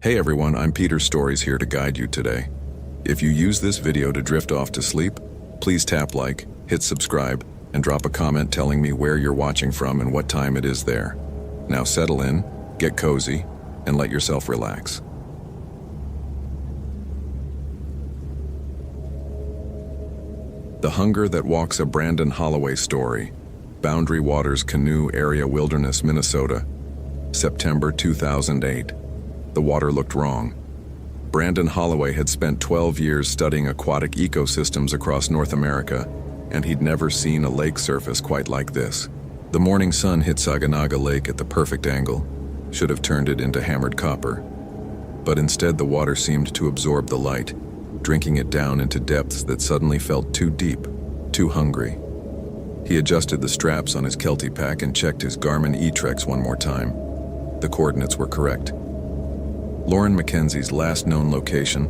Hey everyone, I'm Peter Stories here to guide you today. If you use this video to drift off to sleep, please tap like, hit subscribe, and drop a comment telling me where you're watching from and what time it is there. Now settle in, get cozy, and let yourself relax. The Hunger That Walks, a Brandon Holloway story. Boundary Waters Canoe Area, Wilderness, Minnesota. September 2008. The water looked wrong. Brandon Holloway had spent 12 years studying aquatic ecosystems across North America, and he'd never seen a lake surface quite like this. The morning sun hit Saginaga Lake at the perfect angle, should have turned it into hammered copper. But instead the water seemed to absorb the light, drinking it down into depths that suddenly felt too deep, too hungry. He adjusted the straps on his Kelty pack and checked his Garmin eTrex one more time. The coordinates were correct. Lauren Mackenzie's last known location,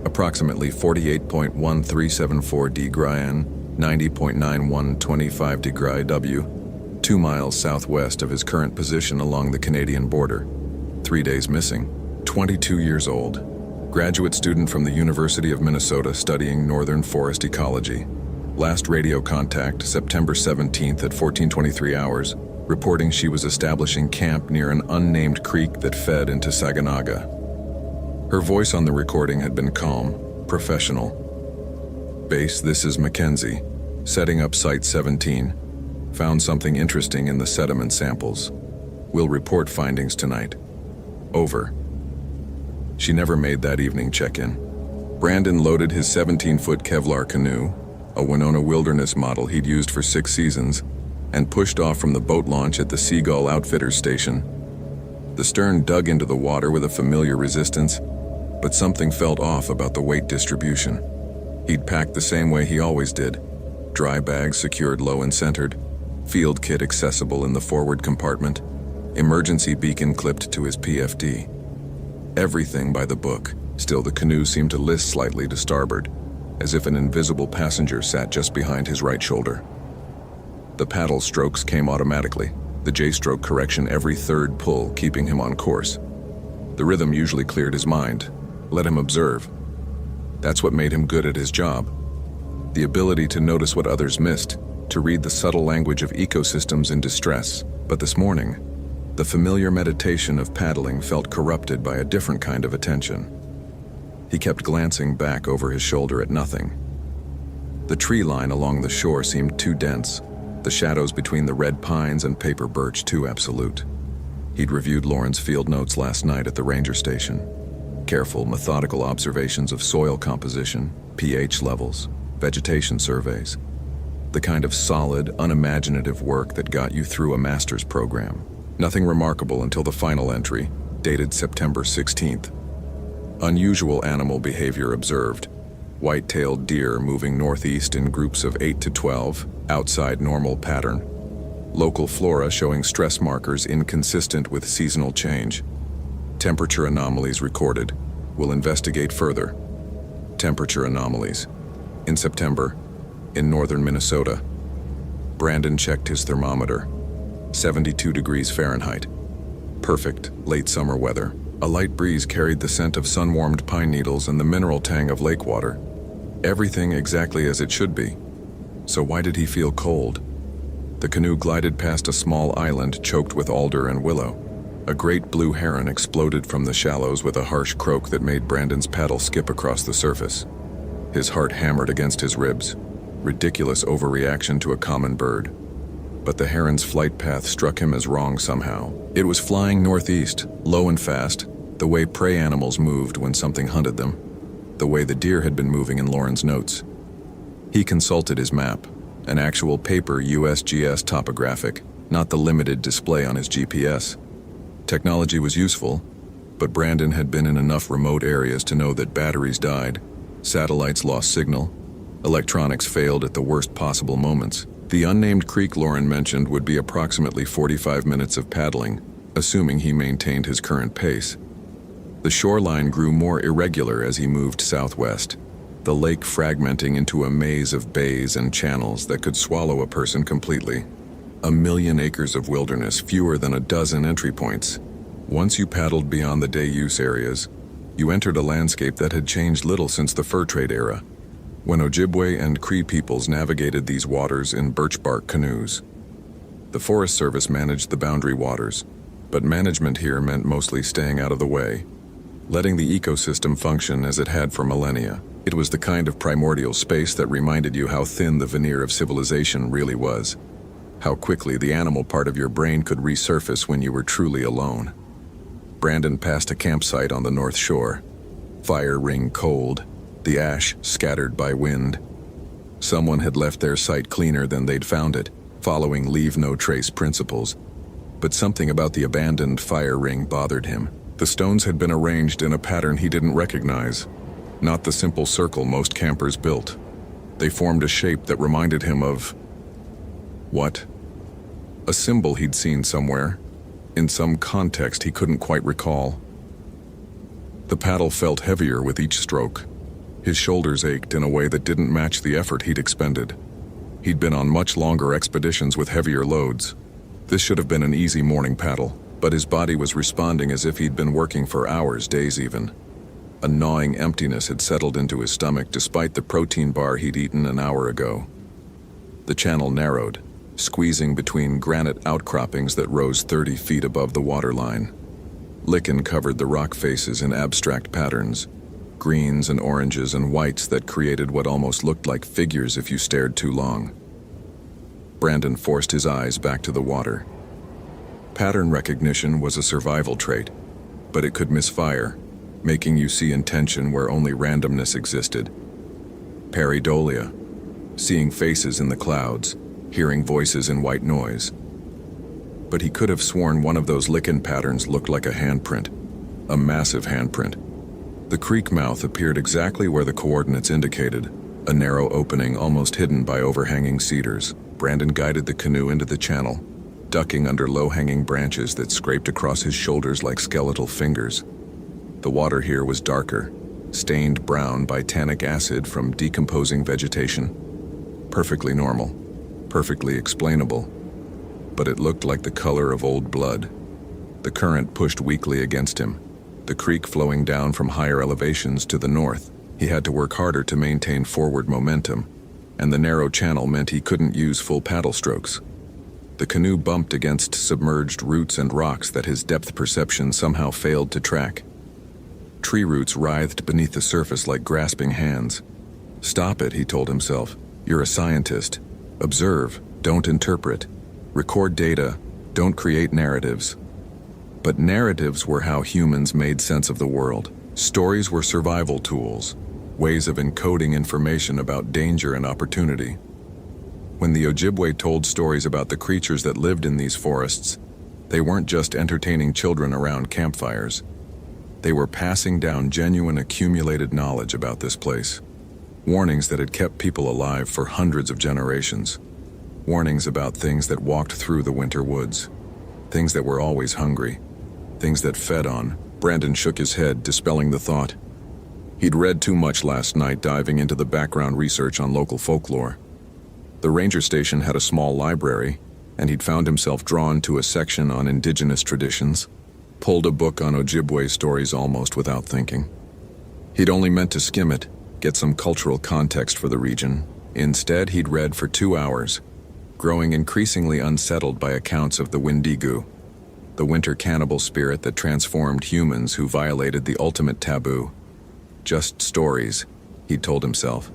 approximately 48.1374 degrees, 90.9125 degrees W, 2 miles southwest of his current position along the Canadian border. 3 days missing. 22 years old. Graduate student from the University of Minnesota studying northern forest ecology. Last radio contact, September 17th at 14:23 hours, reporting she was establishing camp near an unnamed creek that fed into Saginaga. Her voice on the recording had been calm, professional. Base, this is Mackenzie. Setting up Site 17. Found something interesting in the sediment samples. We'll report findings tonight. Over. She never made that evening check-in. Brandon loaded his 17-foot Kevlar canoe, a Winona Wilderness model he'd used for 6 seasons, and pushed off from the boat launch at the Seagull Outfitters station. The stern dug into the water with a familiar resistance, but something felt off about the weight distribution. He'd packed the same way he always did. Dry bags secured low and centered, field kit accessible in the forward compartment, emergency beacon clipped to his PFD. Everything by the book. Still, the canoe seemed to list slightly to starboard, as if an invisible passenger sat just behind his right shoulder. The paddle strokes came automatically, the J-stroke correction every third pull, keeping him on course. The rhythm usually cleared his mind, let him observe. That's what made him good at his job. The ability to notice what others missed, to read the subtle language of ecosystems in distress. But this morning, the familiar meditation of paddling felt corrupted by a different kind of attention. He kept glancing back over his shoulder at nothing. The tree line along the shore seemed too dense, the shadows between the red pines and paper birch too absolute. He'd reviewed Lauren's field notes last night at the ranger station. Careful, methodical observations of soil composition, pH levels, vegetation surveys. The kind of solid, unimaginative work that got you through a master's program. Nothing remarkable until the final entry, dated September 16th. Unusual animal behavior observed. White-tailed deer moving northeast in groups of 8 to 12, outside normal pattern. Local flora showing stress markers inconsistent with seasonal change. Temperature anomalies recorded. We'll investigate further. Temperature anomalies. In September, in northern Minnesota. Brandon checked his thermometer. 72 degrees Fahrenheit. Perfect, late summer weather. A light breeze carried the scent of sun-warmed pine needles and the mineral tang of lake water. Everything exactly as it should be. So why did he feel cold? The canoe glided past a small island choked with alder and willow. A great blue heron exploded from the shallows with a harsh croak that made Brandon's paddle skip across the surface. His heart hammered against his ribs. Ridiculous overreaction to a common bird. But the heron's flight path struck him as wrong somehow. It was flying northeast, low and fast, the way prey animals moved when something hunted them, the way the deer had been moving in Lauren's notes. He consulted his map, an actual paper USGS topographic, not the limited display on his GPS. Technology was useful, but Brandon had been in enough remote areas to know that batteries died, satellites lost signal, electronics failed at the worst possible moments. The unnamed creek Lauren mentioned would be approximately 45 minutes of paddling, assuming he maintained his current pace. The shoreline grew more irregular as he moved southwest, the lake fragmenting into a maze of bays and channels that could swallow a person completely. 1 million acres of wilderness, fewer than a dozen entry points. Once you paddled beyond the day-use areas, you entered a landscape that had changed little since the fur trade era, when Ojibwe and Cree peoples navigated these waters in birch bark canoes. The Forest Service managed the boundary waters, but management here meant mostly staying out of the way, letting the ecosystem function as it had for millennia. It was the kind of primordial space that reminded you how thin the veneer of civilization really was, how quickly the animal part of your brain could resurface when you were truly alone. Brandon passed a campsite on the North Shore. Fire ring cold, the ash scattered by wind. Someone had left their site cleaner than they'd found it, following leave-no-trace principles. But something about the abandoned fire ring bothered him. The stones had been arranged in a pattern he didn't recognize, not the simple circle most campers built. They formed a shape that reminded him of... what? A symbol he'd seen somewhere, in some context he couldn't quite recall. The paddle felt heavier with each stroke. His shoulders ached in a way that didn't match the effort he'd expended. He'd been on much longer expeditions with heavier loads. This should have been an easy morning paddle, but his body was responding as if he'd been working for hours, days even. A gnawing emptiness had settled into his stomach despite the protein bar he'd eaten an hour ago. The channel narrowed, squeezing between granite outcroppings that rose 30 feet above the waterline. Lichen covered the rock faces in abstract patterns, greens and oranges and whites that created what almost looked like figures if you stared too long. Brandon forced his eyes back to the water. Pattern recognition was a survival trait, but it could misfire, making you see intention where only randomness existed. Pareidolia, seeing faces in the clouds, hearing voices in white noise. But he could have sworn one of those lichen patterns looked like a handprint, a massive handprint. The creek mouth appeared exactly where the coordinates indicated, a narrow opening almost hidden by overhanging cedars. Brandon guided the canoe into the channel, ducking under low-hanging branches that scraped across his shoulders like skeletal fingers. The water here was darker, stained brown by tannic acid from decomposing vegetation. Perfectly normal, perfectly explainable, but it looked like the color of old blood. The current pushed weakly against him, the creek flowing down from higher elevations to the north. He had to work harder to maintain forward momentum, and the narrow channel meant he couldn't use full paddle strokes. The canoe bumped against submerged roots and rocks that his depth perception somehow failed to track. Tree roots writhed beneath the surface like grasping hands. "Stop it," he told himself. "You're a scientist. Observe, don't interpret. Record data, don't create narratives." But narratives were how humans made sense of the world. Stories were survival tools, ways of encoding information about danger and opportunity. When the Ojibwe told stories about the creatures that lived in these forests, they weren't just entertaining children around campfires. They were passing down genuine accumulated knowledge about this place. Warnings that had kept people alive for hundreds of generations. Warnings about things that walked through the winter woods. Things that were always hungry. Things that fed on. Brandon shook his head, dispelling the thought. He'd read too much last night diving into the background research on local folklore. The ranger station had a small library, and he'd found himself drawn to a section on indigenous traditions. Pulled a book on Ojibwe stories almost without thinking. He'd only meant to skim it, get some cultural context for the region. Instead, he'd read for 2 hours, growing increasingly unsettled by accounts of the Wendigo, the winter cannibal spirit that transformed humans who violated the ultimate taboo. Just stories, he'd told himself.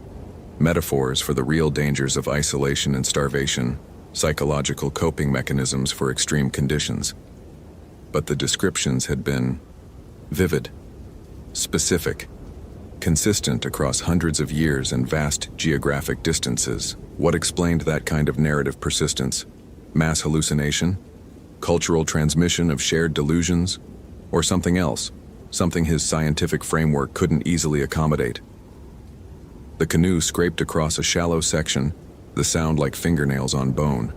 Metaphors for the real dangers of isolation and starvation, psychological coping mechanisms for extreme conditions. But the descriptions had been vivid, specific, consistent across hundreds of years and vast geographic distances. What explained that kind of narrative persistence? Mass hallucination? Cultural transmission of shared delusions? Or something else? Something his scientific framework couldn't easily accommodate. The canoe scraped across a shallow section, the sound like fingernails on bone.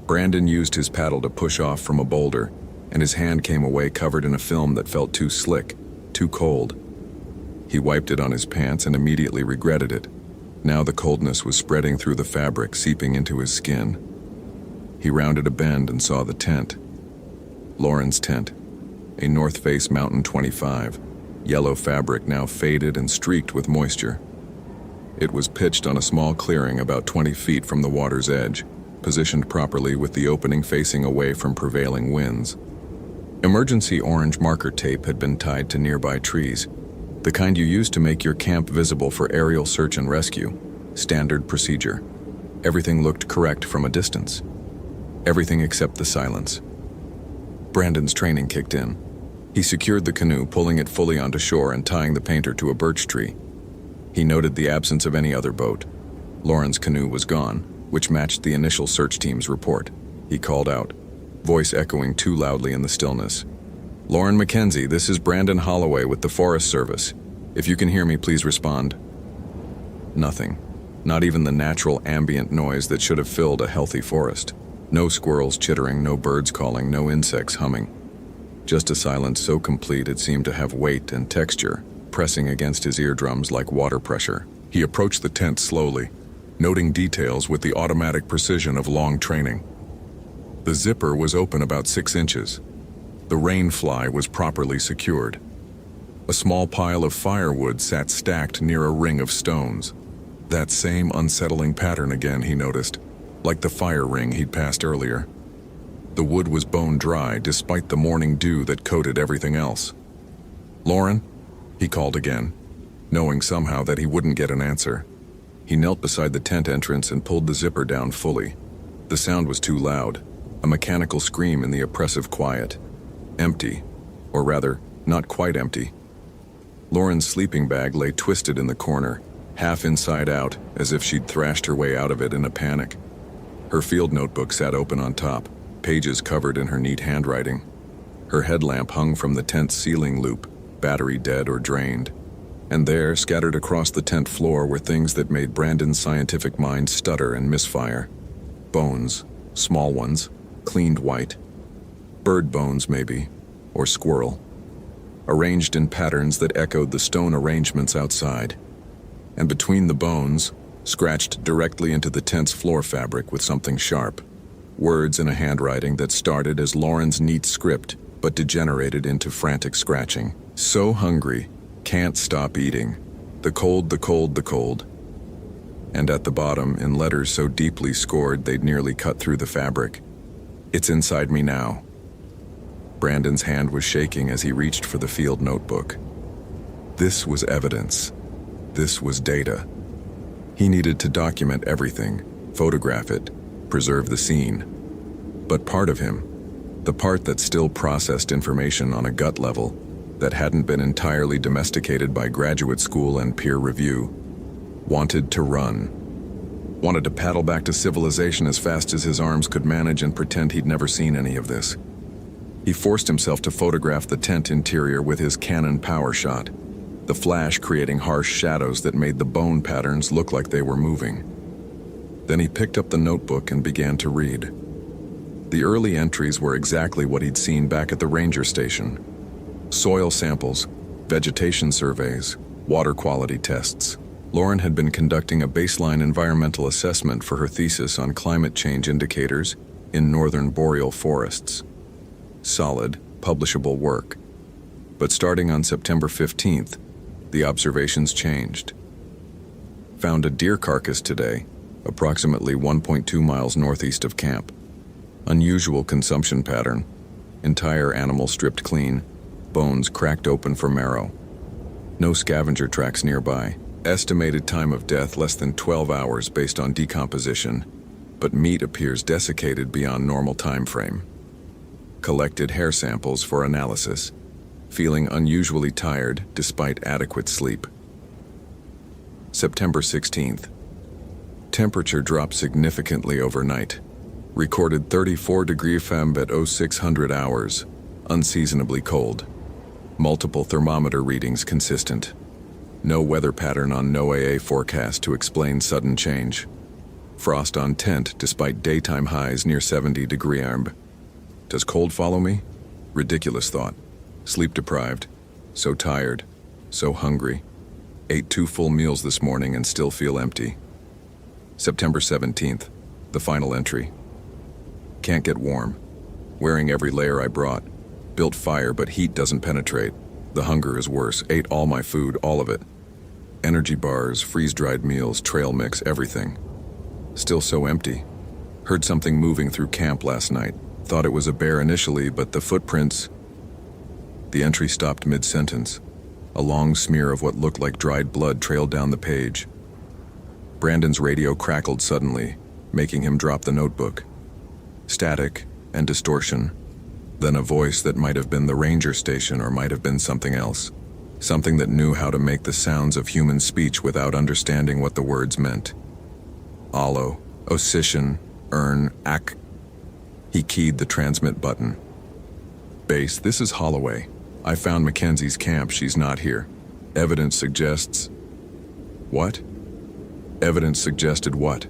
Brandon used his paddle to push off from a boulder, and his hand came away covered in a film that felt too slick, too cold. He wiped it on his pants and immediately regretted it. Now the coldness was spreading through the fabric, seeping into his skin. He rounded a bend and saw the tent. Lauren's tent. a North Face Mountain 25, yellow fabric now faded and streaked with moisture. It was pitched on a small clearing about 20 feet from the water's edge, positioned properly with the opening facing away from prevailing winds. Emergency orange marker tape had been tied to nearby trees, the kind you use to make your camp visible for aerial search and rescue. Standard procedure. Everything looked correct from a distance. Everything except the silence. Brandon's training kicked in. He secured the canoe, pulling it fully onto shore and tying the painter to a birch tree. He noted the absence of any other boat. Lauren's canoe was gone, which matched the initial search team's report. He called out, voice echoing too loudly in the stillness. "Lauren Mackenzie, this is Brandon Holloway with the Forest Service. If you can hear me, please respond." Nothing. Not even the natural ambient noise that should have filled a healthy forest. No squirrels chittering, no birds calling, no insects humming. Just a silence so complete it seemed to have weight and texture, pressing against his eardrums like water pressure. He approached the tent slowly, noting details with the automatic precision of long training. The zipper was open about 6 inches. The rain fly was properly secured. A small pile of firewood sat stacked near a ring of stones. That same unsettling pattern again, he noticed, like the fire ring he'd passed earlier. The wood was bone dry despite the morning dew that coated everything else. "Lauren?" he called again, knowing somehow that he wouldn't get an answer. He knelt beside the tent entrance and pulled the zipper down fully. The sound was too loud, a mechanical scream in the oppressive quiet. Empty, or rather, not quite empty. Lauren's sleeping bag lay twisted in the corner, half inside out, as if she'd thrashed her way out of it in a panic. Her field notebook sat open on top, pages covered in her neat handwriting. Her headlamp hung from the tent's ceiling loop, battery dead or drained. And there, scattered across the tent floor, were things that made Brandon's scientific mind stutter and misfire. Bones, small ones, cleaned white. Bird bones, maybe, or squirrel. Arranged in patterns that echoed the stone arrangements outside. And between the bones, scratched directly into the tent's floor fabric with something sharp. Words in a handwriting that started as Lauren's neat script, but degenerated into frantic scratching. "So hungry, can't stop eating. The cold, the cold, the cold." And at the bottom, in letters so deeply scored they'd nearly cut through the fabric, "It's inside me now." Brandon's hand was shaking as he reached for the field notebook. This was evidence. This was data. He needed to document everything, photograph it, preserve the scene. But part of him, the part that still processed information on a gut level, that hadn't been entirely domesticated by graduate school and peer review, wanted to run. Wanted to paddle back to civilization as fast as his arms could manage and pretend he'd never seen any of this. He forced himself to photograph the tent interior with his Canon power shot, the flash creating harsh shadows that made the bone patterns look like they were moving. Then he picked up the notebook and began to read. The early entries were exactly what he'd seen back at the ranger station. Soil samples, vegetation surveys, water quality tests. Lauren had been conducting a baseline environmental assessment for her thesis on climate change indicators in northern boreal forests. Solid, publishable work. But starting on September 15th, the observations changed. Found a deer carcass today, approximately 1.2 miles northeast of camp. Unusual consumption pattern. Entire animal stripped clean, bones cracked open for marrow. No scavenger tracks nearby. Estimated time of death less than 12 hours based on decomposition, but meat appears desiccated beyond normal time frame. Collected hair samples for analysis. Feeling unusually tired despite adequate sleep. September 16th. Temperature dropped significantly overnight. Recorded 34° Fahm at 0600 hours. Unseasonably cold. Multiple thermometer readings consistent. No weather pattern on NOAA forecast to explain sudden change. Frost on tent despite daytime highs near 70° Fahm. Does cold follow me? Ridiculous thought. Sleep deprived. So tired. So hungry. Ate 2 full meals this morning and still feel empty. September 17th. The final entry. Can't get warm. Wearing every layer I brought. Built fire, but heat doesn't penetrate. The hunger is worse. Ate all my food, all of it. Energy bars, freeze-dried meals, trail mix, everything. Still so empty. Heard something moving through camp last night. Thought it was a bear initially, but the footprints... The entry stopped mid-sentence. A long smear of what looked like dried blood trailed down the page. Brandon's radio crackled suddenly, making him drop the notebook. Static and distortion. Then a voice that might have been the ranger station or might have been something else. Something that knew how to make the sounds of human speech without understanding what the words meant. Alo, Osician, Ern, Ak. He keyed the transmit button. Base, this is Holloway. I found Mackenzie's camp. She's not here. Evidence suggests... What? Evidence suggested what?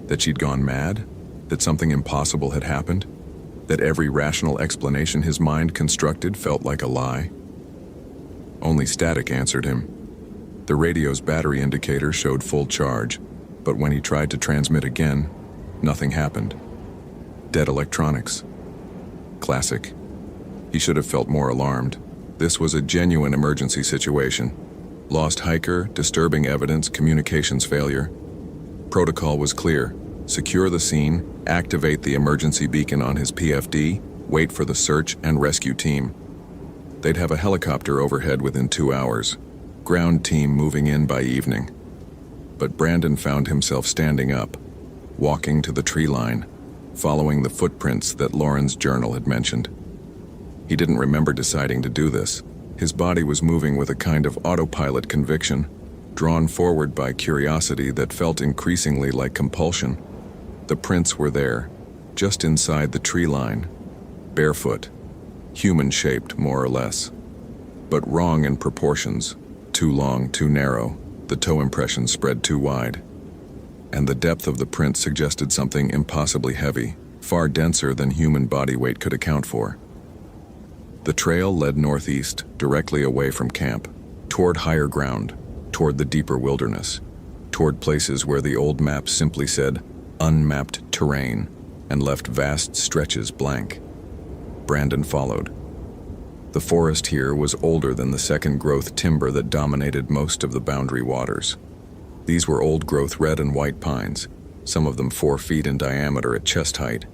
That she'd gone mad? That something impossible had happened? That every rational explanation his mind constructed felt like a lie? Only static answered him. The radio's battery indicator showed full charge, but when he tried to transmit again, nothing happened. Dead electronics. Classic. He should have felt more alarmed. This was a genuine emergency situation. Lost hiker, disturbing evidence, communications failure. Protocol was clear. Secure the scene, activate the emergency beacon on his PFD, wait for the search and rescue team. They'd have a helicopter overhead within 2 hours. Ground team moving in by evening. But Brandon found himself standing up, walking to the tree line, following the footprints that Lauren's journal had mentioned. He didn't remember deciding to do this. His body was moving with a kind of autopilot conviction, drawn forward by curiosity that felt increasingly like compulsion. The prints were there, just inside the tree line, barefoot, human-shaped more or less, but wrong in proportions, too long, too narrow, the toe impression spread too wide. And the depth of the print suggested something impossibly heavy, far denser than human body weight could account for. The trail led northeast, directly away from camp, toward higher ground, toward the deeper wilderness, toward places where the old maps simply said, unmapped terrain, and left vast stretches blank. Brandon followed. The forest here was older than the second-growth timber that dominated most of the boundary waters. These were old-growth red and white pines, some of them 4 feet in diameter at chest height,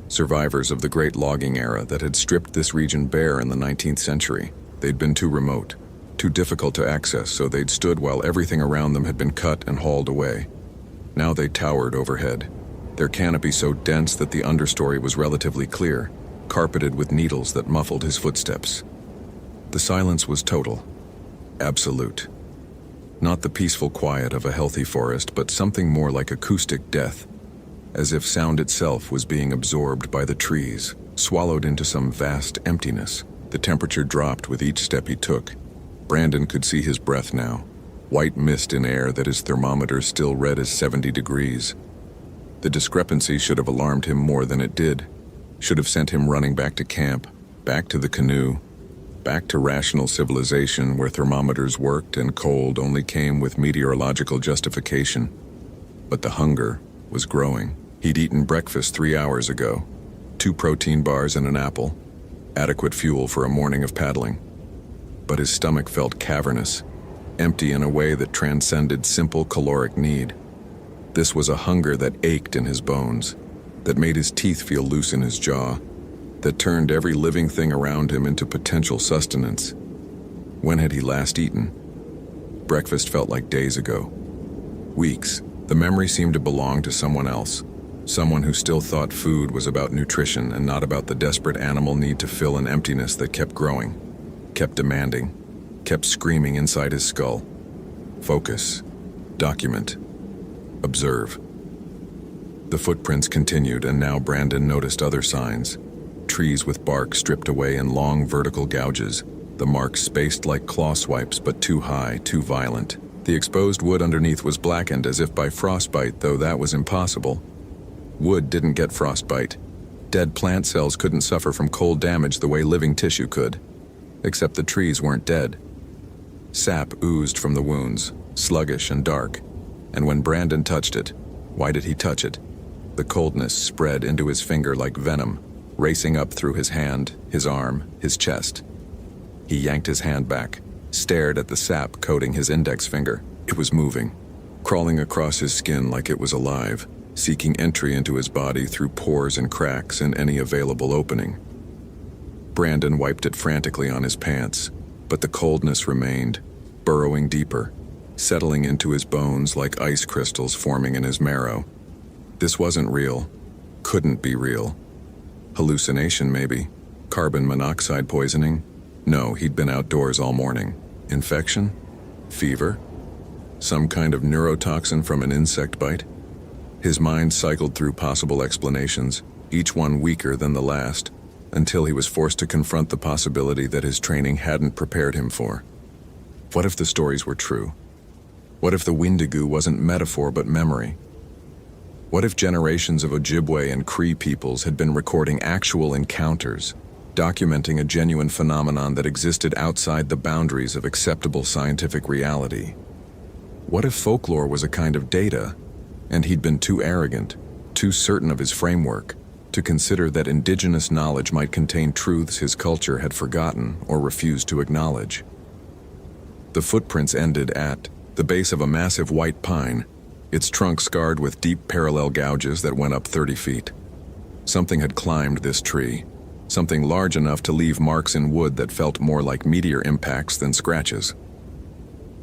survivors of the great logging era that had stripped this region bare in the 19th century. They'd been too remote, too difficult to access, so they'd stood while everything around them had been cut and hauled away. Now they towered overhead, their canopy so dense that the understory was relatively clear, carpeted with needles that muffled his footsteps. The silence was total, absolute. Not the peaceful quiet of a healthy forest, but something more like acoustic death, as if sound itself was being absorbed by the trees, swallowed into some vast emptiness. The temperature dropped with each step he took. Brandon could see his breath now, white mist in air that his thermometer still read as 70 degrees. The discrepancy should have alarmed him more than it did, should have sent him running back to camp, back to the canoe, back to rational civilization where thermometers worked and cold only came with meteorological justification. But the hunger was growing. He'd eaten breakfast 3 hours ago, 2 protein bars and an apple, adequate fuel for a morning of paddling. But his stomach felt cavernous, empty in a way that transcended simple caloric need. This was a hunger that ached in his bones, that made his teeth feel loose in his jaw, that turned every living thing around him into potential sustenance. When had he last eaten? Breakfast felt like days ago. Weeks. The memory seemed to belong to someone else, someone who still thought food was about nutrition and not about the desperate animal need to fill an emptiness that kept growing, kept demanding, kept screaming inside his skull. Focus. Document. Observe. The footprints continued, and now Brandon noticed other signs. Trees with bark stripped away in long vertical gouges, the marks spaced like claw swipes but too high, too violent. The exposed wood underneath was blackened as if by frostbite, though that was impossible. Wood didn't get frostbite. Dead plant cells couldn't suffer from cold damage the way living tissue could. Except the trees weren't dead. Sap oozed from the wounds, sluggish and dark. And when Brandon touched it, why did he touch it? The coldness spread into his finger like venom, racing up through his hand, his arm, his chest. He yanked his hand back, stared at the sap coating his index finger. It was moving, crawling across his skin like it was alive, seeking entry into his body through pores and cracks in any available opening. Brandon wiped it frantically on his pants, but the coldness remained, burrowing deeper, settling into his bones like ice crystals forming in his marrow. This wasn't real. Couldn't be real. Hallucination, maybe. Carbon monoxide poisoning? No, he'd been outdoors all morning. Infection? Fever? Some kind of neurotoxin from an insect bite? His mind cycled through possible explanations, each one weaker than the last, until he was forced to confront the possibility that his training hadn't prepared him for. What if the stories were true? What if the Wendigo wasn't metaphor but memory? What if generations of Ojibwe and Cree peoples had been recording actual encounters, documenting a genuine phenomenon that existed outside the boundaries of acceptable scientific reality? What if folklore was a kind of data, and he'd been too arrogant, too certain of his framework, to consider that indigenous knowledge might contain truths his culture had forgotten or refused to acknowledge? The footprints ended at the base of a massive white pine, its trunk scarred with deep parallel gouges that went up 30 feet. Something had climbed this tree, something large enough to leave marks in wood that felt more like meteor impacts than scratches.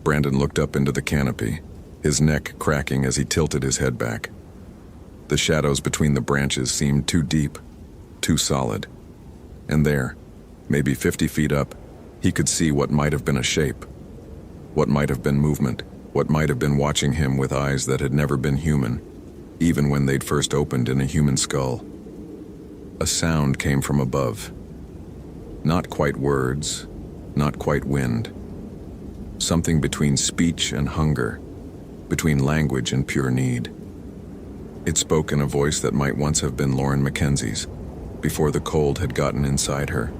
Brandon looked up into the canopy, his neck cracking as he tilted his head back. The shadows between the branches seemed too deep, too solid. And there, maybe 50 feet up, he could see what might have been a shape, what might have been movement, what might have been watching him with eyes that had never been human, even when they'd first opened in a human skull. A sound came from above. Not quite words, not quite wind. Something between speech and hunger, between language and pure need. It spoke in a voice that might once have been Lauren Mackenzie's, before the cold had gotten inside her,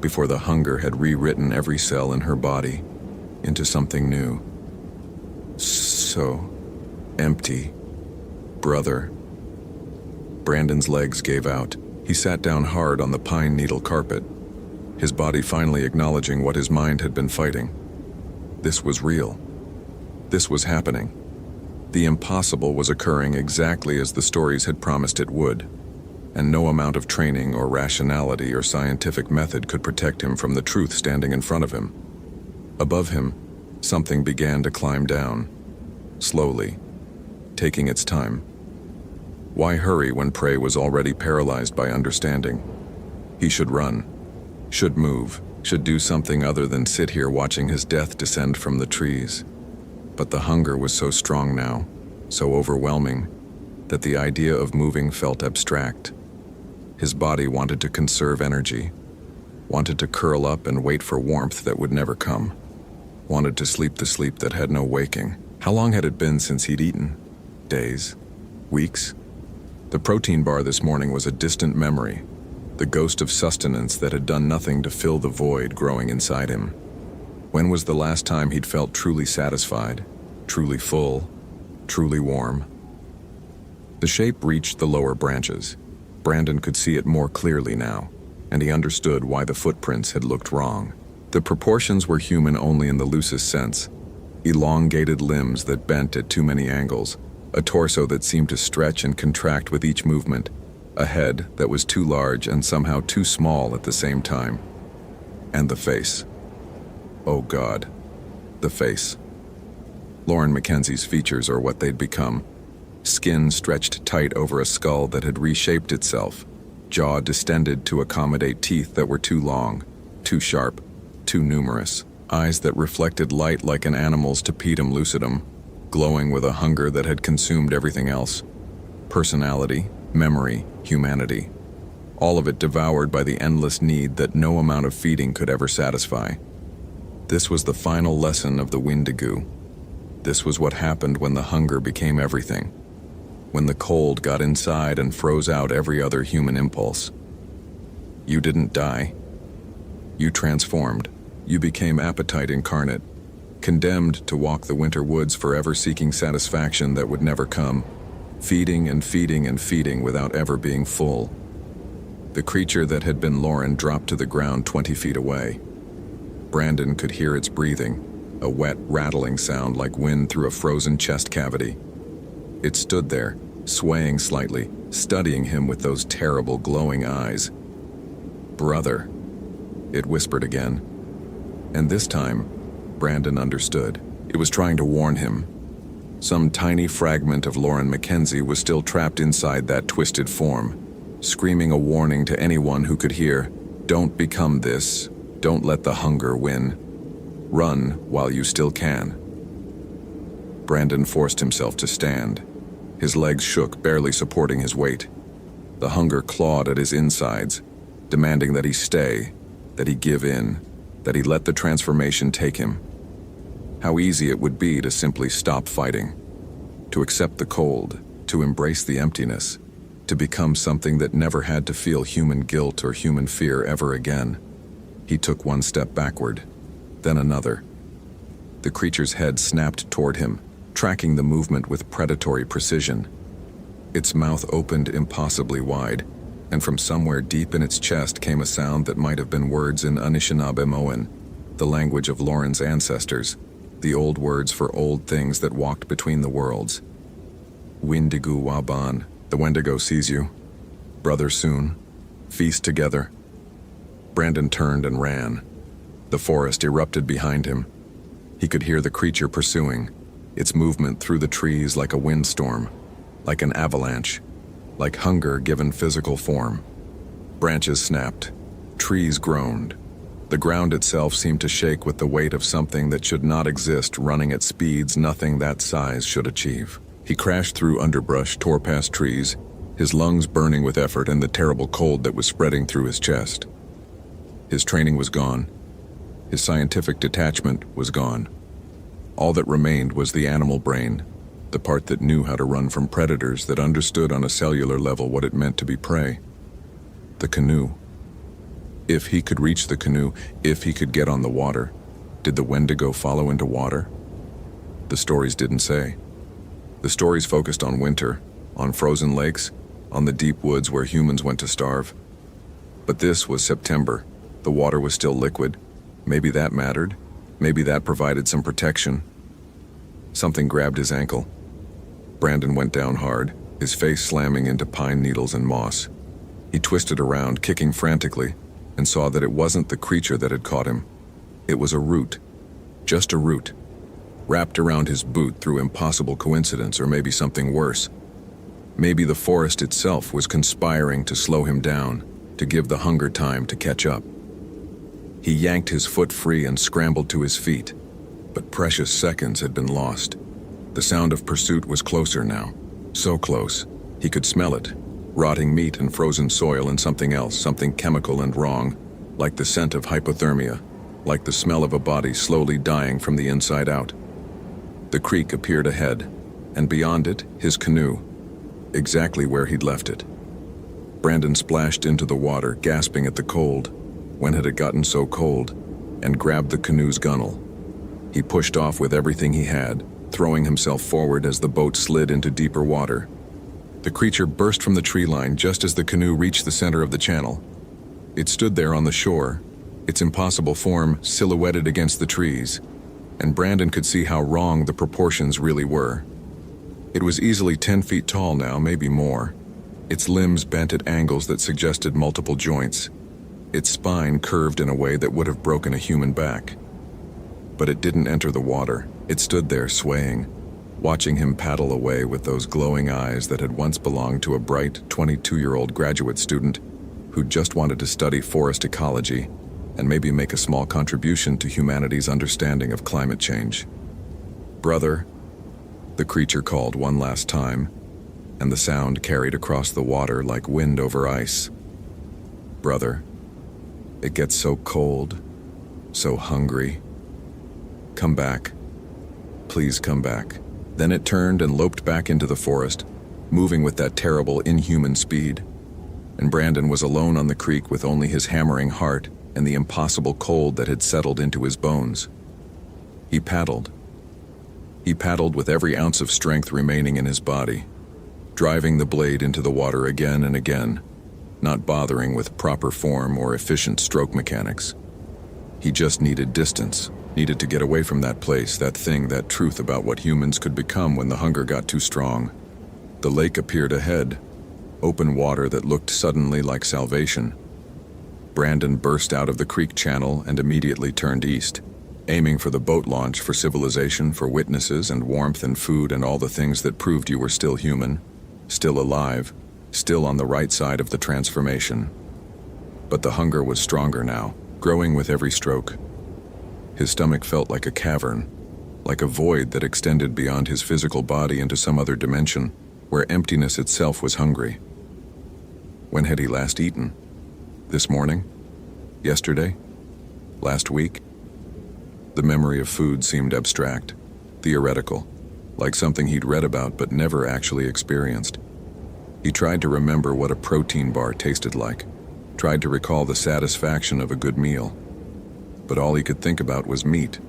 before the hunger had rewritten every cell in her body into something new. So empty. Brother. Brandon's legs gave out. He sat down hard on the pine needle carpet, his body finally acknowledging what his mind had been fighting. This was real. This was happening. The impossible was occurring exactly as the stories had promised it would, and no amount of training or rationality or scientific method could protect him from the truth standing in front of him. Above him, something began to climb down, slowly, taking its time. Why hurry when prey was already paralyzed by understanding? He should run, should move, should do something other than sit here watching his death descend from the trees. But the hunger was so strong now, so overwhelming, that the idea of moving felt abstract. His body wanted to conserve energy, wanted to curl up and wait for warmth that would never come, wanted to sleep the sleep that had no waking. How long had it been since he'd eaten? Days? Weeks? The protein bar this morning was a distant memory, the ghost of sustenance that had done nothing to fill the void growing inside him. When was the last time he'd felt truly satisfied, truly full, truly warm? The shape reached the lower branches. Brandon could see it more clearly now, and he understood why the footprints had looked wrong. The proportions were human only in the loosest sense. Elongated limbs that bent at too many angles, a torso that seemed to stretch and contract with each movement, a head that was too large and somehow too small at the same time. And the face. Oh God, the face. Lauren Mackenzie's features are what they'd become. Skin stretched tight over a skull that had reshaped itself, jaw distended to accommodate teeth that were too long, too sharp, too numerous, eyes that reflected light like an animal's tapetum lucidum, glowing with a hunger that had consumed everything else. Personality, memory, humanity. All of it devoured by the endless need that no amount of feeding could ever satisfy. This was the final lesson of the Wendigo. This was what happened when the hunger became everything. When the cold got inside and froze out every other human impulse. You didn't die. You transformed. You became appetite incarnate, condemned to walk the winter woods forever seeking satisfaction that would never come, feeding and feeding and feeding without ever being full. The creature that had been Lauren dropped to the ground 20 feet away. Brandon could hear its breathing, a wet, rattling sound like wind through a frozen chest cavity. It stood there, swaying slightly, studying him with those terrible glowing eyes. "Brother," it whispered again. And this time, Brandon understood. It was trying to warn him. Some tiny fragment of Lauren Mackenzie was still trapped inside that twisted form, screaming a warning to anyone who could hear, "Don't become this. Don't let the hunger win. Run while you still can." Brandon forced himself to stand. His legs shook, barely supporting his weight. The hunger clawed at his insides, demanding that he stay, that he give in, that he let the transformation take him. How easy it would be to simply stop fighting, to accept the cold, to embrace the emptiness, to become something that never had to feel human guilt or human fear ever again. He took one step backward, then another. The creature's head snapped toward him, tracking the movement with predatory precision. Its mouth opened impossibly wide, and from somewhere deep in its chest came a sound that might have been words in Anishinaabemowin, the language of Lauren's ancestors, the old words for old things that walked between the worlds. "Windigu Waban, the Wendigo sees you. Brother soon. Feast together." Brandon turned and ran. The forest erupted behind him. He could hear the creature pursuing, its movement through the trees like a windstorm, like an avalanche, like hunger given physical form. Branches snapped. Trees groaned. The ground itself seemed to shake with the weight of something that should not exist, running at speeds nothing that size should achieve. He crashed through underbrush, tore past trees, his lungs burning with effort and the terrible cold that was spreading through his chest. His training was gone. His scientific detachment was gone. All that remained was the animal brain, the part that knew how to run from predators, that understood on a cellular level what it meant to be prey. The canoe. If he could reach the canoe, if he could get on the water, did the Wendigo follow into water? The stories didn't say. The stories focused on winter, on frozen lakes, on the deep woods where humans went to starve. But this was September. The water was still liquid. Maybe that mattered. Maybe that provided some protection. Something grabbed his ankle. Brandon went down hard, his face slamming into pine needles and moss. He twisted around, kicking frantically, and saw that it wasn't the creature that had caught him. It was a root. Just a root. Wrapped around his boot through impossible coincidence, or maybe something worse. Maybe the forest itself was conspiring to slow him down, to give the hunger time to catch up. He yanked his foot free and scrambled to his feet, but precious seconds had been lost. The sound of pursuit was closer now, so close. He could smell it, rotting meat and frozen soil and something else, something chemical and wrong, like the scent of hypothermia, like the smell of a body slowly dying from the inside out. The creek appeared ahead, and beyond it, his canoe, exactly where he'd left it. Brandon splashed into the water, gasping at the cold. When had it gotten so cold? And grabbed the canoe's gunwale. He pushed off with everything he had, throwing himself forward as the boat slid into deeper water. The creature burst from the tree line just as the canoe reached the center of the channel. It stood there on the shore, its impossible form silhouetted against the trees, and Brandon could see how wrong the proportions really were. It was easily 10 feet tall now, maybe more. Its limbs bent at angles that suggested multiple joints. Its spine curved in a way that would have broken a human back. But it didn't enter the water. It stood there swaying, watching him paddle away with those glowing eyes that had once belonged to a bright 22-year-old graduate student who just wanted to study forest ecology and maybe make a small contribution to humanity's understanding of climate change. "Brother," the creature called one last time, and the sound carried across the water like wind over ice. "Brother, it gets so cold, so hungry. Come back. Please come back." Then it turned and loped back into the forest, moving with that terrible, inhuman speed. And Brandon was alone on the creek with only his hammering heart and the impossible cold that had settled into his bones. He paddled. He paddled with every ounce of strength remaining in his body, driving the blade into the water again and again, not bothering with proper form or efficient stroke mechanics. He just needed distance, needed to get away from that place, that thing, that truth about what humans could become when the hunger got too strong. The lake appeared ahead, open water that looked suddenly like salvation. Brandon burst out of the creek channel and immediately turned east, aiming for the boat launch, for civilization, for witnesses and warmth and food and all the things that proved you were still human, still alive, still on the right side of the transformation. But the hunger was stronger now, growing with every stroke. His stomach felt like a cavern, like a void that extended beyond his physical body into some other dimension, where emptiness itself was hungry. When had he last eaten? This morning? Yesterday? Last week? The memory of food seemed abstract, theoretical, like something he'd read about but never actually experienced. He tried to remember what a protein bar tasted like, tried to recall the satisfaction of a good meal. But all he could think about was meat.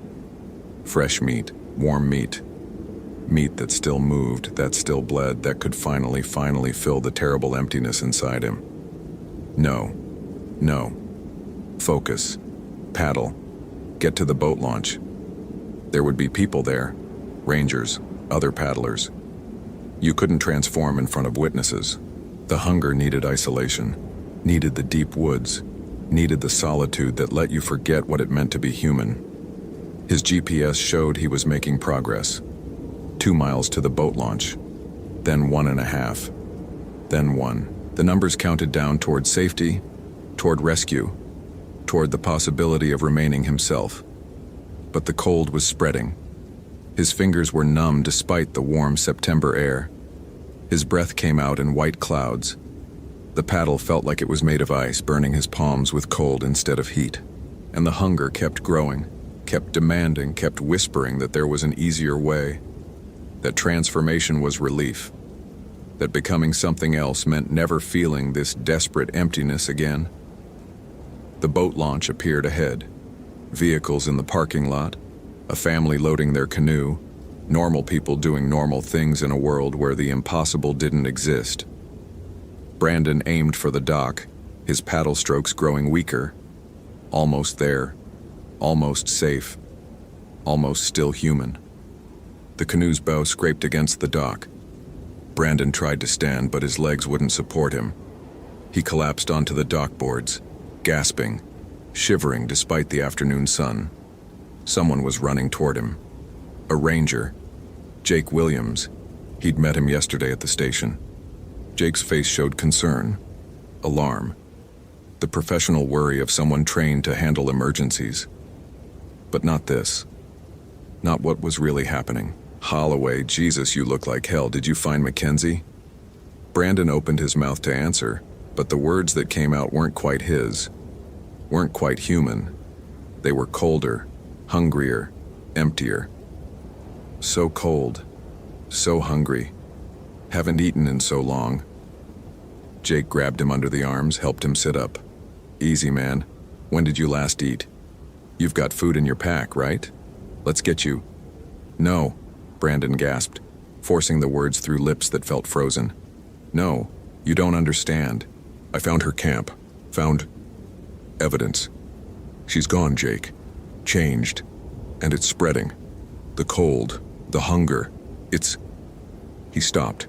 Fresh meat, warm meat. Meat that still moved, that still bled, that could finally fill the terrible emptiness inside him. No. Focus. Paddle. Get to the boat launch. There would be people there. Rangers, other paddlers. You couldn't transform in front of witnesses. The hunger needed isolation, needed the deep woods, needed the solitude that let you forget what it meant to be human. His GPS showed he was making progress. 2 miles to the boat launch, then 1.5, then 1. The numbers counted down toward safety, toward rescue, toward the possibility of remaining himself. But the cold was spreading. His fingers were numb despite the warm September air. His breath came out in white clouds. The paddle felt like it was made of ice, burning his palms with cold instead of heat. And the hunger kept growing, kept demanding, kept whispering that there was an easier way, that transformation was relief, that becoming something else meant never feeling this desperate emptiness again. The boat launch appeared ahead. Vehicles in the parking lot, a family loading their canoe, normal people doing normal things in a world where the impossible didn't exist. Brandon aimed for the dock, his paddle strokes growing weaker. Almost there, almost safe, almost still human. The canoe's bow scraped against the dock. Brandon tried to stand, but his legs wouldn't support him. He collapsed onto the dock boards, gasping, shivering despite the afternoon sun. Someone was running toward him. A ranger, Jake Williams. He'd met him yesterday at the station. Jake's face showed concern, alarm, the professional worry of someone trained to handle emergencies. But not this. Not what was really happening. Holloway, Jesus, you look like hell. Did you find Mackenzie? Brandon opened his mouth to answer, but the words that came out weren't quite his, weren't quite human. They were colder, hungrier, emptier. So cold, so hungry. Haven't eaten in so long. Jake grabbed him under the arms, helped him sit up. Easy, man. When did you last eat? You've got food in your pack, right? Let's get you. No, Brandon gasped, forcing the words through lips that felt frozen. No, you don't understand. I found her camp. Found evidence. She's gone, Jake. Changed. And it's spreading. The cold, the hunger. He stopped,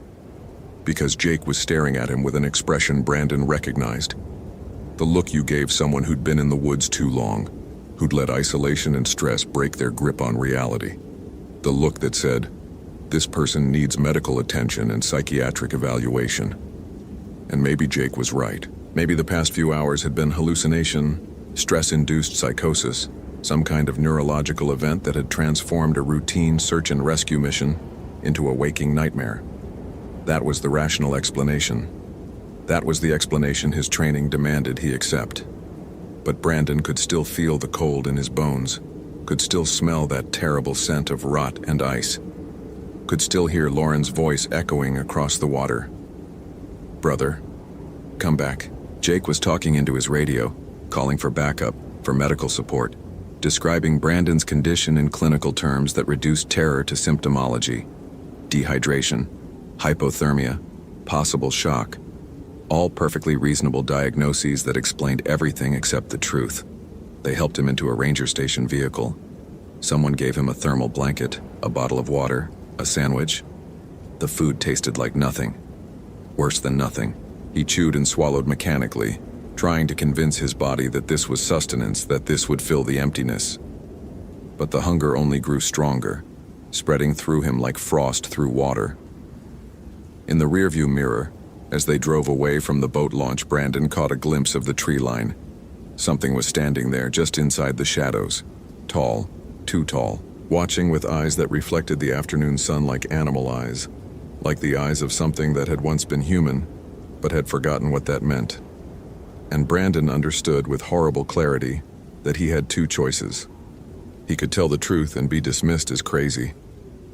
because Jake was staring at him with an expression Brandon recognized. The look you gave someone who'd been in the woods too long, who'd let isolation and stress break their grip on reality. The look that said, this person needs medical attention and psychiatric evaluation. And maybe Jake was right. Maybe the past few hours had been hallucination, stress-induced psychosis, some kind of neurological event that had transformed a routine search and rescue mission into a waking nightmare. That was the rational explanation. That was the explanation his training demanded he accept. But Brandon could still feel the cold in his bones, could still smell that terrible scent of rot and ice, could still hear Lauren's voice echoing across the water. Brother, come back. Jake was talking into his radio, calling for backup, for medical support, describing Brandon's condition in clinical terms that reduced terror to symptomology: dehydration, hypothermia, possible shock. All perfectly reasonable diagnoses that explained everything except the truth. They helped him into a ranger station vehicle. Someone gave him a thermal blanket, a bottle of water, a sandwich. The food tasted like nothing. Worse than nothing. He chewed and swallowed mechanically, trying to convince his body that this was sustenance, that this would fill the emptiness. But the hunger only grew stronger, spreading through him like frost through water. In the rearview mirror, as they drove away from the boat launch, Brandon caught a glimpse of the tree line. Something was standing there just inside the shadows, tall, too tall, watching with eyes that reflected the afternoon sun like animal eyes, like the eyes of something that had once been human, but had forgotten what that meant. And Brandon understood with horrible clarity that he had two choices. He could tell the truth and be dismissed as crazy,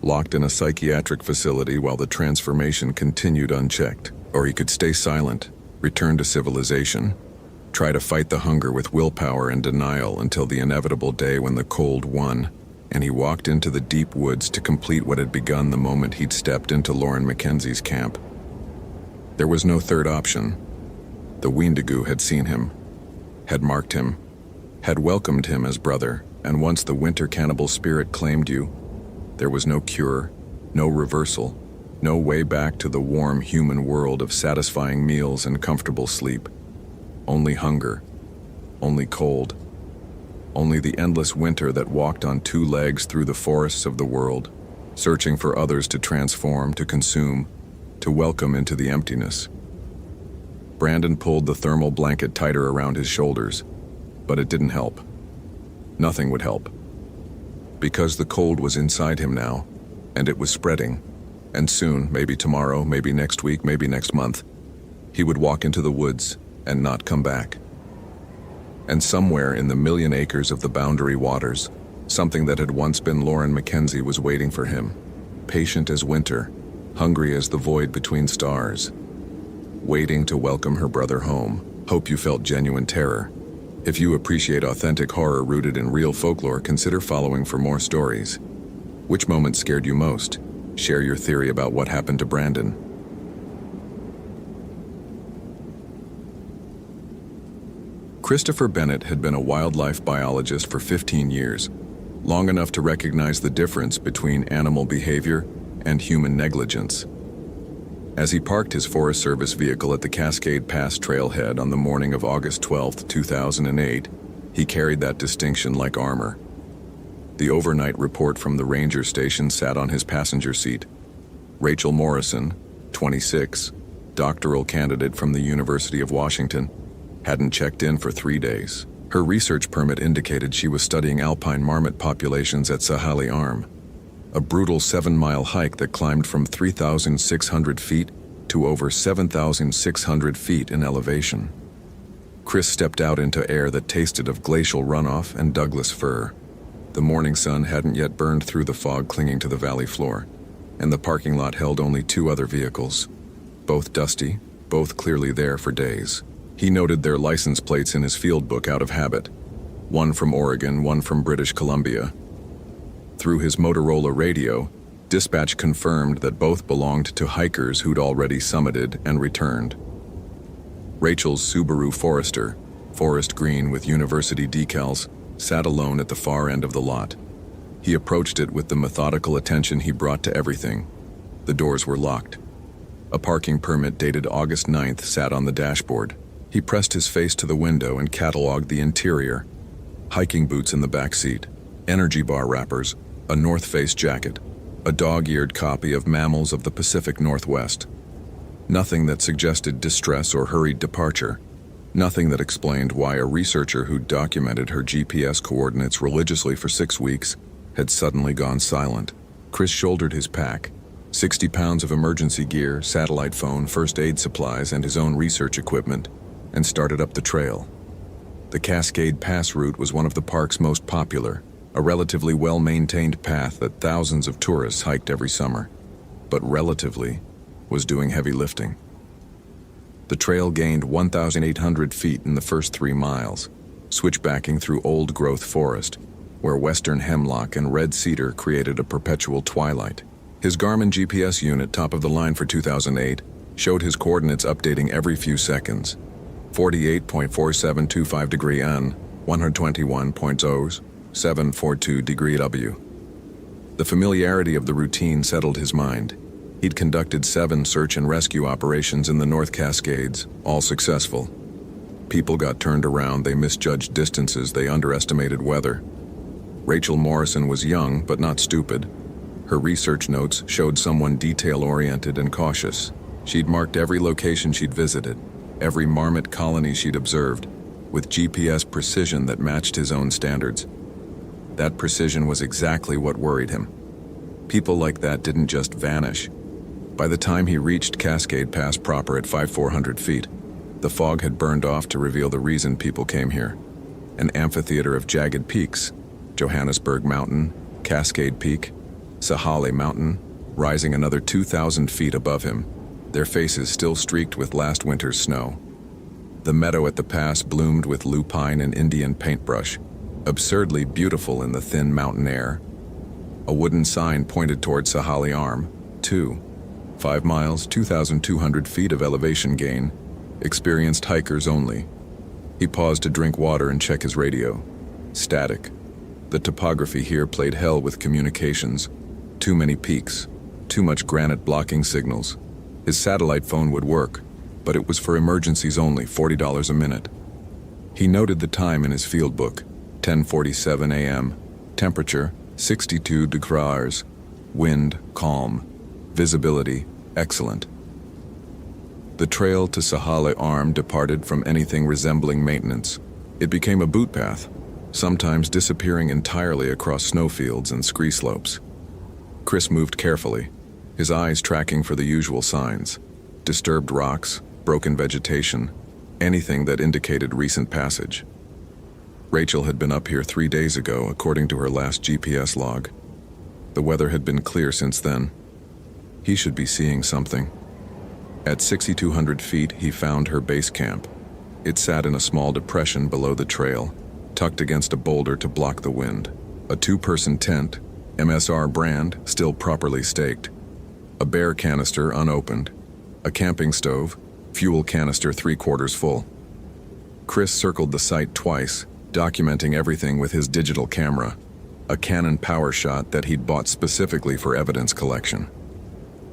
locked in a psychiatric facility while the transformation continued unchecked. Or he could stay silent, return to civilization, try to fight the hunger with willpower and denial until the inevitable day when the cold won, and he walked into the deep woods to complete what had begun the moment he'd stepped into Lauren Mackenzie's camp. There was no third option. The Wendigo had seen him, had marked him, had welcomed him as brother, and once the winter cannibal spirit claimed you, there was no cure, no reversal, no way back to the warm human world of satisfying meals and comfortable sleep. Only hunger, only cold, only the endless winter that walked on two legs through the forests of the world, searching for others to transform, to consume, to welcome into the emptiness. Brandon pulled the thermal blanket tighter around his shoulders, but it didn't help. Nothing would help. Because the cold was inside him now, and it was spreading. And soon, maybe tomorrow, maybe next week, maybe next month, he would walk into the woods and not come back. And somewhere in the million acres of the boundary waters, something that had once been Lauren Mackenzie was waiting for him, patient as winter, hungry as the void between stars, waiting to welcome her brother home. Hope you felt genuine terror. If you appreciate authentic horror rooted in real folklore, consider following for more stories. Which moment scared you most? Share your theory about what happened to Brandon. Christopher Bennett had been a wildlife biologist for 15 years, long enough to recognize the difference between animal behavior and human negligence. As he parked his Forest Service vehicle at the Cascade Pass trailhead on the morning of August 12, 2008, he carried that distinction like armor. The overnight report from the ranger station sat on his passenger seat. Rachel Morrison, 26, doctoral candidate from the University of Washington, hadn't checked in for 3 days. Her research permit indicated she was studying alpine marmot populations at Sahali Arm, a brutal 7-mile hike that climbed from 3,600 feet to over 7,600 feet in elevation. Chris stepped out into air that tasted of glacial runoff and Douglas fir. The morning sun hadn't yet burned through the fog clinging to the valley floor, and the parking lot held only 2 other vehicles, both dusty, both clearly there for days. He noted their license plates in his field book out of habit, one from Oregon, one from British Columbia. Through his Motorola radio, dispatch confirmed that both belonged to hikers who'd already summited and returned. Rachel's Subaru Forester, forest green with university decals, sat alone at the far end of the lot. He approached it with the methodical attention he brought to everything. The doors were locked. A parking permit dated August 9th sat on the dashboard. He pressed his face to the window and cataloged the interior. Hiking boots in the back seat, energy bar wrappers, a North Face jacket, a dog-eared copy of Mammals of the Pacific Northwest. Nothing that suggested distress or hurried departure. Nothing that explained why a researcher who documented her GPS coordinates religiously for 6 weeks had suddenly gone silent. Chris shouldered his pack, 60 pounds of emergency gear, satellite phone, first aid supplies, and his own research equipment, and started up the trail. The Cascade Pass route was one of the park's most popular, a relatively well-maintained path that thousands of tourists hiked every summer, but relatively was doing heavy lifting. The trail gained 1,800 feet in the first 3 miles, switchbacking through old-growth forest, where western hemlock and red cedar created a perpetual twilight. His Garmin GPS unit, top of the line for 2008, showed his coordinates updating every few seconds. 48.4725 degree N, 121.0742 degree W. The familiarity of the routine settled his mind. He'd conducted 7 search and rescue operations in the North Cascades, all successful. People got turned around, they misjudged distances, they underestimated weather. Rachel Morrison was young, but not stupid. Her research notes showed someone detail-oriented and cautious. She'd marked every location she'd visited, every marmot colony she'd observed, with GPS precision that matched his own standards. That precision was exactly what worried him. People like that didn't just vanish. By the time he reached Cascade Pass proper at 5,400 feet, the fog had burned off to reveal the reason people came here. An amphitheater of jagged peaks, Johannesburg Mountain, Cascade Peak, Sahale Mountain, rising another 2,000 feet above him, their faces still streaked with last winter's snow. The meadow at the pass bloomed with lupine and Indian paintbrush, absurdly beautiful in the thin mountain air. A wooden sign pointed toward Sahale Arm, 5 miles, 2,200 feet of elevation gain, experienced hikers only. He paused to drink water and check his radio. Static. The topography here played hell with communications. Too many peaks, too much granite blocking signals. His satellite phone would work, but it was for emergencies only, $40 a minute. He noted the time in his field book, 10:47 a.m., temperature 62 degrees, wind calm, visibility excellent. The trail to Sahale Arm departed from anything resembling maintenance. It became a boot path, sometimes disappearing entirely across snowfields and scree slopes. Chris moved carefully, his eyes tracking for the usual signs: disturbed rocks, broken vegetation, anything that indicated recent passage. Rachel had been up here 3 days ago, according to her last GPS log. The weather had been clear since then. He should be seeing something. At 6,200 feet, he found her base camp. It sat in a small depression below the trail, tucked against a boulder to block the wind. A 2-person tent, MSR brand, still properly staked. A bear canister unopened. A camping stove, fuel canister 3/4 full. Chris circled the site twice, documenting everything with his digital camera, a Canon PowerShot that he'd bought specifically for evidence collection.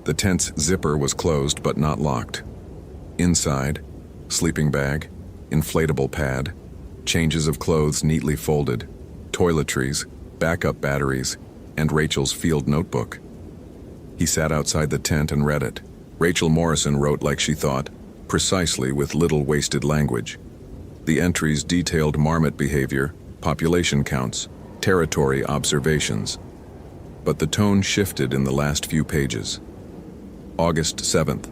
The tent's zipper was closed but not locked. Inside, sleeping bag, inflatable pad, changes of clothes neatly folded, toiletries, backup batteries, and Rachel's field notebook. He sat outside the tent and read it. Rachel Morrison wrote like she thought, precisely with little wasted language. The entries detailed marmot behavior, population counts, territory observations. But the tone shifted in the last few pages. August 7th.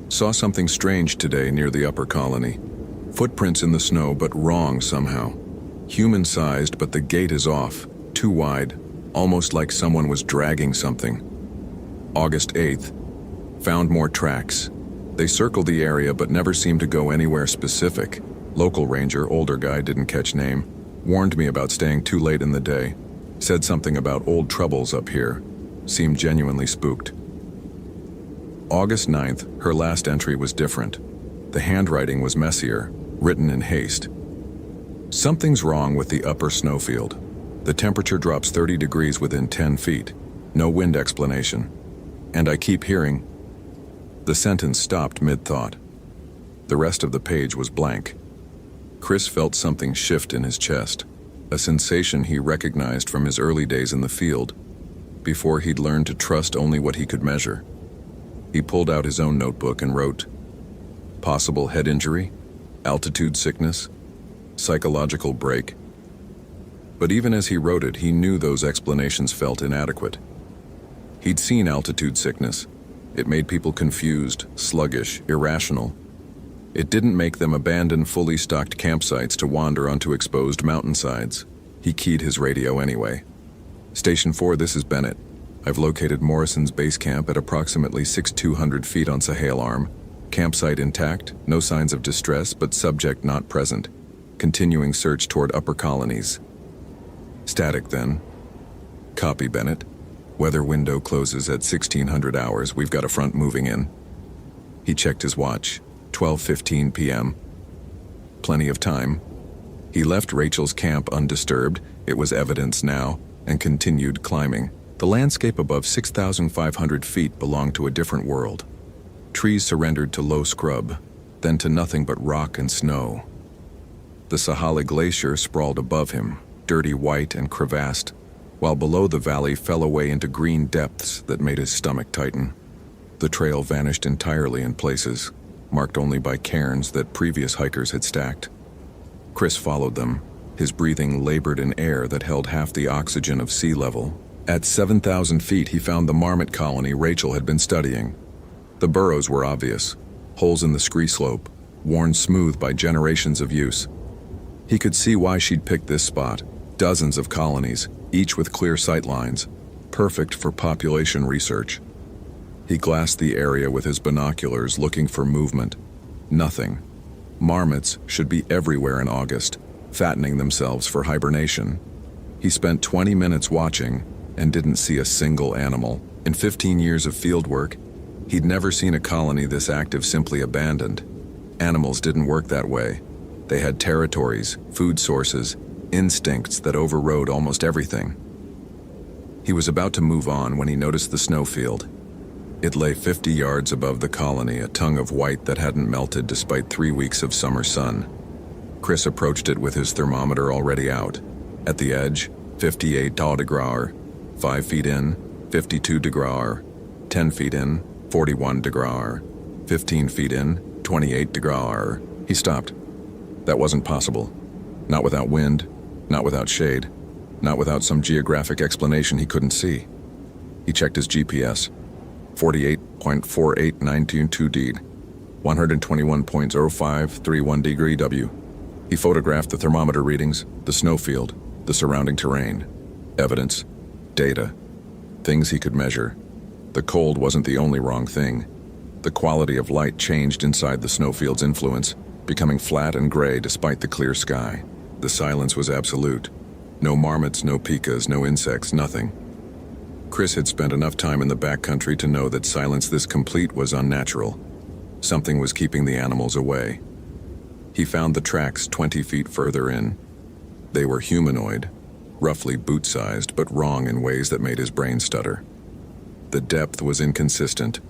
Saw something strange today near the upper colony. Footprints in the snow, but wrong somehow. Human-sized, but the gait is off, too wide, almost like someone was dragging something. August 8th. Found more tracks. They circled the area but never seemed to go anywhere specific. Local ranger, older guy, didn't catch name, warned me about staying too late in the day. Said something about old troubles up here. Seemed genuinely spooked. August 9th, her last entry was different. The handwriting was messier, written in haste. Something's wrong with the upper snowfield. The temperature drops 30 degrees within 10 feet. No wind explanation. And I keep hearing. The sentence stopped mid-thought. The rest of the page was blank. Chris felt something shift in his chest, a sensation he recognized from his early days in the field, before he'd learned to trust only what he could measure. He pulled out his own notebook and wrote, possible head injury, altitude sickness, psychological break. But even as he wrote it, he knew those explanations felt inadequate. He'd seen altitude sickness. It made people confused, sluggish, irrational. It didn't make them abandon fully stocked campsites to wander onto exposed mountainsides. He keyed his radio anyway. Station 4, this is Bennett. I've located Morrison's base camp at approximately 6,200 feet on Sahale Arm. Campsite intact, no signs of distress, but subject not present. Continuing search toward upper colonies. Static then. Copy, Bennett. Weather window closes at 1600 hours. We've got a front moving in. He checked his watch. 12:15 p.m. Plenty of time. He left Rachel's camp undisturbed, it was evidence now, and continued climbing. The landscape above 6,500 feet belonged to a different world. Trees surrendered to low scrub, then to nothing but rock and snow. The Sahala Glacier sprawled above him, dirty white and crevassed, while below the valley fell away into green depths that made his stomach tighten. The trail vanished entirely in places, marked only by cairns that previous hikers had stacked. Chris followed them, his breathing labored in air that held half the oxygen of sea level. At 7,000 feet, he found the marmot colony Rachel had been studying. The burrows were obvious, holes in the scree slope, worn smooth by generations of use. He could see why she'd picked this spot. Dozens of colonies, each with clear sight lines, perfect for population research. He glassed the area with his binoculars, looking for movement. Nothing. Marmots should be everywhere in August, fattening themselves for hibernation. He spent 20 minutes watching and didn't see a single animal. In 15 years of field work, he'd never seen a colony this active simply abandoned. Animals didn't work that way. They had territories, food sources, instincts that overrode almost everything. He was about to move on when he noticed the snowfield. It lay 50 yards above the colony, a tongue of white that hadn't melted despite 3 weeks of summer sun. Chris approached it with his thermometer already out. At the edge, 58 degrees, 5 feet in, 52 degrees, 10 feet in, 41 degrees, 15 feet in, 28 degrees. He stopped. That wasn't possible. Not without wind, not without shade, not without some geographic explanation he couldn't see. He checked his GPS. 48.48922D, 121.0531 degree W. He photographed the thermometer readings, the snowfield, the surrounding terrain. Evidence, data, things he could measure. The cold wasn't the only wrong thing. The quality of light changed inside the snowfield's influence, becoming flat and gray despite the clear sky. The silence was absolute. No marmots, no pikas, no insects, nothing. Chris had spent enough time in the backcountry to know that silence this complete was unnatural. Something was keeping the animals away. He found the tracks 20 feet further in. They were humanoid, roughly boot-sized, but wrong in ways that made his brain stutter. The depth was inconsistent.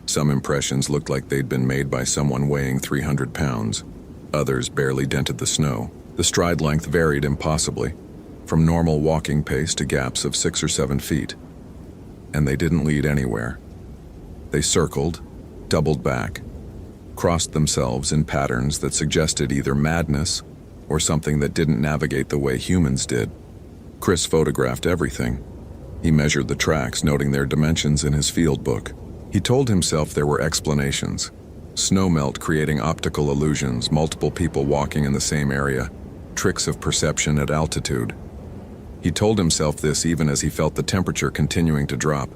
Some impressions looked like they'd been made by someone weighing 300 pounds. Others barely dented the snow. The stride length varied impossibly, from normal walking pace to gaps of 6 or 7 feet. And they didn't lead anywhere. They circled, doubled back, crossed themselves in patterns that suggested either madness or something that didn't navigate the way humans did. Chris photographed everything. He measured the tracks, noting their dimensions in his field book. He told himself there were explanations. Snowmelt creating optical illusions, multiple people walking in the same area, tricks of perception at altitude. He told himself this even as he felt the temperature continuing to drop,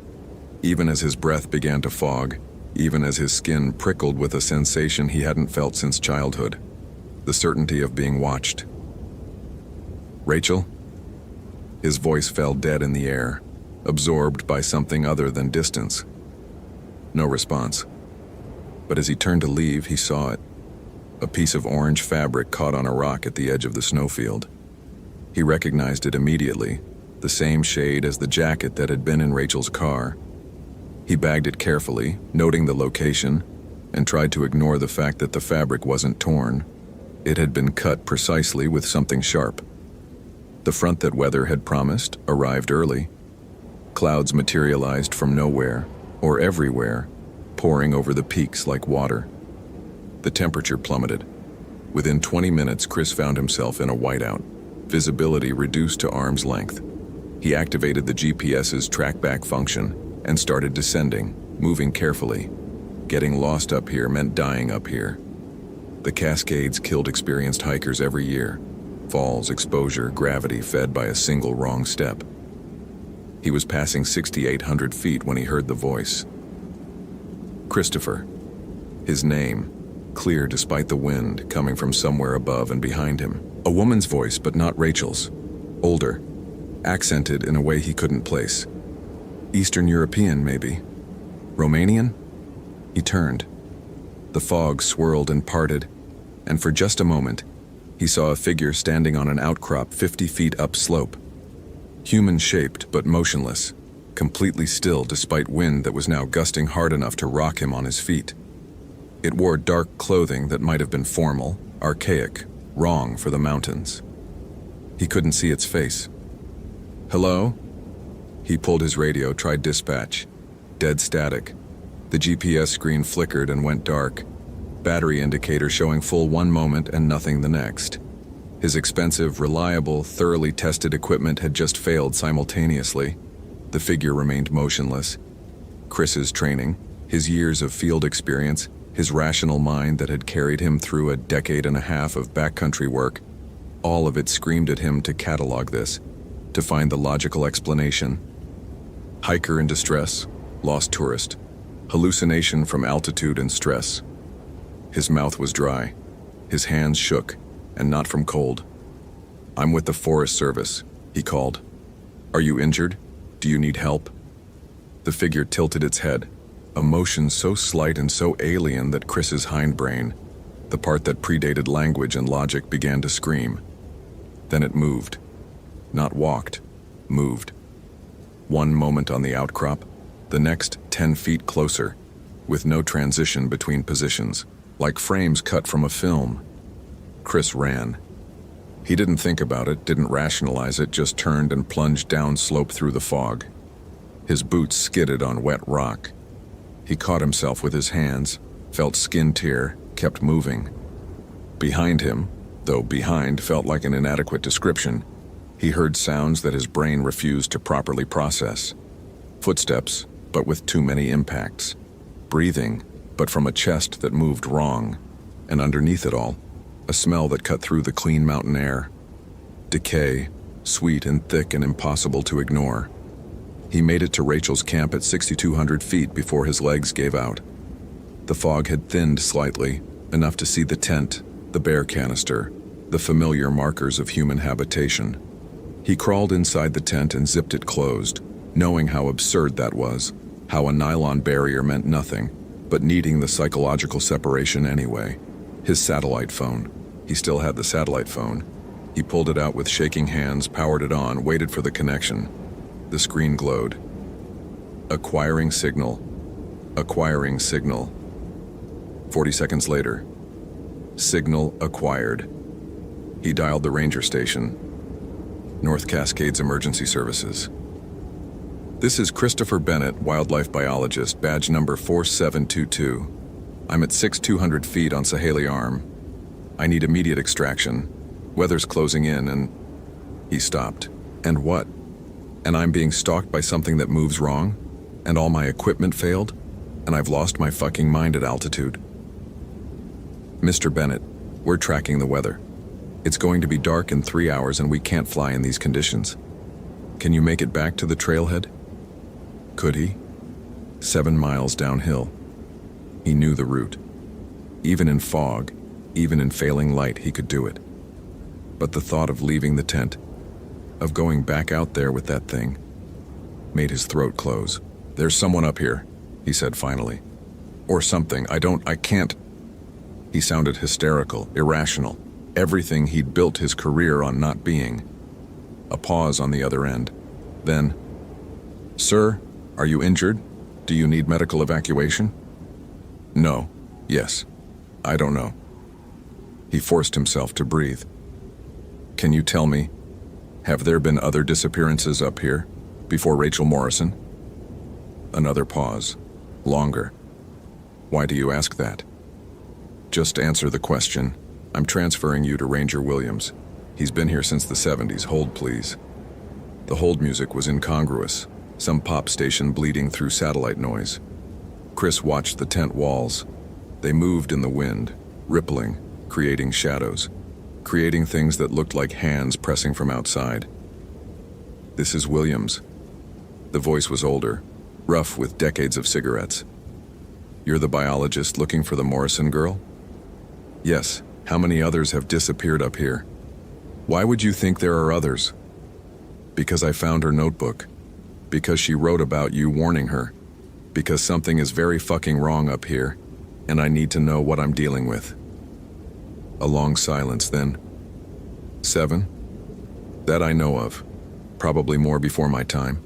even as his breath began to fog, even as his skin prickled with a sensation he hadn't felt since childhood, the certainty of being watched. Rachel? His voice fell dead in the air, absorbed by something other than distance. No response. But as he turned to leave, he saw it. A piece of orange fabric caught on a rock at the edge of the snowfield. He recognized it immediately, the same shade as the jacket that had been in Rachel's car. He bagged it carefully, noting the location, and tried to ignore the fact that the fabric wasn't torn. It had been cut precisely with something sharp. The front that weather had promised arrived early. Clouds materialized from nowhere, or everywhere, pouring over the peaks like water. The temperature plummeted. Within 20 minutes, Chris found himself in a whiteout, visibility reduced to arm's length. He activated the GPS's trackback function and started descending, moving carefully. Getting lost up here meant dying up here. The Cascades killed experienced hikers every year. Falls, exposure, gravity fed by a single wrong step. He was passing 6,800 feet when he heard the voice. Christopher. His name, clear despite the wind, coming from somewhere above and behind him. A woman's voice, but not Rachel's. Older, accented in a way he couldn't place. Eastern European, maybe. Romanian? He turned. The fog swirled and parted, and for just a moment, he saw a figure standing on an outcrop 50 feet upslope. Human-shaped but motionless, completely still despite wind that was now gusting hard enough to rock him on his feet. It wore dark clothing that might have been formal, archaic, wrong for the mountains. He couldn't see its face. "Hello?" He pulled his radio, tried dispatch. Dead static. The GPS screen flickered and went dark. Battery indicator showing full one moment and nothing the next. His expensive, reliable, thoroughly tested equipment had just failed simultaneously. The figure remained motionless. Chris's training, his years of field experience, his rational mind that had carried him through a decade and a half of backcountry work, all of it screamed at him to catalog this, to find the logical explanation. Hiker in distress, lost tourist, hallucination from altitude and stress. His mouth was dry, his hands shook, and not from cold. "I'm with the Forest Service," he called. "Are you injured? Do you need help?" The figure tilted its head, a motion so slight and so alien that Chris's hindbrain, the part that predated language and logic, began to scream. Then it moved. Not walked, moved. One moment on the outcrop, the next 10 feet closer, with no transition between positions, like frames cut from a film. Chris ran. He didn't think about it, didn't rationalize it, just turned and plunged down slope through the fog. His boots skidded on wet rock. He caught himself with his hands, felt skin tear, kept moving. Behind him, though behind felt like an inadequate description, he heard sounds that his brain refused to properly process. Footsteps, but with too many impacts. Breathing, but from a chest that moved wrong. And underneath it all, a smell that cut through the clean mountain air. Decay, sweet and thick and impossible to ignore. He made it to Rachel's camp at 6,200 feet before his legs gave out. The fog had thinned slightly, enough to see the tent, the bear canister, the familiar markers of human habitation. He crawled inside the tent and zipped it closed, knowing how absurd that was, how a nylon barrier meant nothing, but needing the psychological separation anyway. His satellite phone. He still had the satellite phone. He pulled it out with shaking hands, powered it on, waited for the connection. The screen glowed. Acquiring signal. Acquiring signal. 40 seconds later. Signal acquired. He dialed the ranger station. North Cascades Emergency Services. "This is Christopher Bennett, wildlife biologist, badge number 4722. I'm at 6,200 feet on Sahaley Arm. I need immediate extraction. Weather's closing in and..." He stopped. "And what? And I'm being stalked by something that moves wrong? And all my equipment failed? And I've lost my fucking mind at altitude." "Mr. Bennett, we're tracking the weather. It's going to be dark in 3 hours and we can't fly in these conditions. Can you make it back to the trailhead?" Could he? 7 miles downhill. He knew the route. Even in fog, even in failing light, he could do it. But the thought of leaving the tent, of going back out there with that thing, made his throat close. "There's someone up here," he said finally. "Or something. I can't." He sounded hysterical, irrational. Everything he'd built his career on not being. A pause on the other end. Then, "Sir, are you injured? Do you need medical evacuation?" "No. Yes. I don't know." He forced himself to breathe. "Can you tell me, have there been other disappearances up here, before Rachel Morrison?" Another pause. Longer. "Why do you ask that?" "Just answer the question. I'm transferring you to Ranger Williams. He's been here since the 70s. Hold, please." The hold music was incongruous, some pop station bleeding through satellite noise. Chris watched the tent walls. They moved in the wind, rippling, creating shadows, creating things that looked like hands pressing from outside. "This is Williams." The voice was older, rough with decades of cigarettes. "You're the biologist looking for the Morrison girl?" "Yes. How many others have disappeared up here?" "Why would you think there are others?" "Because I found her notebook. Because she wrote about you warning her. Because something is very fucking wrong up here. and I need to know what I'm dealing with." A long silence, then, "7? That I know of. Probably more before my time.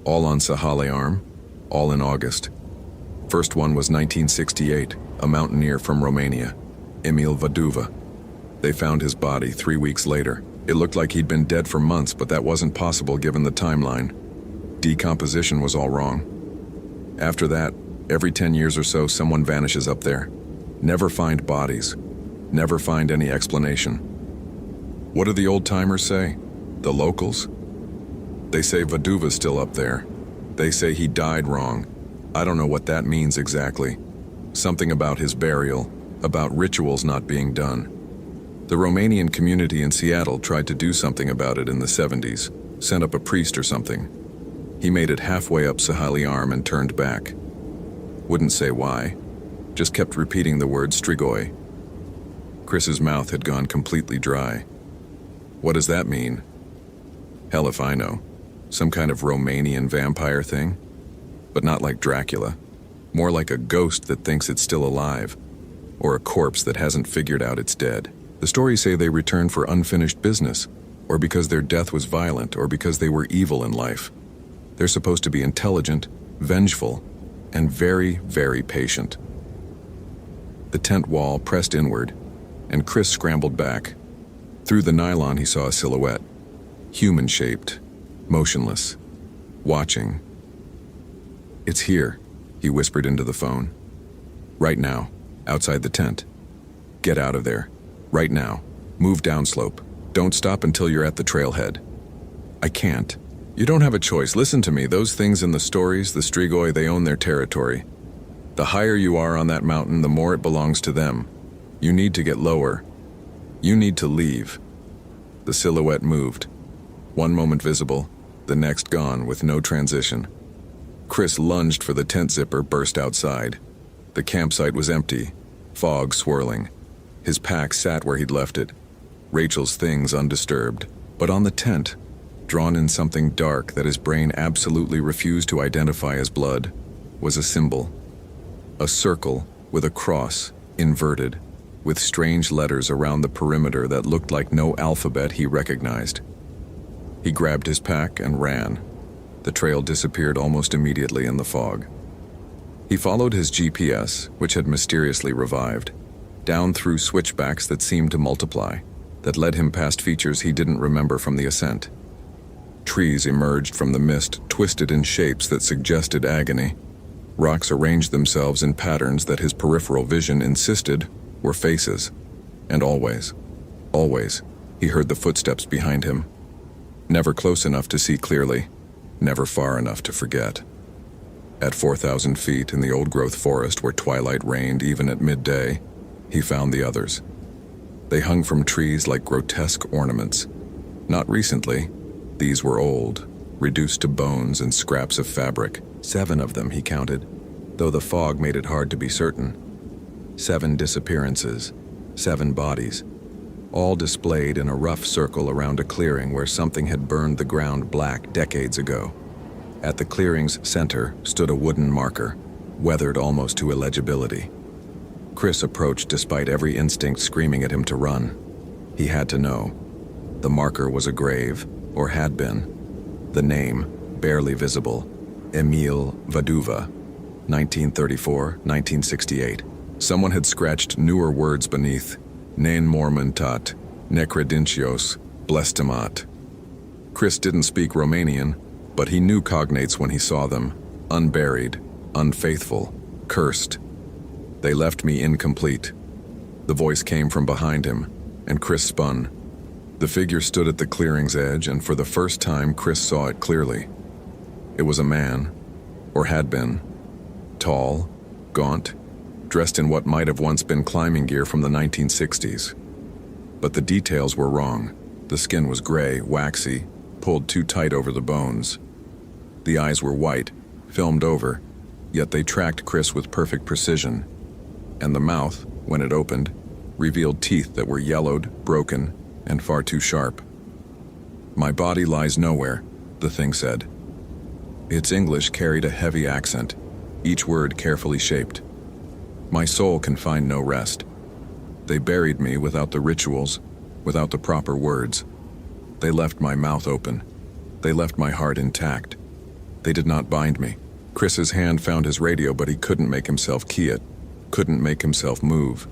All on Sahale Arm, all in August. First one was 1968, a mountaineer from Romania, Emil Vaduva. They found his body 3 weeks later. It looked like he'd been dead for months, but that wasn't possible given the timeline. Decomposition was all wrong. After that, every 10 years or so, someone vanishes up there. Never find bodies. Never find any explanation. What do the old-timers say? The locals? They say Vaduva's still up there. They say he died wrong. I don't know what that means exactly. Something about his burial, about rituals not being done. The Romanian community in Seattle tried to do something about it in the 70s, sent up a priest or something. He made it halfway up Sahale Arm and turned back. Wouldn't say why, just kept repeating the word Strigoi. Chris's mouth had gone completely dry. What does that mean? Hell if I know. Some kind of Romanian vampire thing? But not like Dracula. More like a ghost that thinks it's still alive, or a corpse that hasn't figured out it's dead. The stories say they returned for unfinished business, or because their death was violent, or because they were evil in life. They're supposed to be intelligent, vengeful, and very, very patient. The tent wall pressed inward, and Chris scrambled back. Through the nylon he saw a silhouette, human-shaped, motionless, watching. "It's here," he whispered into the phone. "Right now, outside the tent. Get out of there. Right now. Move downslope. Don't stop until you're at the trailhead." "I can't." "You don't have a choice. Listen to me. Those things in the stories, the Strigoi, they own their territory. The higher you are on that mountain, the more it belongs to them. You need to get lower. You need to leave." The silhouette moved. One moment visible, the next gone with no transition. Chris lunged for the tent zipper, burst outside. The campsite was empty, fog swirling. His pack sat where he'd left it, Rachel's things undisturbed. But on the tent, drawn in something dark that his brain absolutely refused to identify as blood, was a symbol. A circle with a cross, inverted, with strange letters around the perimeter that looked like no alphabet he recognized. He grabbed his pack and ran. The trail disappeared almost immediately in the fog. He followed his GPS, which had mysteriously revived, down through switchbacks that seemed to multiply, that led him past features he didn't remember from the ascent. Trees emerged from the mist, twisted in shapes that suggested agony. Rocks arranged themselves in patterns that his peripheral vision insisted were faces. And always, he heard the footsteps behind him. Never close enough to see clearly, never far enough to forget. At 4,000 feet in the old-growth forest where twilight reigned even at midday, he found the others. They hung from trees like grotesque ornaments. Not recently, these were old, reduced to bones and scraps of fabric. 7 of them, he counted, though the fog made it hard to be certain. 7 disappearances, 7 bodies, all displayed in a rough circle around a clearing where something had burned the ground black decades ago. At the clearing's center stood a wooden marker, weathered almost to illegibility. Chris approached despite every instinct screaming at him to run. He had to know. The marker was a grave, or had been. The name, barely visible, Emil Vaduva, 1934-1968. Someone had scratched newer words beneath, Nen Mormentat, Necredentios, Blestimat. Chris didn't speak Romanian, but he knew cognates when he saw them. Unburied, unfaithful, cursed. They left me incomplete. The voice came from behind him, and Chris spun. The figure stood at the clearing's edge, and for the first time Chris saw it clearly. It was a man, or had been. Tall, gaunt, dressed in what might have once been climbing gear from the 1960s. But the details were wrong. The skin was gray, waxy, pulled too tight over the bones. The eyes were white, filmed over, yet they tracked Chris with perfect precision. And the mouth, when it opened, revealed teeth that were yellowed, broken, and far too sharp. "My body lies nowhere," the thing said. Its English carried a heavy accent, each word carefully shaped. My soul can find no rest. They buried me without the rituals, without the proper words. They left my mouth open. They left my heart intact. They did not bind me. Chris's hand found his radio, but he couldn't make himself key it, couldn't make himself move.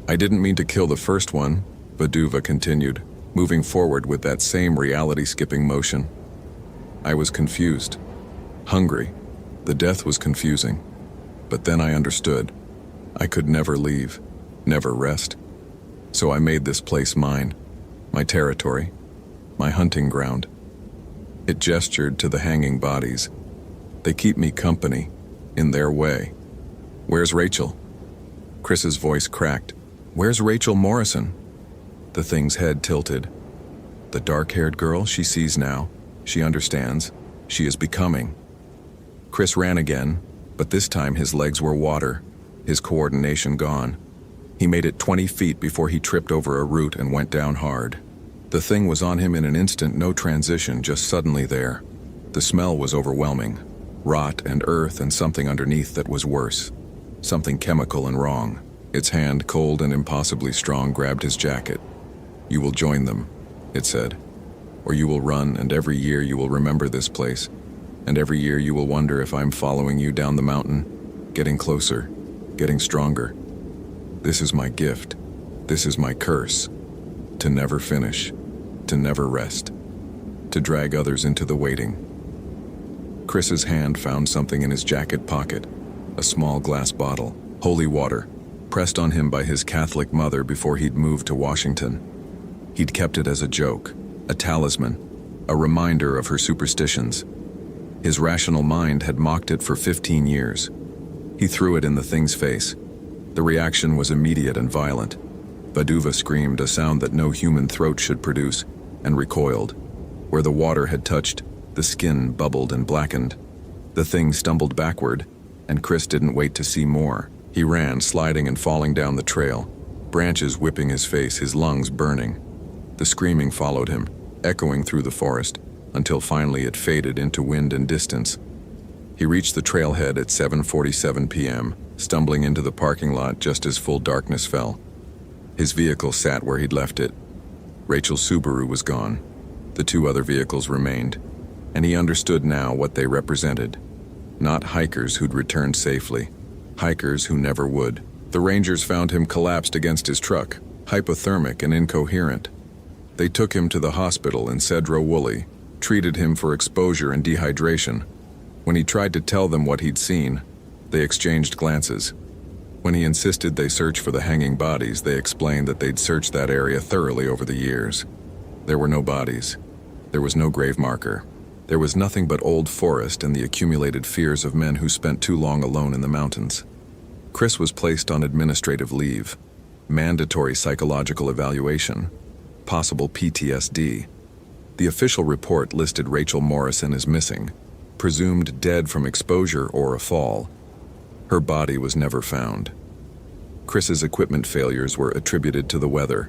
I didn't mean to kill the first one, Vaduva continued, moving forward with that same reality-skipping motion. I was confused, hungry. The death was confusing. But then I understood. I could never leave, never rest. So I made this place mine, my territory, my hunting ground. It gestured to the hanging bodies. They keep me company, in their way. Where's Rachel? Chris's voice cracked. Where's Rachel Morrison? The thing's head tilted. The dark-haired girl she sees now, she understands, she is becoming. Chris ran again, but this time his legs were water, his coordination gone. He made it 20 feet before he tripped over a root and went down hard. The thing was on him in an instant, no transition, just suddenly there. The smell was overwhelming. Rot and earth and something underneath that was worse. Something chemical and wrong. Its hand, cold and impossibly strong, grabbed his jacket. You will join them, it said. Or you will run, and every year you will remember this place. And every year you will wonder if I'm following you down the mountain, getting closer, getting stronger. This is my gift. This is my curse. To never finish, to never rest, to drag others into the waiting. Chris's hand found something in his jacket pocket, a small glass bottle, holy water, pressed on him by his Catholic mother before he'd moved to Washington. He'd kept it as a joke, a talisman, a reminder of her superstitions. His rational mind had mocked it for 15 years. He threw it in the thing's face. The reaction was immediate and violent. Vaduva screamed, a sound that no human throat should produce, and recoiled. Where the water had touched, the skin bubbled and blackened. The thing stumbled backward, and Chris didn't wait to see more. He ran, sliding and falling down the trail, branches whipping his face, his lungs burning. The screaming followed him, echoing through the forest, until finally it faded into wind and distance. He reached the trailhead at 7:47 p.m., stumbling into the parking lot just as full darkness fell. His vehicle sat where he'd left it. Rachel's Subaru was gone. The two other vehicles remained, and he understood now what they represented. Not hikers who'd returned safely, hikers who never would. The Rangers found him collapsed against his truck, hypothermic and incoherent. They took him to the hospital in Cedro Woolley, treated him for exposure and dehydration. When he tried to tell them what he'd seen, they exchanged glances. When he insisted they search for the hanging bodies, they explained that they'd searched that area thoroughly over the years. There were no bodies. There was no grave marker. There was nothing but old forest and the accumulated fears of men who spent too long alone in the mountains. Chris was placed on administrative leave, mandatory psychological evaluation, possible PTSD. The official report listed Rachel Morrison as missing, presumed dead from exposure or a fall. Her body was never found. Chris's equipment failures were attributed to the weather.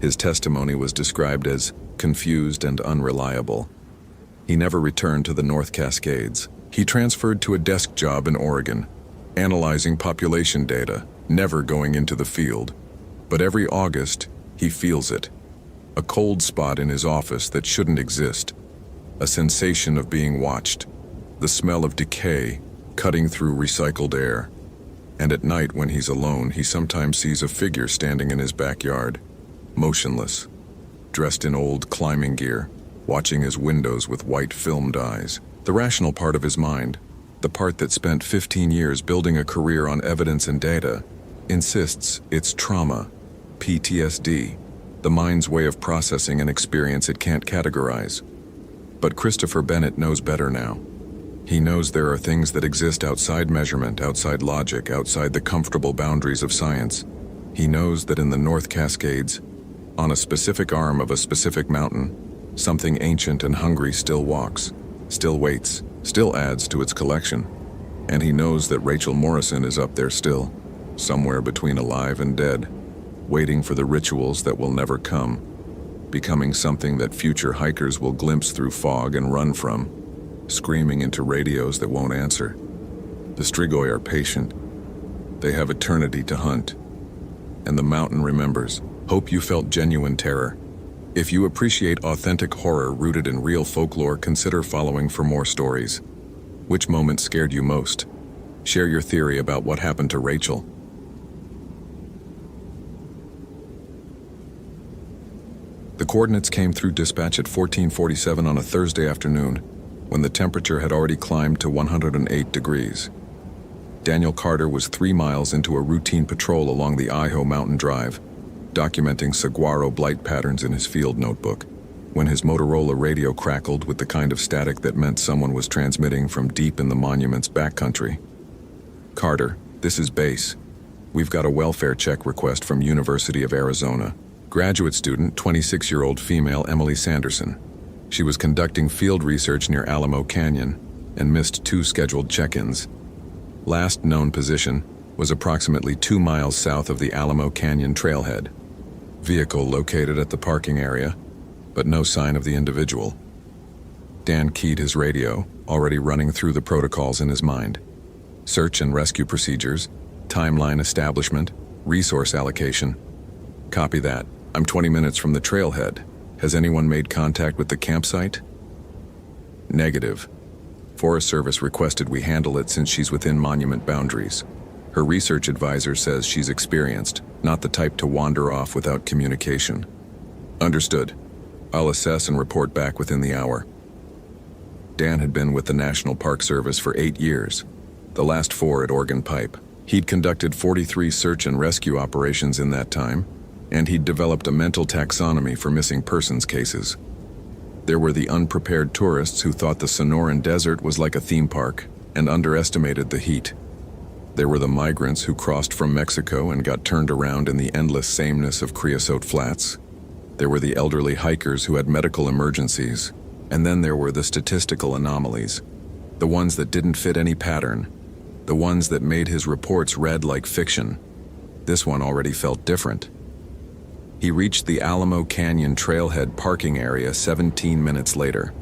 His testimony was described as confused and unreliable. He never returned to the North Cascades. He transferred to a desk job in Oregon, analyzing population data, never going into the field. But every August, he feels it. A cold spot in his office that shouldn't exist. A sensation of being watched. The smell of decay cutting through recycled air. And at night when he's alone, he sometimes sees a figure standing in his backyard, motionless, dressed in old climbing gear, watching his windows with white filmed eyes. The rational part of his mind, the part that spent 15 years building a career on evidence and data, insists it's trauma, PTSD, the mind's way of processing an experience it can't categorize. But Christopher Bennett knows better now. He knows there are things that exist outside measurement, outside logic, outside the comfortable boundaries of science. He knows that in the North Cascades, on a specific arm of a specific mountain, something ancient and hungry still walks, still waits, still adds to its collection. And he knows that Rachel Morrison is up there still, somewhere between alive and dead, waiting for the rituals that will never come, becoming something that future hikers will glimpse through fog and run from, screaming into radios that won't answer. The Strigoi are patient. They have eternity to hunt. And the mountain remembers. Hope you felt genuine terror. If you appreciate authentic horror rooted in real folklore, consider following for more stories. Which moment scared you most? Share your theory about what happened to Rachel. The coordinates came through dispatch at 14:47 on a Thursday afternoon, when the temperature had already climbed to 108 degrees. Daniel Carter was 3 miles into a routine patrol along the Idaho Mountain Drive, documenting saguaro blight patterns in his field notebook, when his Motorola radio crackled with the kind of static that meant someone was transmitting from deep in the monument's backcountry. "Carter, this is Base. We've got a welfare check request from University of Arizona. Graduate student, 26-year-old female Emily Sanderson. She was conducting field research near Alamo Canyon and missed 2 scheduled check-ins. Last known position was approximately 2 miles south of the Alamo Canyon trailhead. Vehicle located at the parking area, but no sign of the individual." Dan keyed his radio, already running through the protocols in his mind. Search and rescue procedures, timeline establishment, resource allocation. "Copy that. I'm 20 minutes from the trailhead. Has anyone made contact with the campsite?" "Negative. Forest Service requested we handle it since she's within monument boundaries. Her research advisor says she's experienced, not the type to wander off without communication." "Understood. I'll assess and report back within the hour." Dan had been with the National Park Service for 8 years, the last 4 at Oregon Pipe. He'd conducted 43 search and rescue operations in that time, and he'd developed a mental taxonomy for missing persons cases. There were the unprepared tourists who thought the Sonoran Desert was like a theme park and underestimated the heat. There were the migrants who crossed from Mexico and got turned around in the endless sameness of Creosote Flats. There were the elderly hikers who had medical emergencies. And then there were the statistical anomalies, the ones that didn't fit any pattern, the ones that made his reports read like fiction. This one already felt different. He reached the Alamo Canyon trailhead parking area 17 minutes later.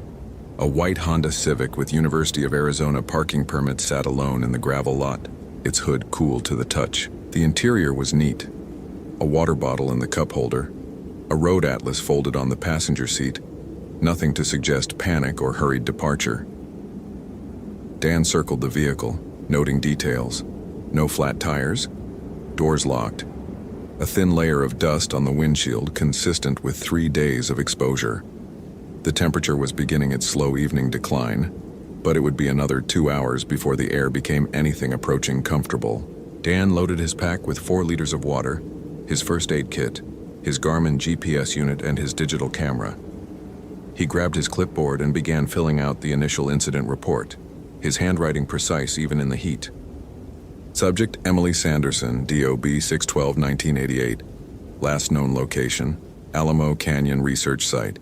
A white Honda Civic with University of Arizona parking permit sat alone in the gravel lot, its hood cool to the touch. The interior was neat. A water bottle in the cup holder, a road atlas folded on the passenger seat, nothing to suggest panic or hurried departure. Dan circled the vehicle, noting details. No flat tires, doors locked, a thin layer of dust on the windshield consistent with 3 days of exposure. The temperature was beginning its slow evening decline, but it would be another 2 hours before the air became anything approaching comfortable. Dan loaded his pack with 4 liters of water, his first aid kit, his Garmin GPS unit, and his digital camera. He grabbed his clipboard and began filling out the initial incident report, his handwriting precise even in the heat. Subject Emily Sanderson, DOB 6/12/1988. Last known location, Alamo Canyon Research Site.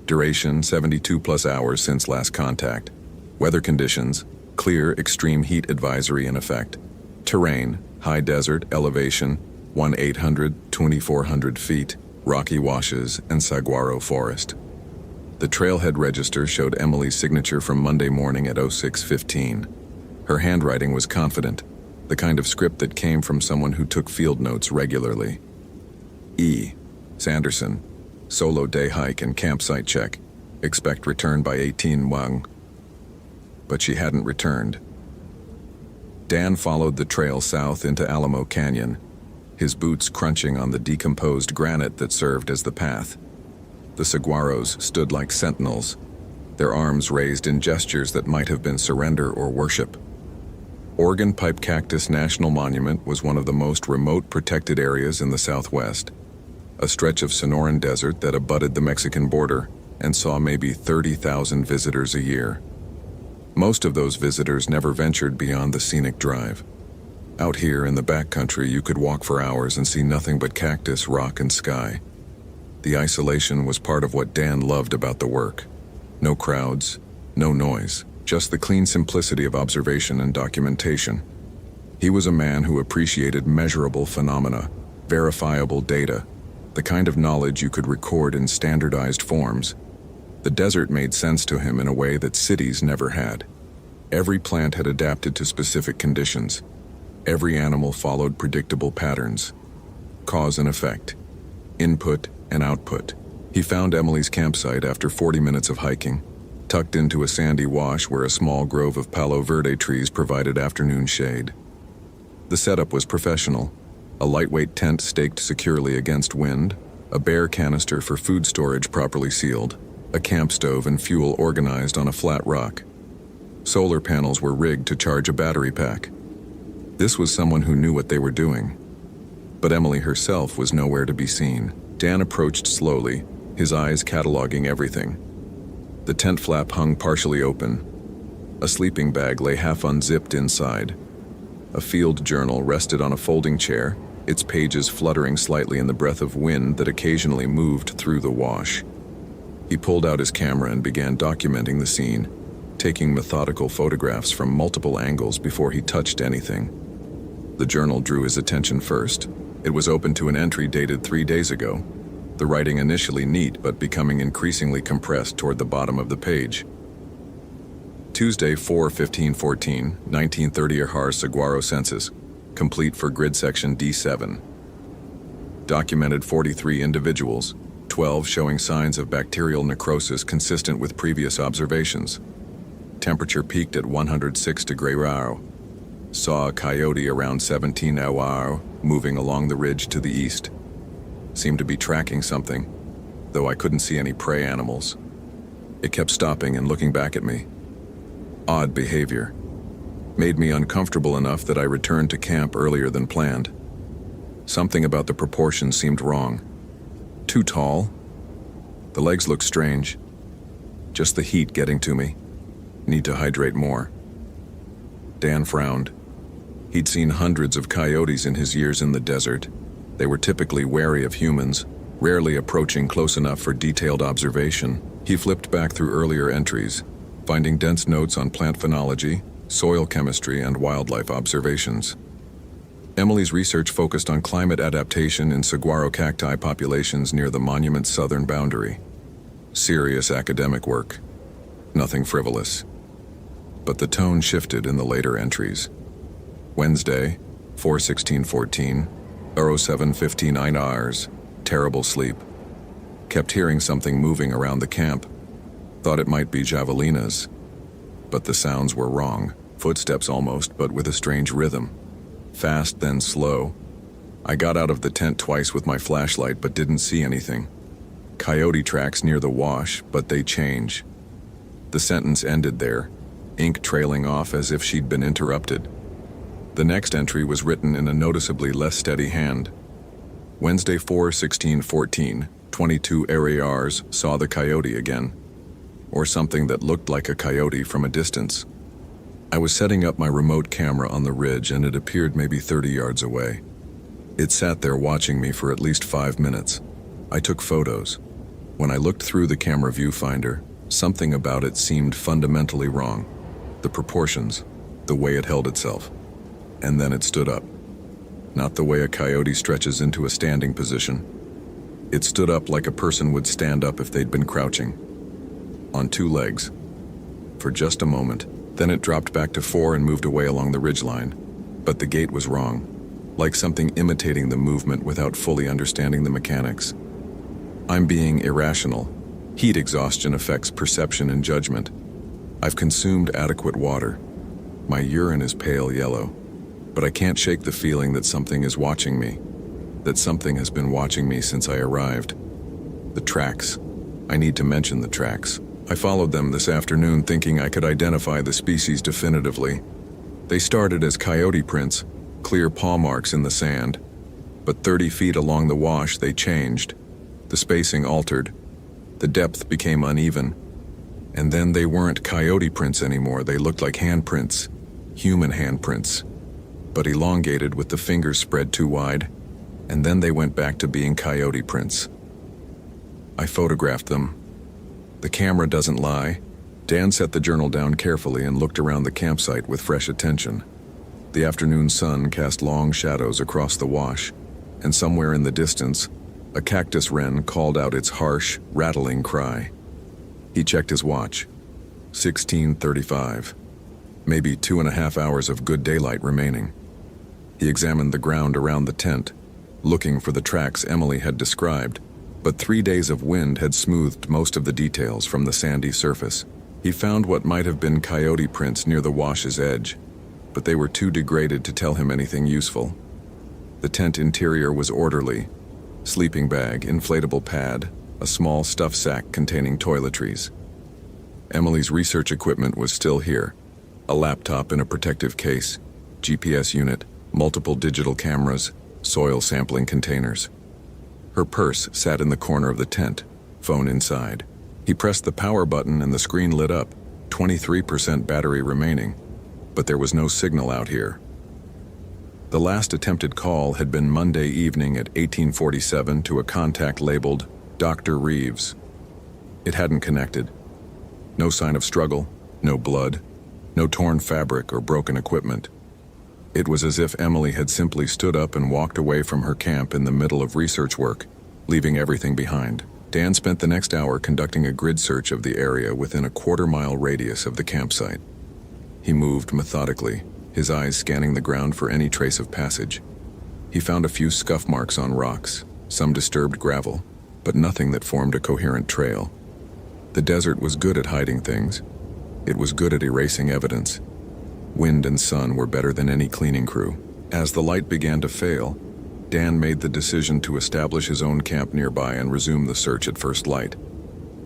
Duration 72+ hours since last contact. Weather conditions, clear extreme heat advisory in effect. Terrain, high desert, elevation 1,800-2,400 feet, rocky washes, and saguaro forest. The trailhead register showed Emily's signature from Monday morning at 06:15. Her handwriting was confident, the kind of script that came from someone who took field notes regularly. E. Sanderson. Solo day hike and campsite check. Expect return by 18 But she hadn't returned. Dan followed the trail south into Alamo Canyon, his boots crunching on the decomposed granite that served as the path. The saguaros stood like sentinels, their arms raised in gestures that might have been surrender or worship. Oregon Pipe Cactus National Monument was one of the most remote protected areas in the Southwest, a stretch of Sonoran Desert that abutted the Mexican border and saw maybe 30,000 visitors a year. Most of those visitors never ventured beyond the scenic drive. Out here in the backcountry, you could walk for hours and see nothing but cactus, rock, and sky. The isolation was part of what Dan loved about the work. No crowds, no noise, just the clean simplicity of observation and documentation. He was a man who appreciated measurable phenomena, verifiable data, the kind of knowledge you could record in standardized forms. The desert made sense to him in a way that cities never had. Every plant had adapted to specific conditions. Every animal followed predictable patterns. Cause and effect. Input and output. He found Emily's campsite after 40 minutes of hiking, tucked into a sandy wash where a small grove of Palo Verde trees provided afternoon shade. The setup was professional. A lightweight tent staked securely against wind, a bare canister for food storage properly sealed, a camp stove and fuel organized on a flat rock. Solar panels were rigged to charge a battery pack. This was someone who knew what they were doing. But Emily herself was nowhere to be seen. Dan approached slowly, his eyes cataloging everything. The tent flap hung partially open. A sleeping bag lay half unzipped inside. A field journal rested on a folding chair, its pages fluttering slightly in the breath of wind that occasionally moved through the wash. He pulled out his camera and began documenting the scene, taking methodical photographs from multiple angles before he touched anything. The journal drew his attention first. It was open to an entry dated 3 days ago, the writing initially neat but becoming increasingly compressed toward the bottom of the page. Tuesday, 4/15/14, 1930 Har Saguaro census, complete for grid section D7. Documented 43 individuals, 12 showing signs of bacterial necrosis consistent with previous observations. Temperature peaked at 106 degrees Rao. Saw a coyote around 17 hour moving along the ridge to the east. Seemed to be tracking something, though I couldn't see any prey animals. It kept stopping and looking back at me. Odd behavior. Made me uncomfortable enough that I returned to camp earlier than planned. Something about the proportions seemed wrong. Too tall. The legs looked strange. Just the heat getting to me. Need to hydrate more. Dan frowned. He'd seen hundreds of coyotes in his years in the desert. They were typically wary of humans, rarely approaching close enough for detailed observation. He flipped back through earlier entries, finding dense notes on plant phenology, soil chemistry, and wildlife observations. Emily's research focused on climate adaptation in saguaro cacti populations near the monument's southern boundary. Serious academic work. Nothing frivolous. But the tone shifted in the later entries. Wednesday, 4/16/14, 07:59 hours, terrible sleep. Kept hearing something moving around the camp. Thought it might be javelinas. But the sounds were wrong. Footsteps almost, but with a strange rhythm. Fast, then slow. I got out of the tent twice with my flashlight, but didn't see anything. Coyote tracks near the wash, but they change. The sentence ended there, ink trailing off as if she'd been interrupted. The next entry was written in a noticeably less steady hand. Wednesday, 4/16/14, 22 ARs saw the coyote again. Or something that looked like a coyote from a distance. I was setting up my remote camera on the ridge and it appeared maybe 30 yards away. It sat there watching me for at least 5 minutes. I took photos. When I looked through the camera viewfinder, something about it seemed fundamentally wrong. The proportions, the way it held itself. And then it stood up. Not the way a coyote stretches into a standing position. It stood up like a person would stand up if they'd been crouching. On 2 legs. For just a moment, then it dropped back to 4 and moved away along the ridgeline. But the gait was wrong, like something imitating the movement without fully understanding the mechanics. I'm being irrational. Heat exhaustion affects perception and judgment. I've consumed adequate water. My urine is pale yellow. But I can't shake the feeling that something is watching me. That something has been watching me since I arrived. The tracks. I need to mention the tracks. I followed them this afternoon thinking I could identify the species definitively. They started as coyote prints, clear paw marks in the sand. But 30 feet along the wash they changed. The spacing altered. The depth became uneven. And then they weren't coyote prints anymore, they looked like handprints. Human handprints. But elongated with the fingers spread too wide. And then they went back to being coyote prints. I photographed them. The camera doesn't lie. Dan set the journal down carefully and looked around the campsite with fresh attention. The afternoon sun cast long shadows across the wash, and somewhere in the distance, a cactus wren called out its harsh, rattling cry. He checked his watch. 16:35. Maybe 2.5 hours of good daylight remaining. He examined the ground around the tent, looking for the tracks Emily had described, but 3 days of wind had smoothed most of the details from the sandy surface. He found what might have been coyote prints near the wash's edge, but they were too degraded to tell him anything useful. The tent interior was orderly: sleeping bag, inflatable pad, a small stuff sack containing toiletries. Emily's research equipment was still here: a laptop in a protective case, GPS unit, multiple digital cameras, soil sampling containers. Her purse sat in the corner of the tent, phone inside. He pressed the power button and the screen lit up, 23% battery remaining, but there was no signal out here. The last attempted call had been Monday evening at 1847 to a contact labeled Dr. Reeves. It hadn't connected. No sign of struggle, no blood, no torn fabric or broken equipment. It was as if Emily had simply stood up and walked away from her camp in the middle of research work, leaving everything behind. Dan spent the next hour conducting a grid search of the area within a quarter-mile radius of the campsite. He moved methodically, his eyes scanning the ground for any trace of passage. He found a few scuff marks on rocks, some disturbed gravel, but nothing that formed a coherent trail. The desert was good at hiding things. It was good at erasing evidence. Wind and sun were better than any cleaning crew. As the light began to fail, Dan made the decision to establish his own camp nearby and resume the search at first light.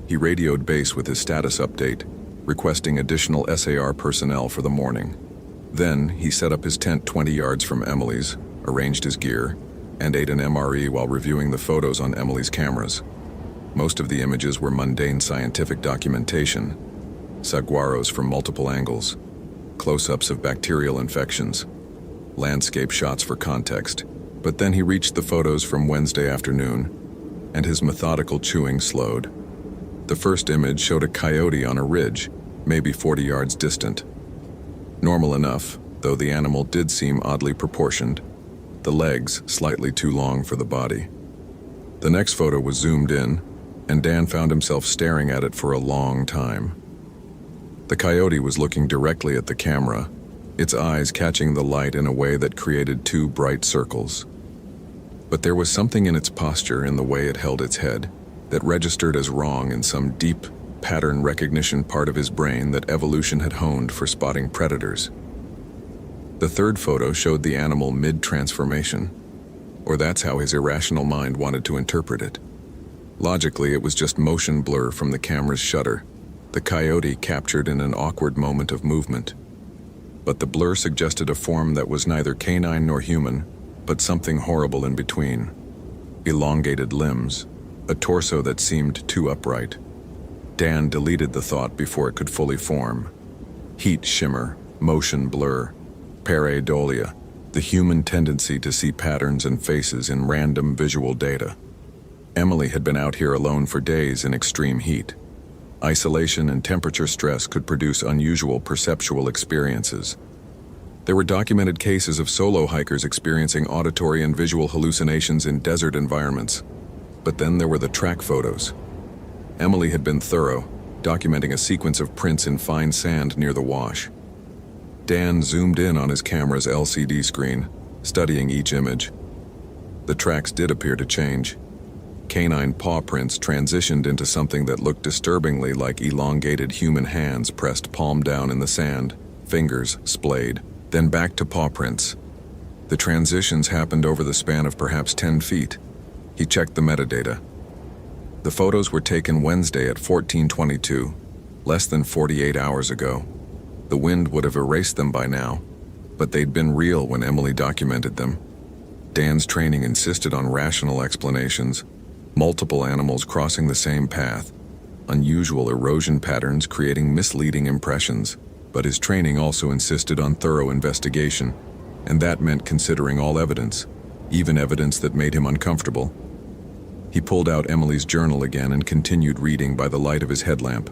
He radioed base with his status update, requesting additional SAR personnel for the morning. Then he set up his tent 20 yards from Emily's, arranged his gear, and ate an MRE while reviewing the photos on Emily's cameras. Most of the images were mundane scientific documentation, saguaros from multiple angles, close-ups of bacterial infections, landscape shots for context. But then he reached the photos from Wednesday afternoon, and his methodical chewing slowed. The first image showed a coyote on a ridge, maybe 40 yards distant. Normal enough, though the animal did seem oddly proportioned, the legs slightly too long for the body. The next photo was zoomed in, and Dan found himself staring at it for a long time. The coyote was looking directly at the camera, its eyes catching the light in a way that created 2 bright circles. But there was something in its posture, in the way it held its head, that registered as wrong in some deep pattern recognition part of his brain that evolution had honed for spotting predators. The third photo showed the animal mid-transformation, or that's how his irrational mind wanted to interpret it. Logically, it was just motion blur from the camera's shutter, the coyote captured in an awkward moment of movement. But the blur suggested a form that was neither canine nor human, but something horrible in between. Elongated limbs, a torso that seemed too upright. Dan deleted the thought before it could fully form. Heat shimmer, motion blur, pareidolia, the human tendency to see patterns and faces in random visual data. Emily had been out here alone for days in extreme heat. Isolation and temperature stress could produce unusual perceptual experiences. There were documented cases of solo hikers experiencing auditory and visual hallucinations in desert environments. But then there were the track photos. Emily had been thorough, documenting a sequence of prints in fine sand near the wash. Dan zoomed in on his camera's LCD screen, studying each image. The tracks did appear to change. Canine paw prints transitioned into something that looked disturbingly like elongated human hands pressed palm down in the sand, fingers splayed, then back to paw prints. The transitions happened over the span of perhaps 10 feet. He checked the metadata. The photos were taken Wednesday at 14:22, less than 48 hours ago. The wind would have erased them by now, but they'd been real when Emily documented them. Dan's training insisted on rational explanations, multiple animals crossing the same path, unusual erosion patterns creating misleading impressions, but his training also insisted on thorough investigation, and that meant considering all evidence, even evidence that made him uncomfortable. He pulled out Emily's journal again and continued reading by the light of his headlamp.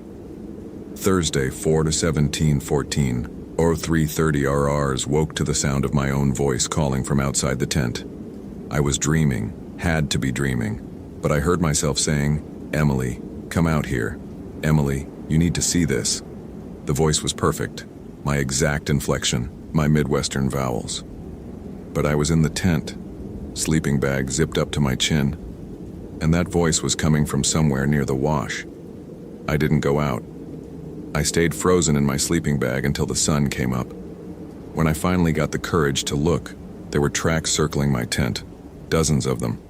Thursday, 4/17/14, 03:30 RRs woke to the sound of my own voice calling from outside the tent. I was dreaming, had to be dreaming, but I heard myself saying, "Emily, come out here. Emily, you need to see this." The voice was perfect, my exact inflection, my Midwestern vowels. But I was in the tent, sleeping bag zipped up to my chin, and that voice was coming from somewhere near the wash. I didn't go out. I stayed frozen in my sleeping bag until the sun came up. When I finally got the courage to look, there were tracks circling my tent, dozens of them.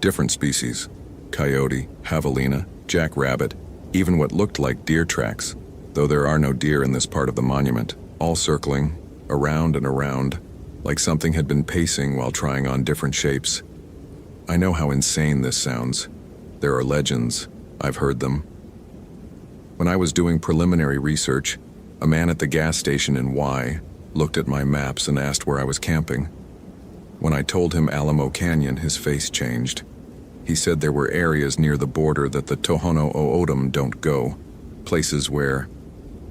Different species: coyote, javelina, jackrabbit, even what looked like deer tracks, though there are no deer in this part of the monument, all circling, around and around, like something had been pacing while trying on different shapes. I know how insane this sounds. There are legends. I've heard them. When I was doing preliminary research, a man at the gas station in Y looked at my maps and asked where I was camping. When I told him Alamo Canyon, his face changed. He said there were areas near the border that the Tohono O'odham don't go, places where...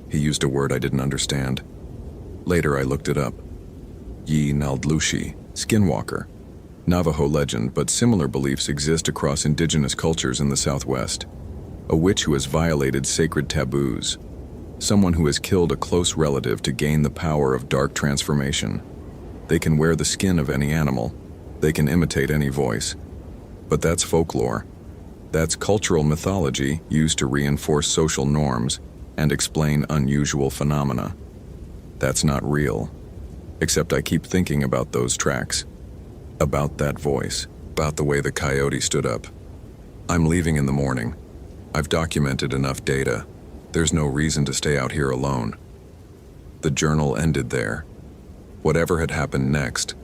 He used a word I didn't understand. Later I looked it up. Yi Naldlushi, skinwalker. Navajo legend, but similar beliefs exist across indigenous cultures in the Southwest. A witch who has violated sacred taboos. Someone who has killed a close relative to gain the power of dark transformation. They can wear the skin of any animal. They can imitate any voice. But that's folklore. That's cultural mythology used to reinforce social norms and explain unusual phenomena. That's not real. Except I keep thinking about those tracks. About that voice. About the way the coyote stood up. I'm leaving in the morning. I've documented enough data. There's no reason to stay out here alone. The journal ended there. Whatever had happened next,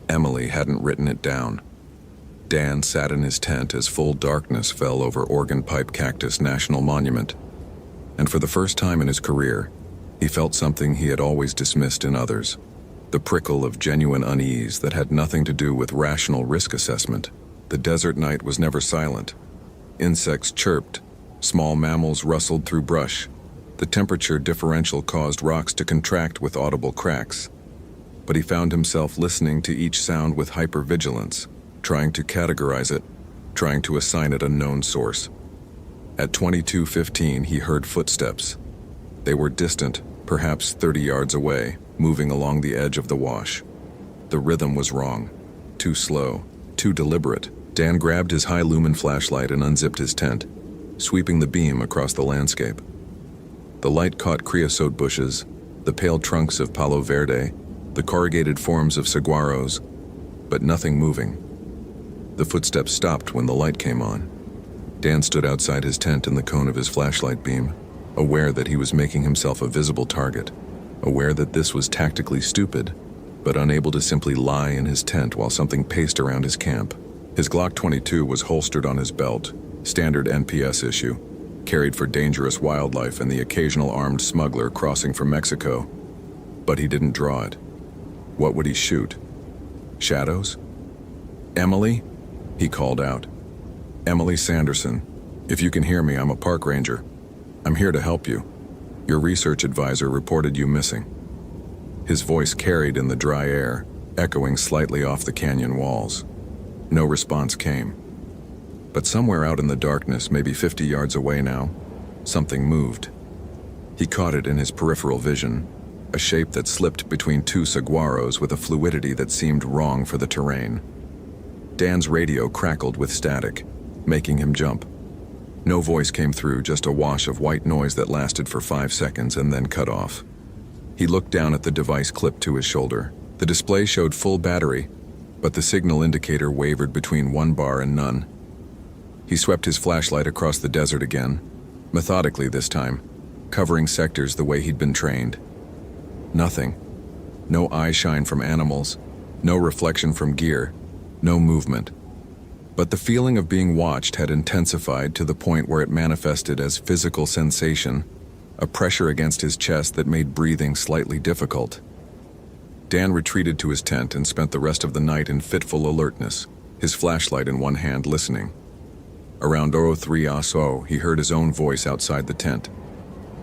Emily hadn't written it down. Dan sat in his tent as full darkness fell over Organ Pipe Cactus National Monument. And for the first time in his career, he felt something he had always dismissed in others. The prickle of genuine unease that had nothing to do with rational risk assessment. The desert night was never silent. Insects chirped. Small mammals rustled through brush. The temperature differential caused rocks to contract with audible cracks. But he found himself listening to each sound with hypervigilance, trying to categorize it, trying to assign it a known source. At 22:15, he heard footsteps. They were distant, perhaps 30 yards away, moving along the edge of the wash. The rhythm was wrong. Too slow, too deliberate. Dan grabbed his high-lumen flashlight and unzipped his tent, sweeping the beam across the landscape. The light caught creosote bushes, the pale trunks of palo verde, the corrugated forms of saguaros, but nothing moving. The footsteps stopped when the light came on. Dan stood outside his tent in the cone of his flashlight beam, aware that he was making himself a visible target, aware that this was tactically stupid, but unable to simply lie in his tent while something paced around his camp. His Glock 22 was holstered on his belt, standard NPS issue, carried for dangerous wildlife and the occasional armed smuggler crossing from Mexico. But he didn't draw it. What would he shoot? Shadows? Emily? He called out. Emily Sanderson, if you can hear me, I'm a park ranger. I'm here to help you. Your research advisor reported you missing. His voice carried in the dry air, echoing slightly off the canyon walls. No response came. But somewhere out in the darkness, maybe 50 yards away now, something moved. He caught it in his peripheral vision, a shape that slipped between two saguaros with a fluidity that seemed wrong for the terrain. Dan's radio crackled with static, making him jump. No voice came through, just a wash of white noise that lasted for 5 seconds and then cut off. He looked down at the device clipped to his shoulder. The display showed full battery, but the signal indicator wavered between 1 bar and none. He swept his flashlight across the desert again, methodically this time, covering sectors the way he'd been trained. Nothing. No eye shine from animals, no reflection from gear, no movement. But the feeling of being watched had intensified to the point where it manifested as physical sensation, a pressure against his chest that made breathing slightly difficult. Dan retreated to his tent and spent the rest of the night in fitful alertness, his flashlight in one hand listening. Around 03 ASO, he heard his own voice outside the tent.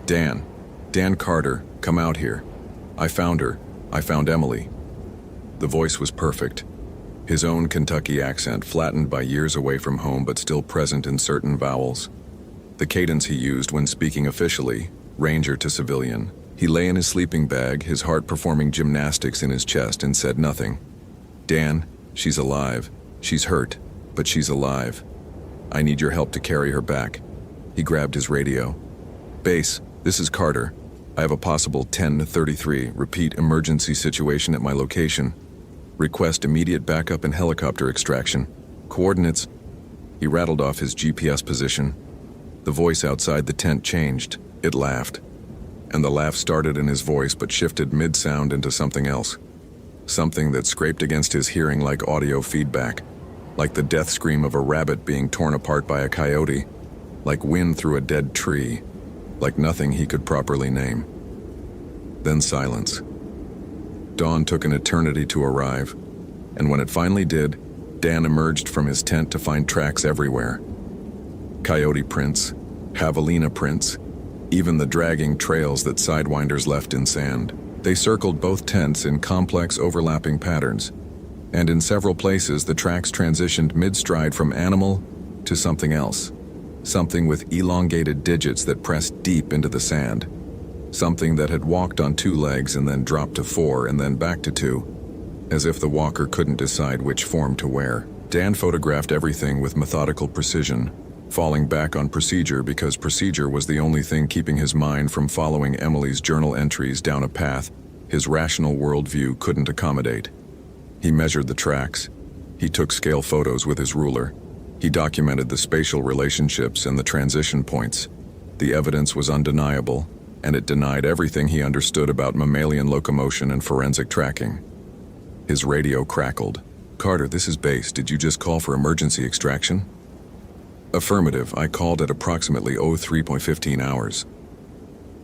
Dan Carter, come out here. I found her. I found Emily. The voice was perfect. His own Kentucky accent, flattened by years away from home but still present in certain vowels. The cadence he used when speaking officially, ranger to civilian. He lay in his sleeping bag, his heart performing gymnastics in his chest, and said nothing. Dan, she's alive. She's hurt, but she's alive. I need your help to carry her back. He grabbed his radio. Base, this is Carter. I have a possible 10-33 repeat emergency situation at my location. Request immediate backup and helicopter extraction. Coordinates. He rattled off his GPS position. The voice outside the tent changed. It laughed. And the laugh started in his voice but shifted mid-sound into something else. Something that scraped against his hearing like audio feedback. Like the death scream of a rabbit being torn apart by a coyote. Like wind through a dead tree. Like nothing he could properly name. Then silence. Dawn took an eternity to arrive, and when it finally did, Dan emerged from his tent to find tracks everywhere. Coyote prints, javelina prints, even the dragging trails that sidewinders left in sand. They circled both tents in complex overlapping patterns, and in several places the tracks transitioned mid-stride from animal to something else. Something with elongated digits that pressed deep into the sand. Something that had walked on 2 legs and then dropped to 4 and then back to 2, as if the walker couldn't decide which form to wear. Dan photographed everything with methodical precision, falling back on procedure because procedure was the only thing keeping his mind from following Emily's journal entries down a path his rational worldview couldn't accommodate. He measured the tracks. He took scale photos with his ruler. He documented the spatial relationships and the transition points. The evidence was undeniable, and it denied everything he understood about mammalian locomotion and forensic tracking. His radio crackled. Carter, this is Base. Did you just call for emergency extraction? Affirmative. I called at approximately 03:15 hours.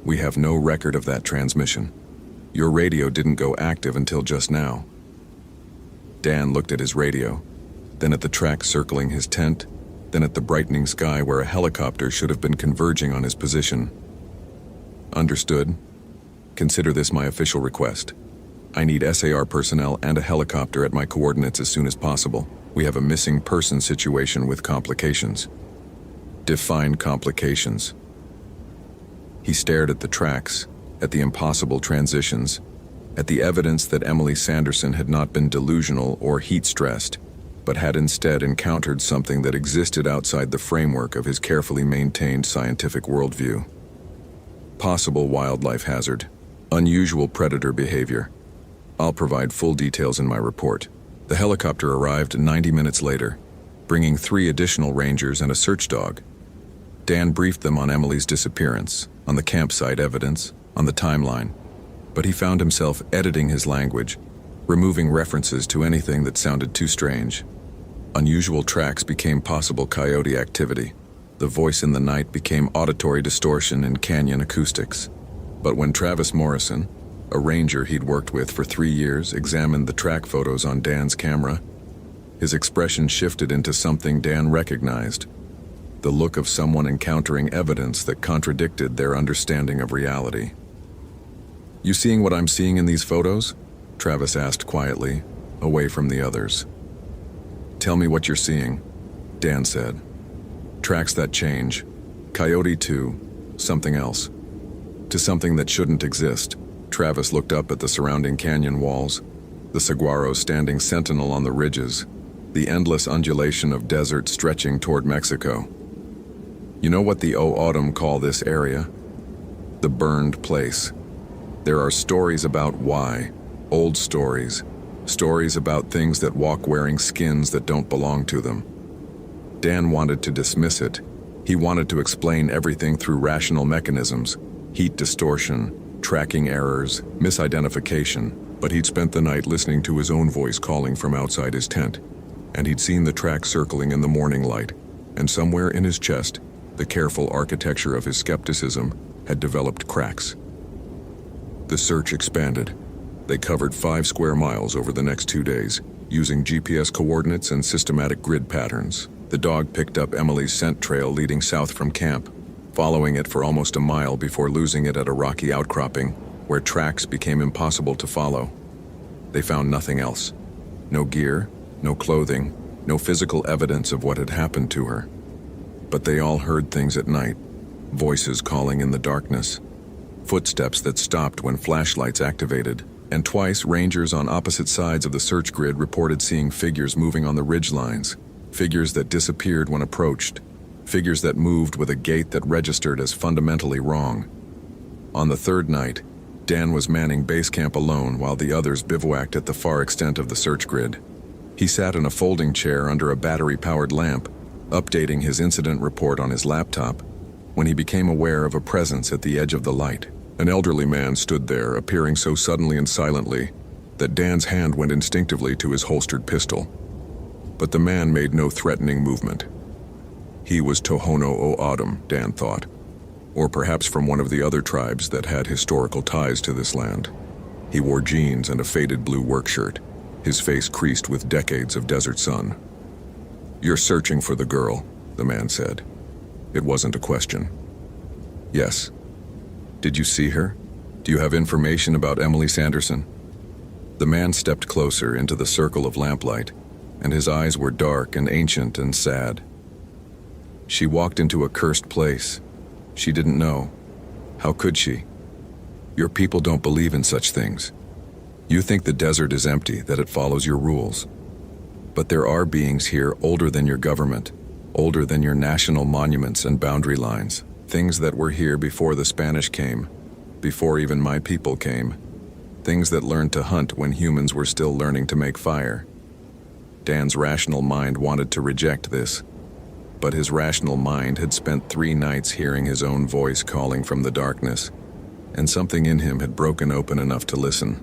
We have no record of that transmission. Your radio didn't go active until just now. Dan looked at his radio, then at the track circling his tent, then at the brightening sky where a helicopter should have been converging on his position. Understood. Consider this my official request. I need SAR personnel and a helicopter at my coordinates as soon as possible. We have a missing person situation with complications. Define complications. He stared at the tracks, at the impossible transitions, at the evidence that Emily Sanderson had not been delusional or heat-stressed, but had instead encountered something that existed outside the framework of his carefully maintained scientific worldview. Possible wildlife hazard. Unusual predator behavior. I'll provide full details in my report. The helicopter arrived 90 minutes later, bringing 3 additional rangers and a search dog. Dan briefed them on Emily's disappearance, on the campsite evidence, on the timeline, but he found himself editing his language, removing references to anything that sounded too strange. Unusual tracks became possible coyote activity. The voice in the night became auditory distortion in canyon acoustics. But when Travis Morrison, a ranger he'd worked with for 3 years, examined the track photos on Dan's camera, his expression shifted into something Dan recognized, the look of someone encountering evidence that contradicted their understanding of reality. You seeing what I'm seeing in these photos? Travis asked quietly, away from the others. Tell me what you're seeing, Dan said. Tracks that change. Coyote to something else. To something that shouldn't exist. Travis looked up at the surrounding canyon walls, the saguaro standing sentinel on the ridges, the endless undulation of desert stretching toward Mexico. You know what the O-Autumn call this area? The burned place. There are stories about why, old stories, stories about things that walk wearing skins that don't belong to them. Dan wanted to dismiss it. He wanted to explain everything through rational mechanisms, heat distortion, tracking errors, misidentification, but he'd spent the night listening to his own voice calling from outside his tent, and he'd seen the track circling in the morning light, and somewhere in his chest, the careful architecture of his skepticism had developed cracks. The search expanded. They covered 5 square miles over the next 2 days, using GPS coordinates and systematic grid patterns. The dog picked up Emily's scent trail leading south from camp, following it for almost a mile before losing it at a rocky outcropping, where tracks became impossible to follow. They found nothing else. No gear, no clothing, no physical evidence of what had happened to her. But they all heard things at night, voices calling in the darkness, footsteps that stopped when flashlights activated, And twice, rangers on opposite sides of the search grid reported seeing figures moving on the ridge lines, figures that disappeared when approached, figures that moved with a gait that registered as fundamentally wrong. On the third night, Dan was manning base camp alone while the others bivouacked at the far extent of the search grid. He sat in a folding chair under a battery-powered lamp, updating his incident report on his laptop, when he became aware of a presence at the edge of the light. An elderly man stood there, appearing so suddenly and silently that Dan's hand went instinctively to his holstered pistol. But the man made no threatening movement. He was Tohono O'Odham, Dan thought, or perhaps from one of the other tribes that had historical ties to this land. He wore jeans and a faded blue work shirt, his face creased with decades of desert sun. "You're searching for the girl," the man said. It wasn't a question. "Yes." "Did you see her? Do you have information about Emily Sanderson?" The man stepped closer into the circle of lamplight, and his eyes were dark and ancient and sad. "She walked into a cursed place. She didn't know. How could she? Your people don't believe in such things. You think the desert is empty, that it follows your rules. But there are beings here older than your government, older than your national monuments and boundary lines, things that were here before the Spanish came, before even my people came, things that learned to hunt when humans were still learning to make fire." Dan's rational mind wanted to reject this, but his rational mind had spent 3 nights hearing his own voice calling from the darkness, and something in him had broken open enough to listen.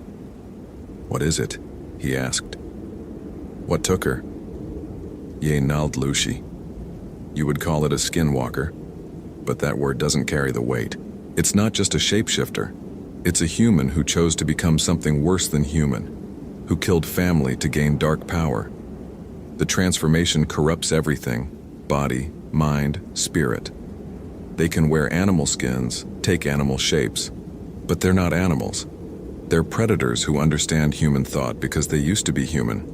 "What is it?" he asked. "What took her?" "Ye nald Lushi." You would call it a skinwalker, but that word doesn't carry the weight. It's not just a shapeshifter. It's a human who chose to become something worse than human, who killed family to gain dark power. The transformation corrupts everything: body, mind, spirit. They can wear animal skins, take animal shapes, but they're not animals. They're predators who understand human thought because they used to be human.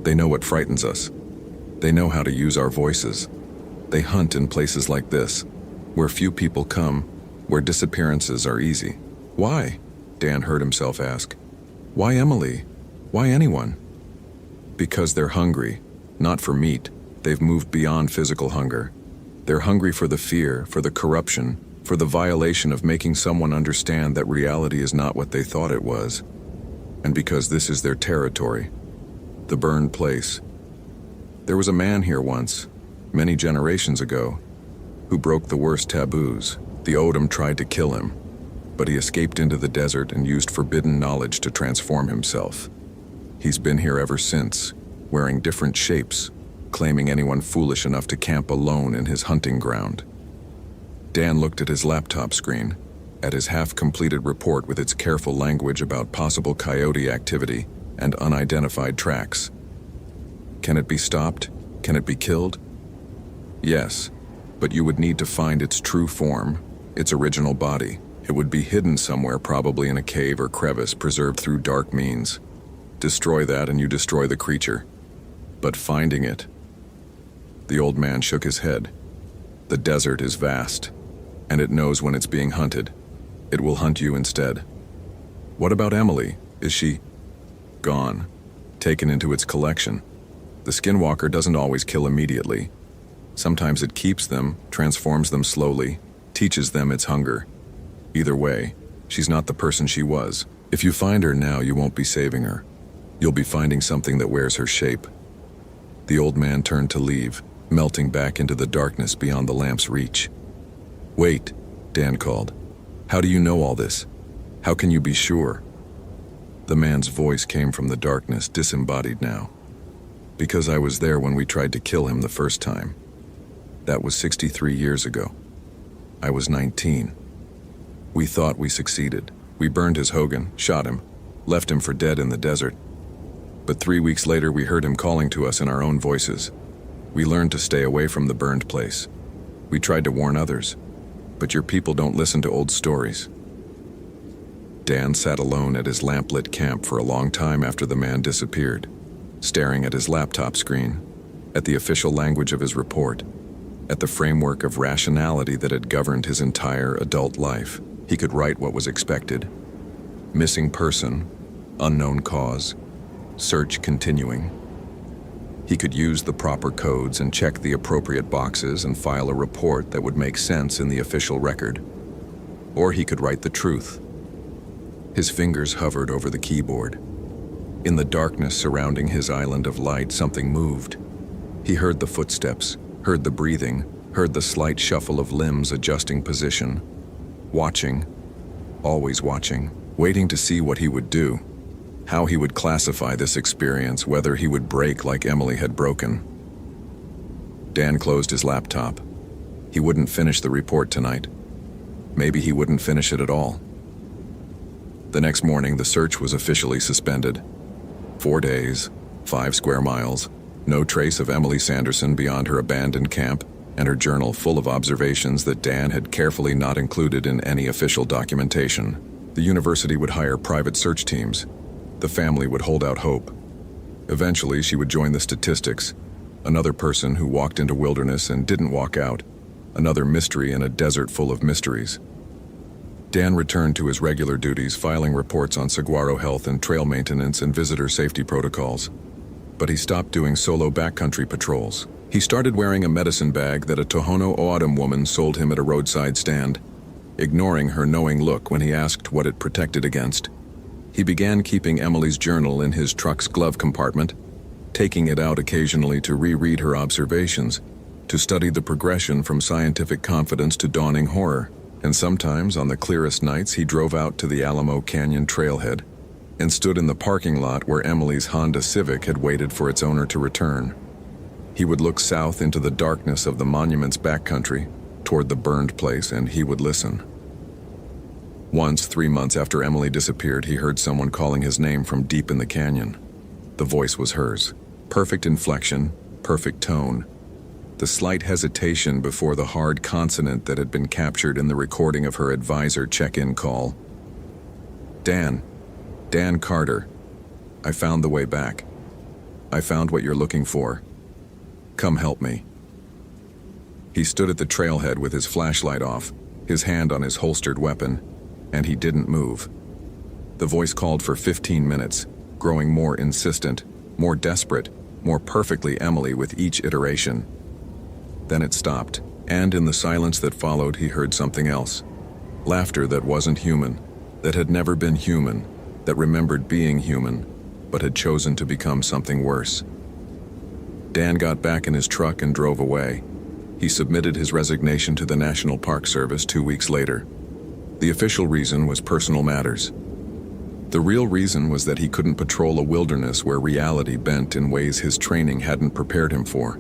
They know what frightens us. They know how to use our voices. They hunt in places like this, where few people come, where disappearances are easy. "Why?" Dan heard himself ask. "Why Emily? Why anyone?" "Because they're hungry, not for meat. They've moved beyond physical hunger. They're hungry for the fear, for the corruption, for the violation of making someone understand that reality is not what they thought it was. And because this is their territory, the burned place. There was a man here once, many generations ago, who broke the worst taboos. The Odom tried to kill him, but he escaped into the desert and used forbidden knowledge to transform himself. He's been here ever since, wearing different shapes, claiming anyone foolish enough to camp alone in his hunting ground." Dan looked at his laptop screen, at his half-completed report with its careful language about possible coyote activity and unidentified tracks. "Can it be stopped? Can it be killed?" "Yes, but you would need to find its true form, its original body. It would be hidden somewhere, probably in a cave or crevice preserved through dark means. Destroy that and you destroy the creature. But finding it..." The old man shook his head. "The desert is vast, and it knows when it's being hunted. It will hunt you instead." "What about Emily? Is she..." "Gone. Taken into its collection. The skinwalker doesn't always kill immediately. Sometimes it keeps them, transforms them slowly, teaches them its hunger. Either way, she's not the person she was. If you find her now, you won't be saving her. You'll be finding something that wears her shape." The old man turned to leave, melting back into the darkness beyond the lamp's reach. "Wait," Dan called. "How do you know all this? How can you be sure?" The man's voice came from the darkness, disembodied now. "Because I was there when we tried to kill him the first time. That was 63 years ago. I was 19. We thought we succeeded. We burned his Hogan, shot him, left him for dead in the desert. But 3 weeks later we heard him calling to us in our own voices. We learned to stay away from the burned place. We tried to warn others, but your people don't listen to old stories." Dan sat alone at his lamplit camp for a long time after the man disappeared, staring at his laptop screen, at the official language of his report, at the framework of rationality that had governed his entire adult life. He could write what was expected. Missing person, Unknown cause. Search continuing. He could use the proper codes and check the appropriate boxes and file a report that would make sense in the official record. Or he could write the truth. His fingers hovered over the keyboard. In the darkness surrounding his island of light, something moved. He heard the footsteps, heard the breathing, heard the slight shuffle of limbs adjusting position. Watching, always watching, waiting to see what he would do. How he would classify this experience, whether he would break like Emily had broken. Dan closed his laptop. He wouldn't finish the report tonight. Maybe he wouldn't finish it at all. The next morning, the search was officially suspended. 4 days, 5 square miles, no trace of Emily Sanderson beyond her abandoned camp, and her journal full of observations that Dan had carefully not included in any official documentation. The university would hire private search teams. The family would hold out hope. Eventually, she would join the statistics. Another person who walked into wilderness and didn't walk out. Another mystery in a desert full of mysteries. Dan returned to his regular duties, filing reports on saguaro health and trail maintenance and visitor safety protocols. But he stopped doing solo backcountry patrols. He started wearing a medicine bag that a Tohono O'odham woman sold him at a roadside stand, ignoring her knowing look when he asked what it protected against. He began keeping Emily's journal in his truck's glove compartment, taking it out occasionally to reread her observations, to study the progression from scientific confidence to dawning horror. And sometimes, on the clearest nights, he drove out to the Alamo Canyon trailhead and stood in the parking lot where Emily's Honda Civic had waited for its owner to return. He would look south into the darkness of the monument's backcountry, toward the burned place, and he would listen. Once, 3 months after Emily disappeared, he heard someone calling his name from deep in the canyon. The voice was hers. Perfect inflection, perfect tone. The slight hesitation before the hard consonant that had been captured in the recording of her advisor check-in call. Dan Carter. I found the way back. I found what you're looking for. Come help me. He stood at the trailhead with his flashlight off, his hand on his holstered weapon, and he didn't move. The voice called for 15 minutes, growing more insistent, more desperate, more perfectly Emily with each iteration. Then it stopped, and in the silence that followed, he heard something else. Laughter that wasn't human, that had never been human, that remembered being human, but had chosen to become something worse. Dan got back in his truck and drove away. He submitted his resignation to the National Park Service 2 weeks later. The official reason was personal matters. The real reason was that he couldn't patrol a wilderness where reality bent in ways his training hadn't prepared him for,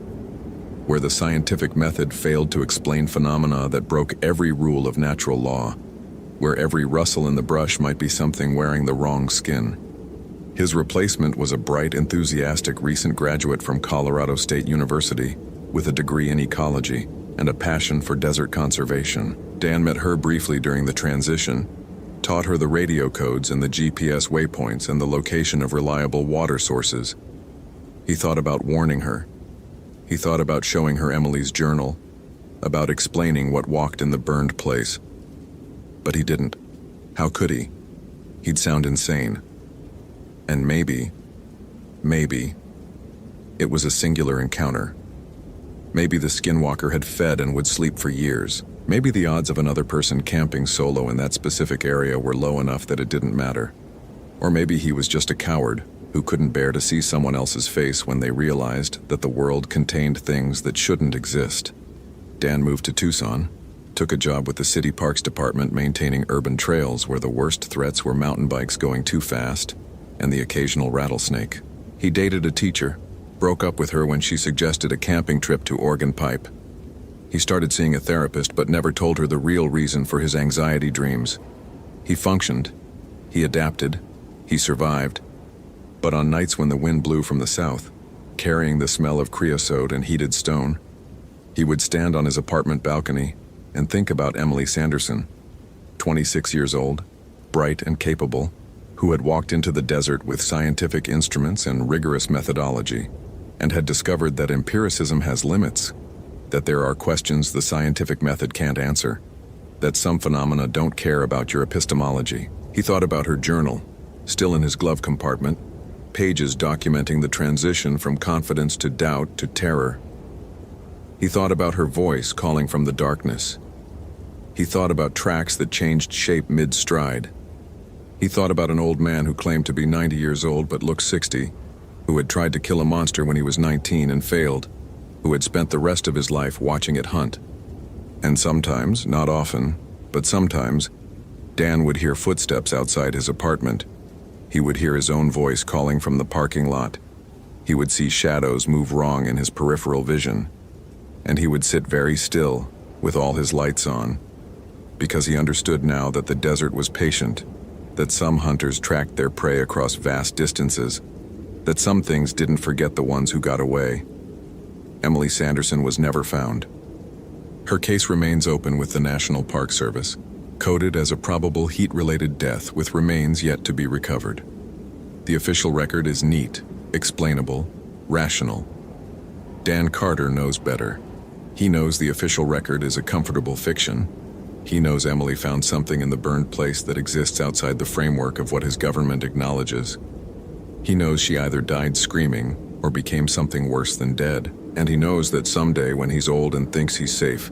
where the scientific method failed to explain phenomena that broke every rule of natural law, where every rustle in the brush might be something wearing the wrong skin. His replacement was a bright, enthusiastic recent graduate from Colorado State University with a degree in ecology and a passion for desert conservation. Dan met her briefly during the transition, taught her the radio codes and the GPS waypoints and the location of reliable water sources. He thought about warning her. He thought about showing her Emily's journal, about explaining what walked in the burned place. But he didn't. How could he? He'd sound insane. And maybe, it was a singular encounter. Maybe the skinwalker had fed and would sleep for years. Maybe the odds of another person camping solo in that specific area were low enough that it didn't matter. Or maybe he was just a coward who couldn't bear to see someone else's face when they realized that the world contained things that shouldn't exist. Dan moved to Tucson, took a job with the city parks department maintaining urban trails where the worst threats were mountain bikes going too fast and the occasional rattlesnake. He dated a teacher, broke up with her when she suggested a camping trip to Organ Pipe. He started seeing a therapist but never told her the real reason for his anxiety dreams. He functioned, he adapted, he survived. But on nights when the wind blew from the south, carrying the smell of creosote and heated stone, he would stand on his apartment balcony and think about Emily Sanderson, 26 years old, bright and capable, who had walked into the desert with scientific instruments and rigorous methodology, and had discovered that empiricism has limits, that there are questions the scientific method can't answer, that some phenomena don't care about your epistemology. He thought about her journal, still in his glove compartment, pages documenting the transition from confidence to doubt to terror. He thought about her voice calling from the darkness. He thought about tracks that changed shape mid-stride. He thought about an old man who claimed to be 90 years old but looked 60, who had tried to kill a monster when he was 19 and failed, who had spent the rest of his life watching it hunt. And sometimes, not often, but sometimes, Dan would hear footsteps outside his apartment. He would hear his own voice calling from the parking lot. He would see shadows move wrong in his peripheral vision. And he would sit very still, with all his lights on, because he understood now that the desert was patient, that some hunters tracked their prey across vast distances, that some things didn't forget the ones who got away. Emily Sanderson was never found. Her case remains open with the National Park Service, coded as a probable heat-related death with remains yet to be recovered. The official record is neat, explainable, rational. Dan Carter knows better. He knows the official record is a comfortable fiction. He knows Emily found something in the burned place that exists outside the framework of what his government acknowledges. He knows she either died screaming or became something worse than dead, and he knows that someday when he's old and thinks he's safe,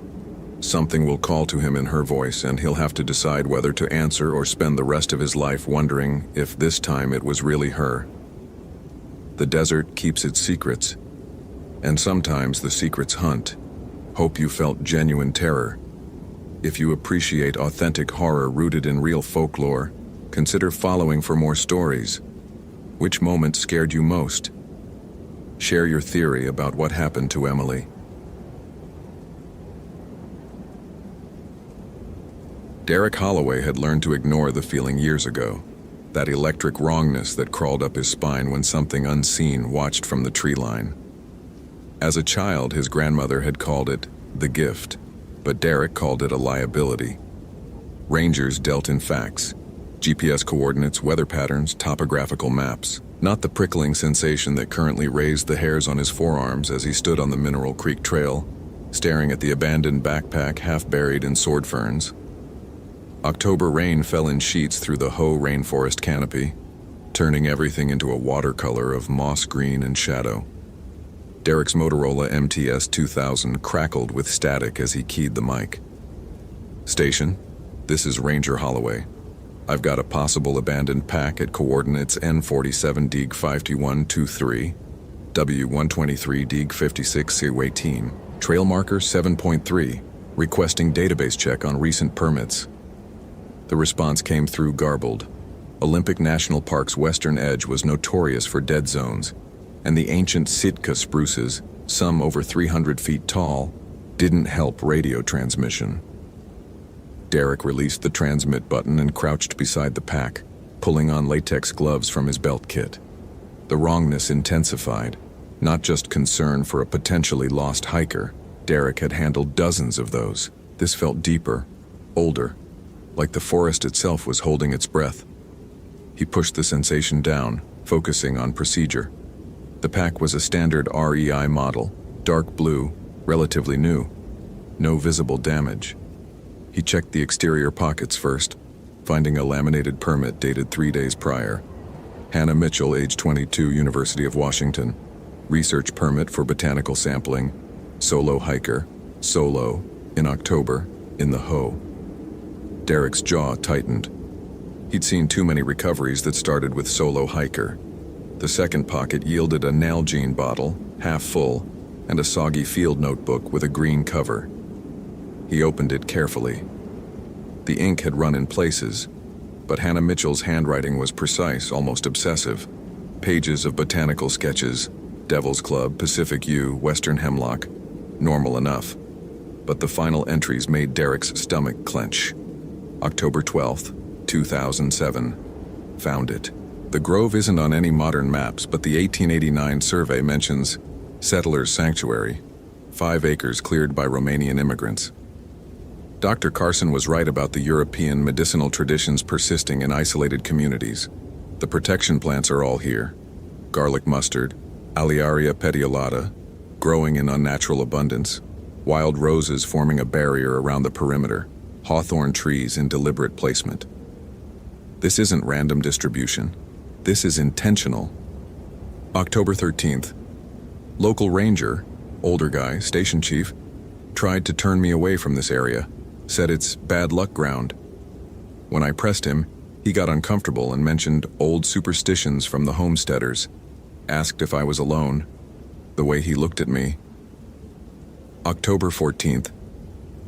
something will call to him in her voice and he'll have to decide whether to answer or spend the rest of his life wondering if this time it was really her. The desert keeps its secrets, and sometimes the secrets hunt. Hope you felt genuine terror. If you appreciate authentic horror rooted in real folklore, consider following for more stories. Which moment scared you most? Share your theory about what happened to Emily. Derek Holloway had learned to ignore the feeling years ago, that electric wrongness that crawled up his spine when something unseen watched from the tree line. As a child, his grandmother had called it the gift, but Derek called it a liability. Rangers dealt in facts, GPS coordinates, weather patterns, topographical maps, not the prickling sensation that currently raised the hairs on his forearms as he stood on the Mineral Creek Trail, staring at the abandoned backpack half buried in sword ferns. October rain fell in sheets through the Hoh rainforest canopy, turning everything into a watercolor of moss green and shadow. Derek's Motorola MTS 2000 crackled with static as he keyed the mic. Station, this is Ranger Holloway. I've got a possible abandoned pack at coordinates N47 Dig 5123, W123 Dig 56 C18, trail marker 7.3, requesting database check on recent permits. The response came through garbled. Olympic National Park's western edge was notorious for dead zones, and the ancient Sitka spruces, some over 300 feet tall, didn't help radio transmission. Derek released the transmit button and crouched beside the pack, pulling on latex gloves from his belt kit. The wrongness intensified, not just concern for a potentially lost hiker. Derek had handled dozens of those. This felt deeper, older, like the forest itself was holding its breath. He pushed the sensation down, focusing on procedure. The pack was a standard REI model, dark blue, relatively new. No visible damage. He checked the exterior pockets first, finding a laminated permit dated 3 days prior. Hannah Mitchell, age 22, University of Washington. Research permit for botanical sampling. Solo hiker, solo, in October, in the Hoh. Derek's jaw tightened. He'd seen too many recoveries that started with solo hiker. The second pocket yielded a Nalgene bottle, half full, and a soggy field notebook with a green cover. He opened it carefully. The ink had run in places, but Hannah Mitchell's handwriting was precise, almost obsessive. Pages of botanical sketches, Devil's Club, Pacific U, Western Hemlock, normal enough. But the final entries made Derek's stomach clench. October 12th, 2007. Found it. The grove isn't on any modern maps, but the 1889 survey mentions Settlers' Sanctuary, 5 acres cleared by Romanian immigrants. Dr. Carson was right about the European medicinal traditions persisting in isolated communities. The protection plants are all here. Garlic mustard, Aliaria petiolata, growing in unnatural abundance, wild roses forming a barrier around the perimeter, hawthorn trees in deliberate placement. This isn't random distribution. This is intentional. October 13th. Local ranger, older guy, station chief, tried to turn me away from this area, said it's bad luck ground. When I pressed him, he got uncomfortable and mentioned old superstitions from the homesteaders, asked if I was alone, the way he looked at me. October 14th.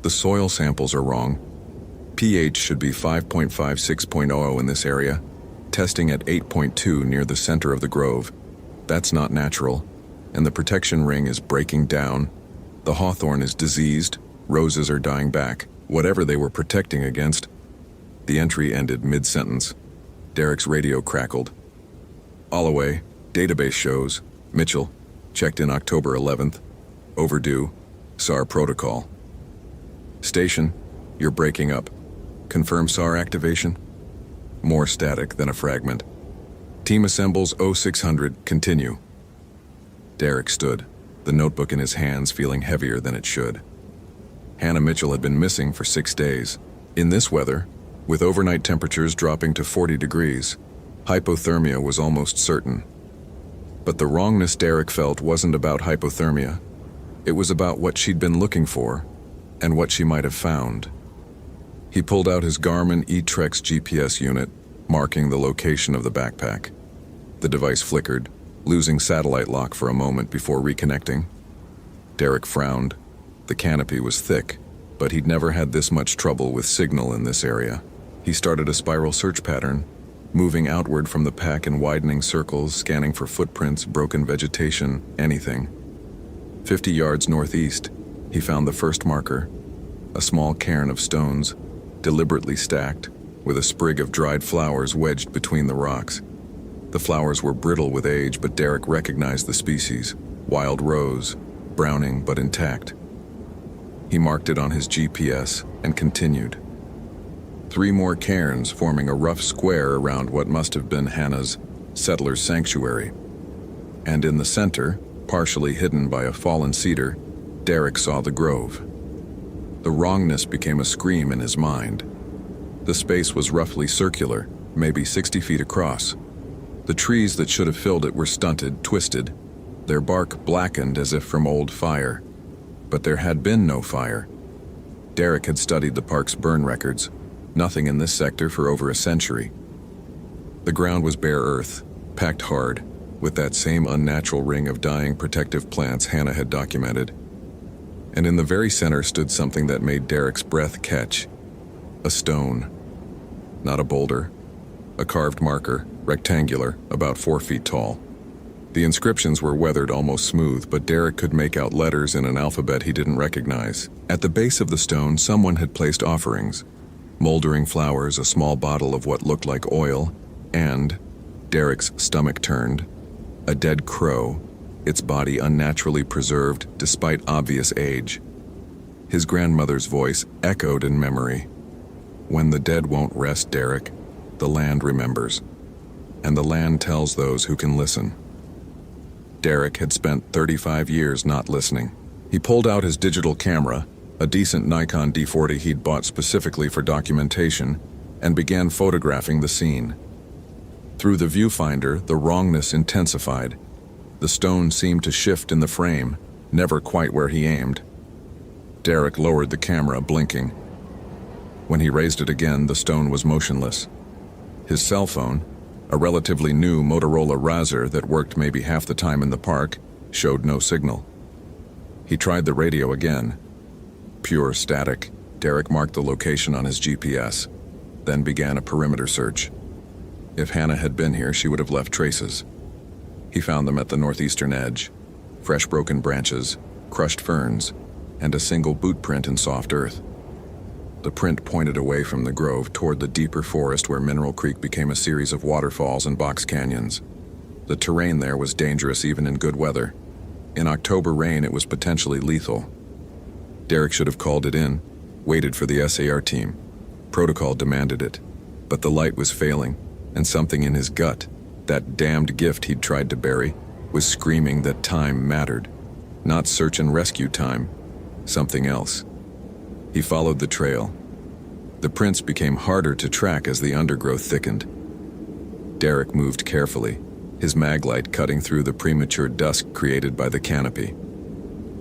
The soil samples are wrong. pH should be 5.56.00 in this area, testing at 8.2 near the center of the grove. That's not natural, and the protection ring is breaking down. The hawthorn is diseased, roses are dying back, whatever they were protecting against. The entry ended mid-sentence. Derek's radio crackled. Allaway, database shows, Mitchell, checked in October 11th, overdue, SAR protocol. Station, you're breaking up. Confirm SAR activation? More static than a fragment. Team assembles 0600, continue. Derek stood, the notebook in his hands feeling heavier than it should. Hannah Mitchell had been missing for 6 days. In this weather, with overnight temperatures dropping to 40 degrees, hypothermia was almost certain. But the wrongness Derek felt wasn't about hypothermia. It was about what she'd been looking for, and what she might have found. He pulled out his Garmin eTrex GPS unit, marking the location of the backpack. The device flickered, losing satellite lock for a moment before reconnecting. Derek frowned. The canopy was thick, but he'd never had this much trouble with signal in this area. He started a spiral search pattern, moving outward from the pack in widening circles, scanning for footprints, broken vegetation, anything. 50 yards northeast, he found the first marker, a small cairn of stones, deliberately stacked, with a sprig of dried flowers wedged between the rocks. The flowers were brittle with age, but Derek recognized the species, wild rose, browning but intact. He marked it on his GPS and continued. 3 more cairns forming a rough square around what must have been Hannah's settler's sanctuary. And in the center, partially hidden by a fallen cedar, Derek saw the grove. The wrongness became a scream in his mind. The space was roughly circular, maybe 60 feet across. The trees that should have filled it were stunted, twisted, their bark blackened as if from old fire. But there had been no fire. Derek had studied the park's burn records. Nothing in this sector for over a century. The ground was bare earth, packed hard, with that same unnatural ring of dying protective plants Hannah had documented. And in the very center stood something that made Derek's breath catch. A stone. Not a boulder. A carved marker, rectangular, about 4 feet tall. The inscriptions were weathered almost smooth, but Derek could make out letters in an alphabet he didn't recognize. At the base of the stone, someone had placed offerings. Moldering flowers, a small bottle of what looked like oil, and, Derek's stomach turned, a dead crow, its body unnaturally preserved despite obvious age. His grandmother's voice echoed in memory. When the dead won't rest, Derek, the land remembers. And the land tells those who can listen. Derek had spent 35 years not listening. He pulled out his digital camera, a decent Nikon D40 he'd bought specifically for documentation, and began photographing the scene. Through the viewfinder, the wrongness intensified. The stone seemed to shift in the frame, never quite where he aimed. Derek lowered the camera, blinking. When he raised it again, the stone was motionless. His cell phone, a relatively new Motorola Razr that worked maybe half the time in the park, showed no signal. He tried the radio again. Pure static. Derek marked the location on his GPS, then began a perimeter search. If Hannah had been here, she would have left traces. He found them at the northeastern edge. Fresh broken branches, crushed ferns, and a single boot print in soft earth. The print pointed away from the grove toward the deeper forest where Mineral Creek became a series of waterfalls and box canyons. The terrain there was dangerous even in good weather. In October rain, it was potentially lethal. Derek should have called it in, waited for the SAR team. Protocol demanded it. But the light was failing, and something in his gut, that damned gift he'd tried to bury, was screaming that time mattered. Not search and rescue time. Something else. He followed the trail. The prints became harder to track as the undergrowth thickened. Derek moved carefully, his maglite cutting through the premature dusk created by the canopy.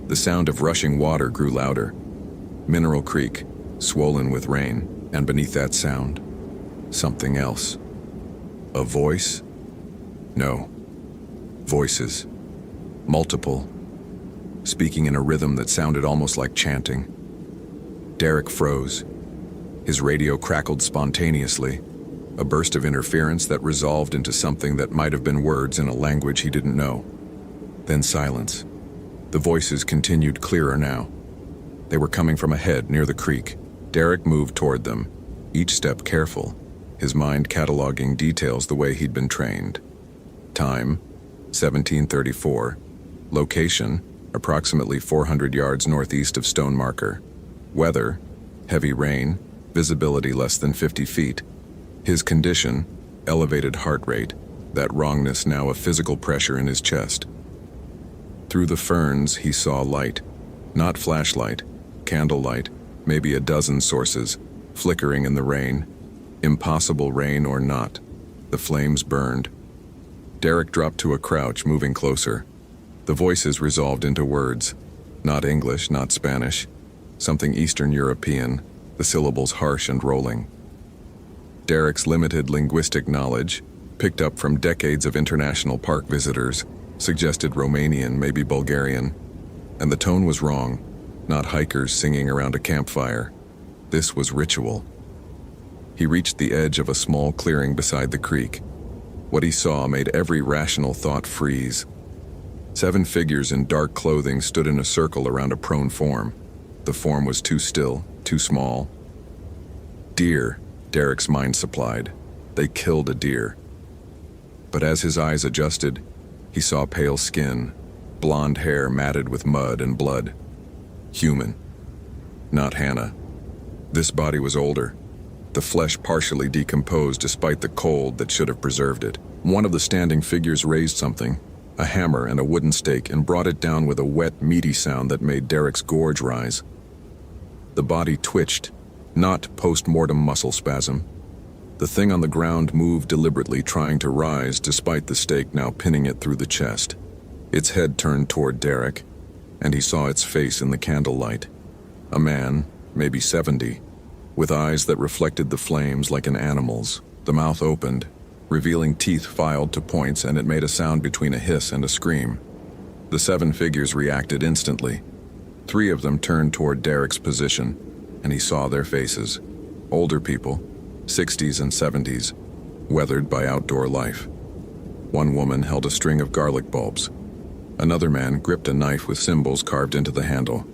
The sound of rushing water grew louder. Mineral Creek, swollen with rain, and beneath that sound, something else. A voice? No. Voices. Multiple. Speaking in a rhythm that sounded almost like chanting. Derek froze. His radio crackled spontaneously, a burst of interference that resolved into something that might have been words in a language he didn't know. Then silence. The voices continued clearer now. They were coming from ahead near the creek. Derek moved toward them, each step careful, his mind cataloging details the way he'd been trained. Time, 1734. Location, approximately 400 yards northeast of Stone Marker. Weather, heavy rain, visibility less than 50 feet. His condition, elevated heart rate, that wrongness now a physical pressure in his chest. Through the ferns, he saw light, not flashlight, candlelight, maybe a dozen sources, flickering in the rain. Impossible rain or not, the flames burned. Derek dropped to a crouch, moving closer. The voices resolved into words, not English, not Spanish, something Eastern European, the syllables harsh and rolling. Derek's limited linguistic knowledge, picked up from decades of international park visitors, suggested Romanian, maybe Bulgarian. And the tone was wrong, not hikers singing around a campfire. This was ritual. He reached the edge of a small clearing beside the creek. What he saw made every rational thought freeze. 7 figures in dark clothing stood in a circle around a prone form. The form was too still, too small. Deer, Derek's mind supplied. They killed a deer. But as his eyes adjusted, he saw pale skin, blonde hair matted with mud and blood. Human. Not Hannah. This body was older, the flesh partially decomposed despite the cold that should have preserved it. One of the standing figures raised something, a hammer and a wooden stake, and brought it down with a wet, meaty sound that made Derek's gorge rise. The body twitched, not post-mortem muscle spasm. The thing on the ground moved deliberately, trying to rise despite the stake now pinning it through the chest. Its head turned toward Derek, and he saw its face in the candlelight. A man, maybe 70, with eyes that reflected the flames like an animal's. The mouth opened, revealing teeth filed to points, and it made a sound between a hiss and a scream. The 7 figures reacted instantly. 3 of them turned toward Derek's position, and he saw their faces. Older people, 60s and 70s, weathered by outdoor life. One woman held a string of garlic bulbs. Another man gripped a knife with symbols carved into the handle.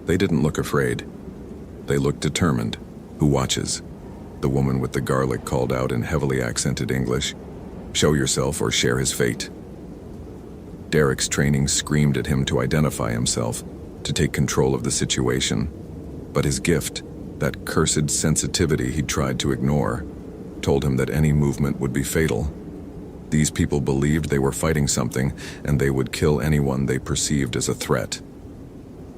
They didn't look afraid. They looked determined. "Who watches?" The woman with the garlic called out in heavily accented English. "Show yourself or share his fate." Derek's training screamed at him to identify himself, to take control of the situation. But his gift, that cursed sensitivity he'd tried to ignore, told him that any movement would be fatal. These people believed they were fighting something, and they would kill anyone they perceived as a threat.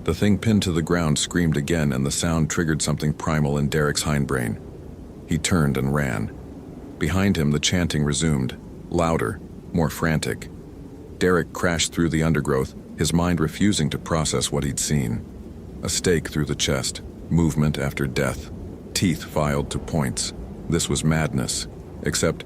The thing pinned to the ground screamed again, and the sound triggered something primal in Derek's hindbrain. He turned and ran. Behind him, the chanting resumed, louder, more frantic. Derek crashed through the undergrowth, his mind refusing to process what he'd seen. A stake through the chest, movement after death, teeth filed to points. This was madness, except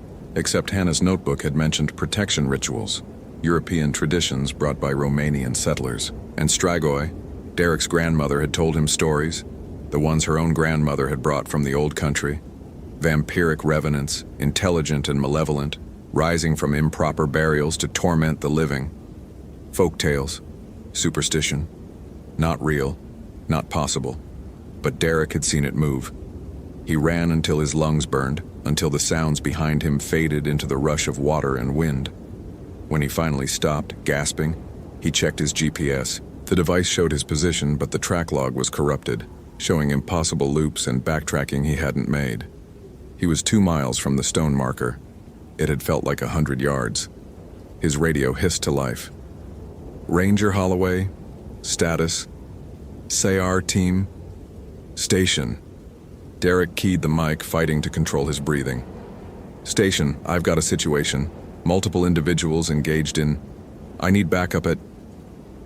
Hannah's notebook had mentioned protection rituals, European traditions brought by Romanian settlers. And Strigoi, Derek's grandmother, had told him stories, the ones her own grandmother had brought from the old country. Vampiric revenants, intelligent and malevolent, rising from improper burials to torment the living. Folk tales, superstition, not real, not possible. But Derek had seen it move. He ran until his lungs burned, until the sounds behind him faded into the rush of water and wind. When he finally stopped, gasping, he checked his GPS. The device showed his position, but the track log was corrupted, showing impossible loops and backtracking he hadn't made. He was 2 miles from the Stone Marker. It had felt like 100 yards. His radio hissed to life. "Ranger Holloway, status, SAR team, station." Derek keyed the mic, fighting to control his breathing. Station, I've got a situation. Multiple individuals engaged in... I need backup at...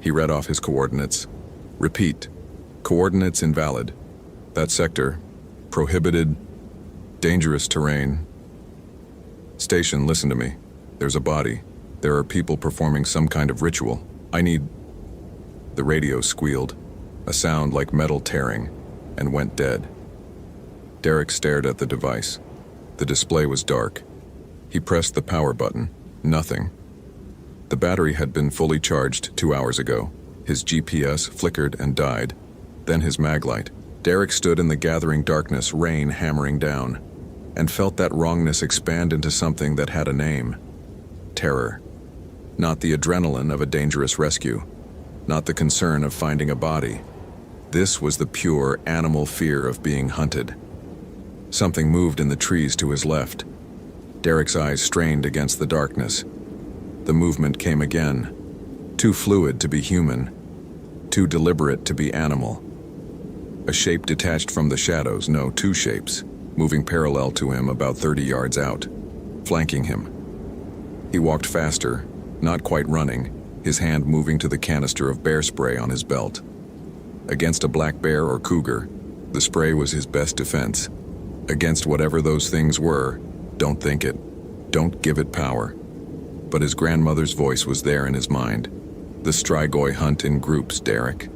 He read off his coordinates. Repeat. Coordinates invalid. That sector. Prohibited. Dangerous terrain. Station, listen to me. There's a body. There are people performing some kind of ritual. I need... The radio squealed, a sound like metal tearing, and went dead. Derek stared at the device. The display was dark. He pressed the power button. Nothing. The battery had been fully charged 2 hours ago. His GPS flickered and died. Then his maglite. Derek stood in the gathering darkness, rain hammering down, and felt that wrongness expand into something that had a name. Terror. Not the adrenaline of a dangerous rescue. Not the concern of finding a body. This was the pure animal fear of being hunted. Something moved in the trees to his left. Derek's eyes strained against the darkness. The movement came again. Too fluid to be human. Too deliberate to be animal. A shape detached from the shadows, no, two shapes, moving parallel to him about 30 yards out, flanking him. He walked faster, not quite running, his hand moving to the canister of bear spray on his belt. Against a black bear or cougar, the spray was his best defense. Against whatever those things were, don't think it. Don't give it power. But his grandmother's voice was there in his mind. The Strigoi hunt in groups, Derek.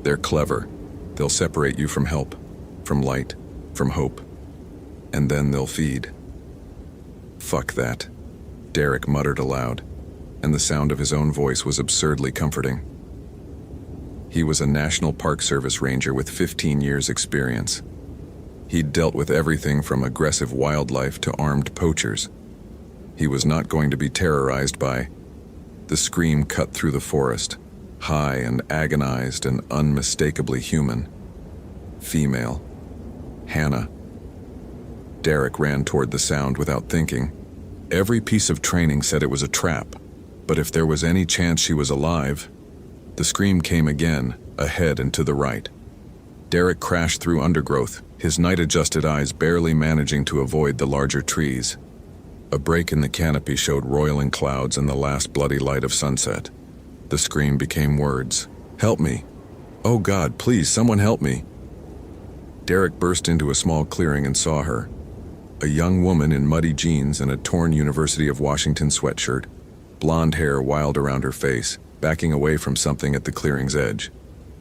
They're clever. They'll separate you from help, from light, from hope. And then they'll feed. Fuck that, Derek muttered aloud, and the sound of his own voice was absurdly comforting. He was a National Park Service ranger with 15 years' experience. He'd dealt with everything from aggressive wildlife to armed poachers. He was not going to be terrorized by... The scream cut through the forest, high and agonized and unmistakably human. Female. Hannah. Derek ran toward the sound without thinking. Every piece of training said it was a trap, but if there was any chance she was alive... The scream came again, ahead and to the right. Derek crashed through undergrowth, his night-adjusted eyes barely managing to avoid the larger trees. A break in the canopy showed roiling clouds and the last bloody light of sunset. The scream became words. Help me. Oh God, please, someone help me. Derek burst into a small clearing and saw her. A young woman in muddy jeans and a torn University of Washington sweatshirt. Blonde hair wild around her face, backing away from something at the clearing's edge.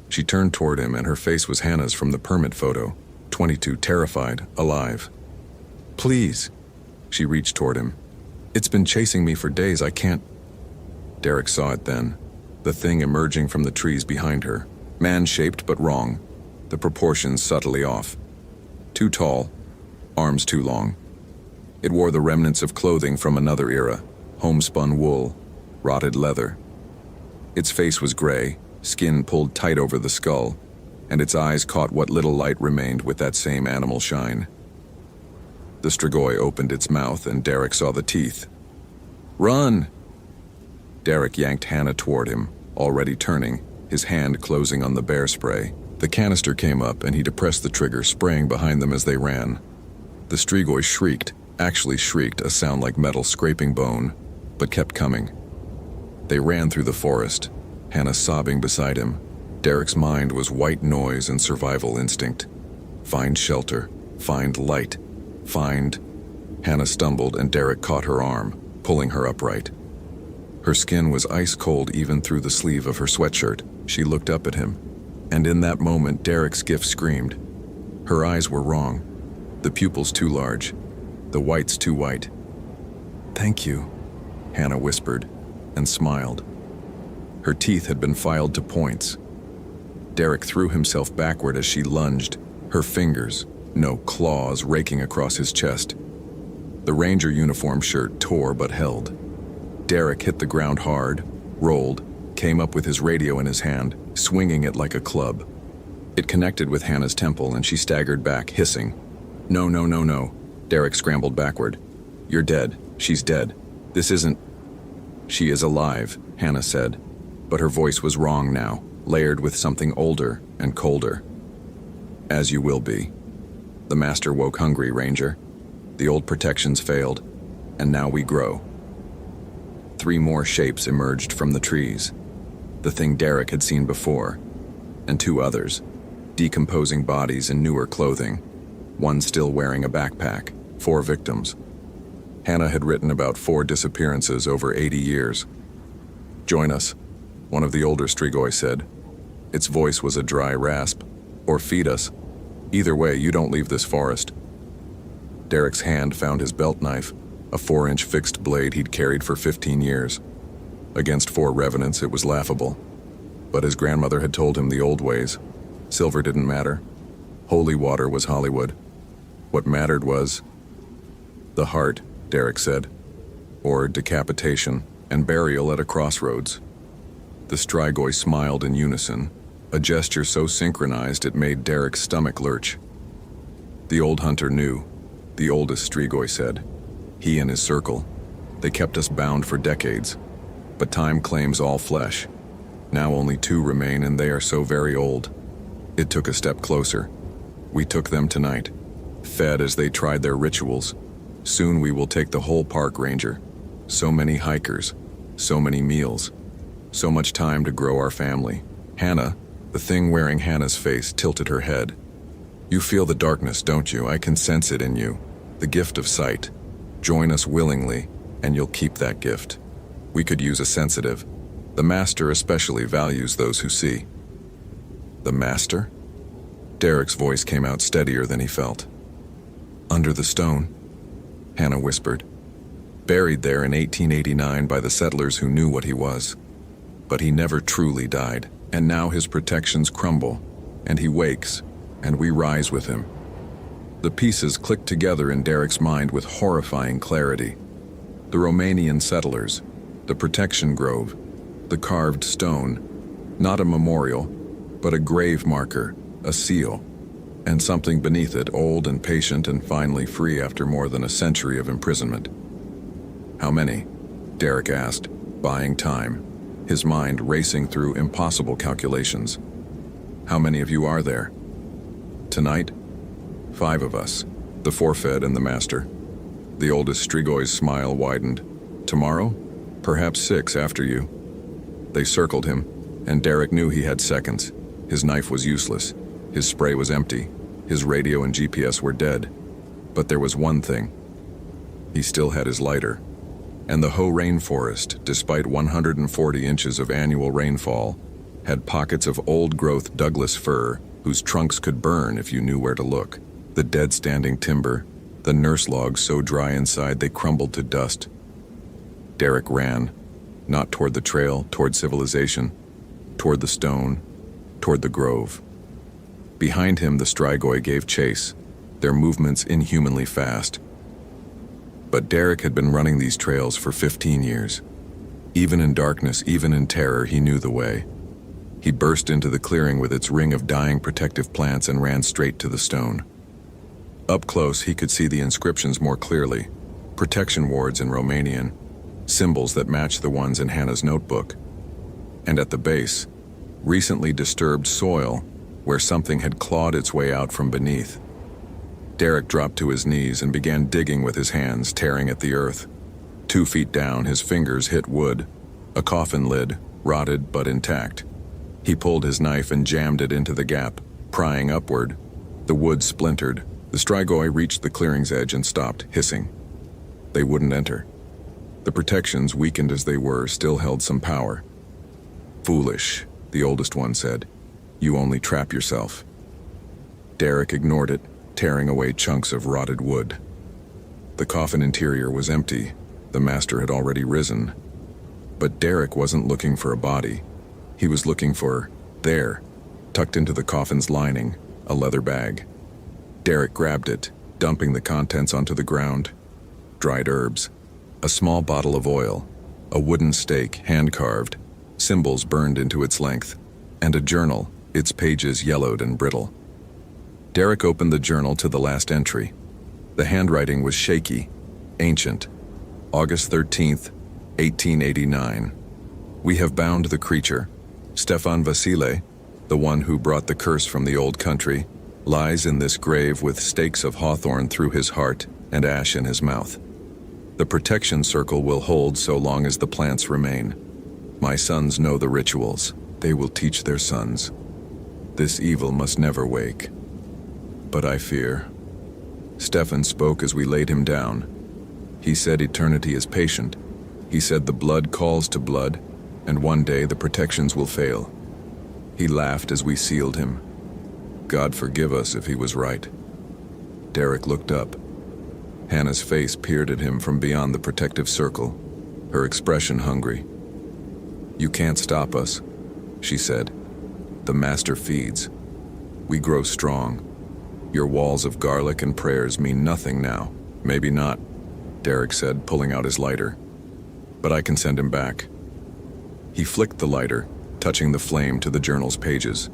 She turned toward him and her face was Hannah's from the permit photo. 22, terrified, alive. Please. She reached toward him. It's been chasing me for days, I can't... Derek saw it then. The thing emerging from the trees behind her. Man-shaped but wrong. The proportions subtly off. Too tall. Arms too long. It wore the remnants of clothing from another era. Homespun wool. Rotted leather. Its face was gray, skin pulled tight over the skull, and its eyes caught what little light remained with that same animal shine. The Strigoi opened its mouth and Derek saw the teeth. Run! Derek yanked Hannah toward him, already turning, his hand closing on the bear spray. The canister came up and he depressed the trigger, spraying behind them as they ran. The Strigoi shrieked, actually shrieked, a sound like metal scraping bone, but kept coming. They ran through the forest, Hannah sobbing beside him. Derek's mind was white noise and survival instinct. Find shelter, find light, find... Hannah stumbled and Derek caught her arm, pulling her upright. Her skin was ice cold even through the sleeve of her sweatshirt. She looked up at him, and in that moment Derek's gift screamed. Her eyes were wrong, the pupils too large, the whites too white. Thank you, Hannah whispered, and smiled. Her teeth had been filed to points. Derek threw himself backward as she lunged, her fingers, no claws, raking across his chest. The ranger uniform shirt tore but held. Derek hit the ground hard, rolled, came up with his radio in his hand, swinging it like a club. It connected with Hannah's temple and she staggered back, hissing. No, no, no, no. Derek scrambled backward. You're dead. She's dead. This isn't... She is alive, Hannah said, but her voice was wrong now, layered with something older and colder. As you will be. The master woke hungry, Ranger. The old protections failed. and now we grow. 3 more shapes emerged from the trees. The thing Derek had seen before, and 2 others, decomposing bodies in newer clothing, one still wearing a backpack, 4 victims. Hannah had written about 4 disappearances over 80 years. "Join us," one of the older Strigoi said. Its voice was a dry rasp. "Or feed us. Either way, you don't leave this forest." Derek's hand found his belt knife, a 4-inch fixed blade he'd carried for 15 years. Against 4 revenants, it was laughable. But his grandmother had told him the old ways. Silver didn't matter. Holy water was Hollywood. What mattered was the heart, Derek said, or decapitation and burial at a crossroads. The Strigoi smiled in unison, a gesture so synchronized it made Derek's stomach lurch. The old hunter knew, the oldest Strigoi said. He and his circle. They kept us bound for decades. But time claims all flesh. Now only 2 remain, and they are so very old. It took a step closer. We took them tonight, fed as they tried their rituals. Soon we will take the whole park ranger. So many hikers, so many meals, so much time to grow our family. Hannah, the thing wearing Hannah's face, tilted her head. "You feel the darkness, don't you? I can sense it in you. The gift of sight. Join us willingly, and you'll keep that gift. We could use a sensitive. The Master especially values those who see." "The Master?" Derek's voice came out steadier than he felt. "Under the stone," Hannah whispered. "Buried there in 1889 by the settlers who knew what he was. But he never truly died, and now his protections crumble, and he wakes, and we rise with him." The pieces clicked together in Derek's mind with horrifying clarity. The Romanian settlers, the protection grove, the carved stone, not a memorial, but a grave marker, a seal, and something beneath it, old and patient and finally free after more than a century of imprisonment. "How many?" Derek asked, buying time, his mind racing through impossible calculations. "How many of you are there?" "Tonight? 5 of us, the forfeit and the Master." The oldest Strigoi's smile widened. "Tomorrow? Perhaps 6 after you." They circled him, and Derek knew he had seconds. His knife was useless. His spray was empty. His radio and GPS were dead. But there was one thing. He still had his lighter. And the Hoh rainforest, despite 140 inches of annual rainfall, had pockets of old-growth Douglas fir whose trunks could burn if you knew where to look. The dead-standing timber, the nurse logs so dry inside they crumbled to dust. Derek ran, not toward the trail, toward civilization, toward the stone, toward the grove. Behind him, the Strigoi gave chase, their movements inhumanly fast. But Derek had been running these trails for 15 years. Even in darkness, even in terror, he knew the way. He burst into the clearing with its ring of dying protective plants and ran straight to the stone. Up close, he could see the inscriptions more clearly, protection wards in Romanian, symbols that matched the ones in Hannah's notebook. And at the base, recently disturbed soil where something had clawed its way out from beneath. Derek dropped to his knees and began digging with his hands, tearing at the earth. 2 feet down, his fingers hit wood, a coffin lid, rotted but intact. He pulled his knife and jammed it into the gap, prying upward. The wood splintered. The Strigoi reached the clearing's edge and stopped, hissing. They wouldn't enter. The protections, weakened as they were, still held some power. "Foolish," the oldest one said. "You only trap yourself." Derek ignored it, tearing away chunks of rotted wood. The coffin interior was empty. The Master had already risen. But Derek wasn't looking for a body. He was looking for, there, tucked into the coffin's lining, a leather bag. Derek grabbed it, dumping the contents onto the ground. Dried herbs, a small bottle of oil, a wooden stake, hand-carved, symbols burned into its length, and a journal, its pages yellowed and brittle. Derek opened the journal to the last entry. The handwriting was shaky, ancient. August 13th, 1889. "We have bound the creature. Stefan Vasile, the one who brought the curse from the old country, lies in this grave with stakes of hawthorn through his heart and ash in his mouth. The protection circle will hold so long as the plants remain. My sons know the rituals. They will teach their sons. This evil must never wake. But I fear. Stefan spoke as we laid him down. He said eternity is patient. He said the blood calls to blood, and one day the protections will fail. He laughed as we sealed him. God forgive us if he was right. Derek looked up. Hannah's face peered at him from beyond the protective circle, her expression hungry. You can't stop us, she said. The master feeds. We grow strong. Your walls of garlic and prayers mean nothing now. Maybe not, Derek said, pulling out his lighter. But I can send him back. He flicked the lighter, touching the flame to the journal's pages.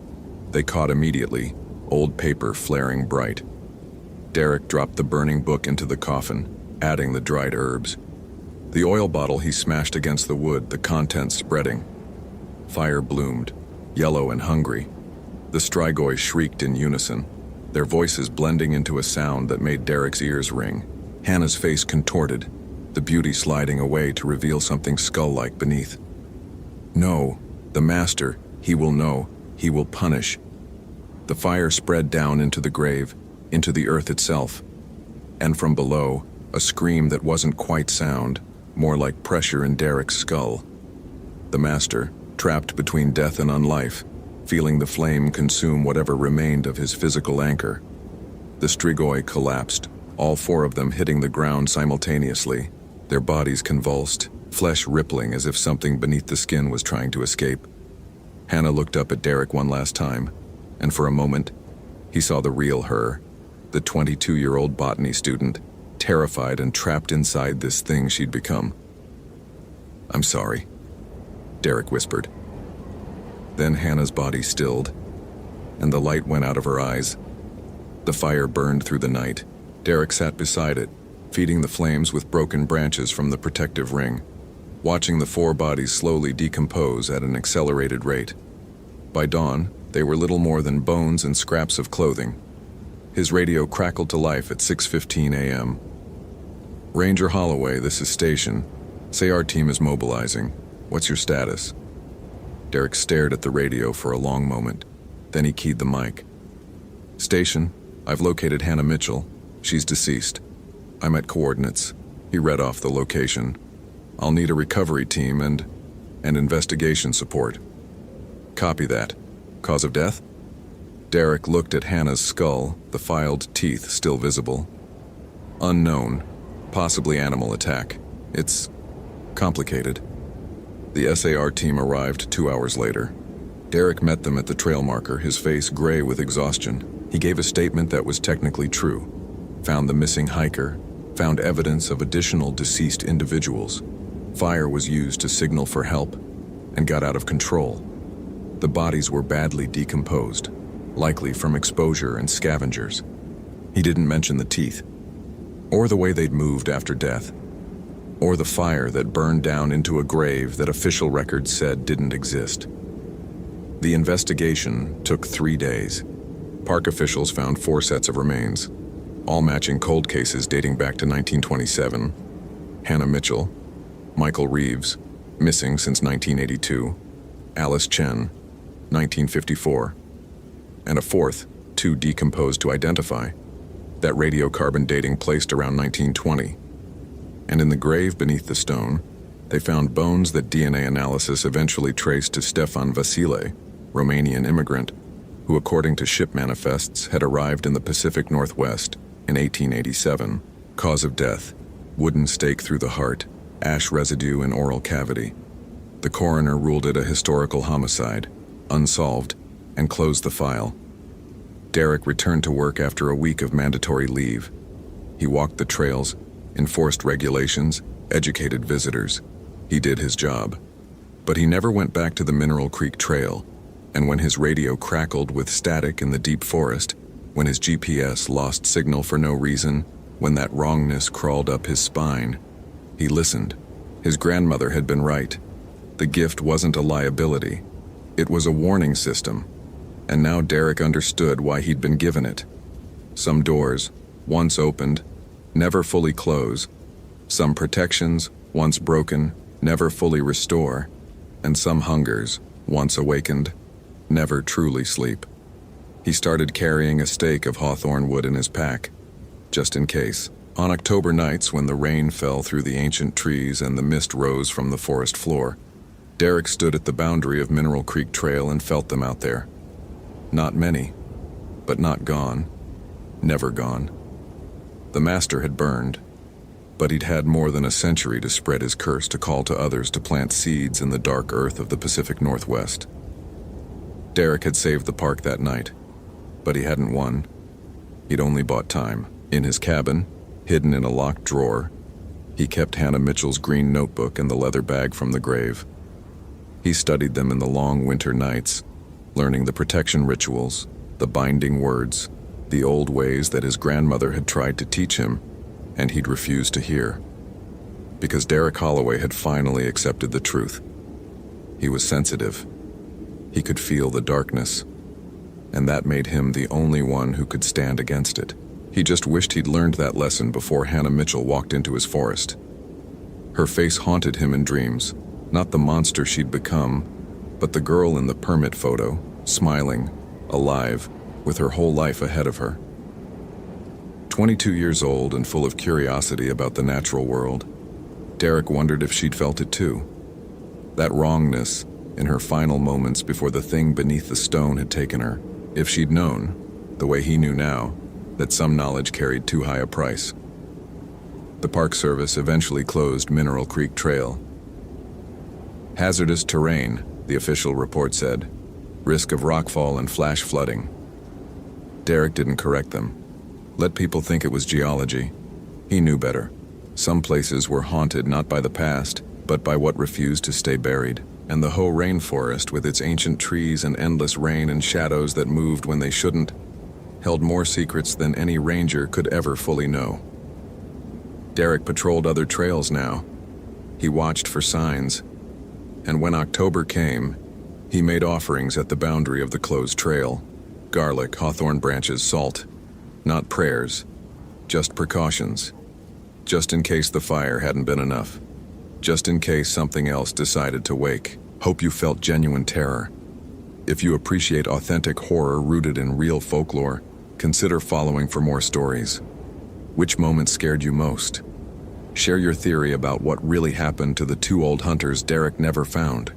They caught immediately, old paper flaring bright. Derek dropped the burning book into the coffin, adding the dried herbs. The oil bottle he smashed against the wood, the contents spreading. Fire bloomed, yellow and hungry. The Strigoi shrieked in unison, their voices blending into a sound that made Derek's ears ring. Hannah's face contorted, the beauty sliding away to reveal something skull-like beneath. No, the master, he will know, he will punish. The fire spread down into the grave, into the earth itself. And from below, a scream that wasn't quite sound, more like pressure in Derek's skull. The master, trapped between death and unlife, feeling the flame consume whatever remained of his physical anchor. The Strigoi collapsed, all four of them hitting the ground simultaneously, their bodies convulsed, flesh rippling as if something beneath the skin was trying to escape. Hannah looked up at Derek one last time, and for a moment, he saw the real her, the 22-year-old botany student, terrified and trapped inside this thing she'd become. I'm sorry, Derek whispered. Then Hannah's body stilled, and the light went out of her eyes. The fire burned through the night. Derek sat beside it, feeding the flames with broken branches from the protective ring, watching the four bodies slowly decompose at an accelerated rate. By dawn, they were little more than bones and scraps of clothing. His radio crackled to life at 6:15 a.m. Ranger Holloway, this is Station. Say our team is mobilizing. What's your status? Derek stared at the radio for a long moment. Then he keyed the mic. Station, I've located Hannah Mitchell. She's deceased. I'm at coordinates. He read off the location. I'll need a recovery team and investigation support. Copy that. Cause of death? Derek looked at Hannah's skull, the filed teeth still visible. Unknown. Possibly animal attack. It's complicated. The SAR team arrived 2 hours later. Derek met them at the trail marker, his face gray with exhaustion. He gave a statement that was technically true. Found the missing hiker, found evidence of additional deceased individuals. Fire was used to signal for help, and got out of control. The bodies were badly decomposed, likely from exposure and scavengers. He didn't mention the teeth, or the way they'd moved after death, or the fire that burned down into a grave that official records said didn't exist. The investigation took 3 days. Park officials found 4 sets of remains, all matching cold cases dating back to 1927. Hannah Mitchell, Michael Reeves, missing since 1982, Alice Chen, 1954, and a fourth, too decomposed to identify, that radiocarbon dating placed around 1920. And in the grave beneath the stone, they found bones that DNA analysis eventually traced to Stefan Vasile, Romanian immigrant, who according to ship manifests had arrived in the Pacific Northwest in 1887. Cause of death, wooden stake through the heart, ash residue in oral cavity. The coroner ruled it a historical homicide, unsolved, and closed the file. Derek returned to work after a week of mandatory leave. He walked the trails, enforced regulations, educated visitors. He did his job. But he never went back to the Mineral Creek Trail, and when his radio crackled with static in the deep forest, when his GPS lost signal for no reason, when that wrongness crawled up his spine, he listened. His grandmother had been right. The gift wasn't a liability. It was a warning system. And now Derek understood why he'd been given it. Some doors, once opened, never fully close, Some protections, once broken, never fully restore, and some hungers, once awakened, never truly sleep. He started carrying a stake of hawthorn wood in his pack, just in case. On October nights when the rain fell through the ancient trees and the mist rose from the forest floor, Derek stood at the boundary of Mineral Creek Trail and felt them out there. Not many, but not gone. Never gone. The master had burned, but he'd had more than a century to spread his curse to call to others to plant seeds in the dark earth of the Pacific Northwest. Derek had saved the park that night, but he hadn't won. He'd only bought time. In his cabin, hidden in a locked drawer, he kept Hannah Mitchell's green notebook and the leather bag from the grave. He studied them in the long winter nights, learning the protection rituals, the binding words, the old ways that his grandmother had tried to teach him, and he'd refused to hear. Because Derek Holloway had finally accepted the truth. He was sensitive. He could feel the darkness, and that made him the only one who could stand against it. He just wished he'd learned that lesson before Hannah Mitchell walked into his forest. Her face haunted him in dreams, not the monster she'd become, but the girl in the permit photo, smiling, alive, with her whole life ahead of her. 22 years old and full of curiosity about the natural world, Derek wondered if she'd felt it too. That wrongness, in her final moments before the thing beneath the stone had taken her, if she'd known, the way he knew now, that some knowledge carried too high a price. The Park Service eventually closed Mineral Creek Trail. Hazardous terrain, the official report said. Risk of rockfall and flash flooding. Derek didn't correct them. Let people think it was geology. He knew better. Some places were haunted not by the past, but by what refused to stay buried. And the Hoh rainforest, with its ancient trees and endless rain and shadows that moved when they shouldn't, held more secrets than any ranger could ever fully know. Derek patrolled other trails now. He watched for signs, and when October came, he made offerings at the boundary of the closed trail. Garlic, hawthorn branches, salt. Not prayers, just precautions. Just in case the fire hadn't been enough. Just in case something else decided to wake. Hope you felt genuine terror. If you appreciate authentic horror rooted in real folklore, consider following for more stories. Which moment scared you most? Share your theory about what really happened to the two old hunters Derek never found.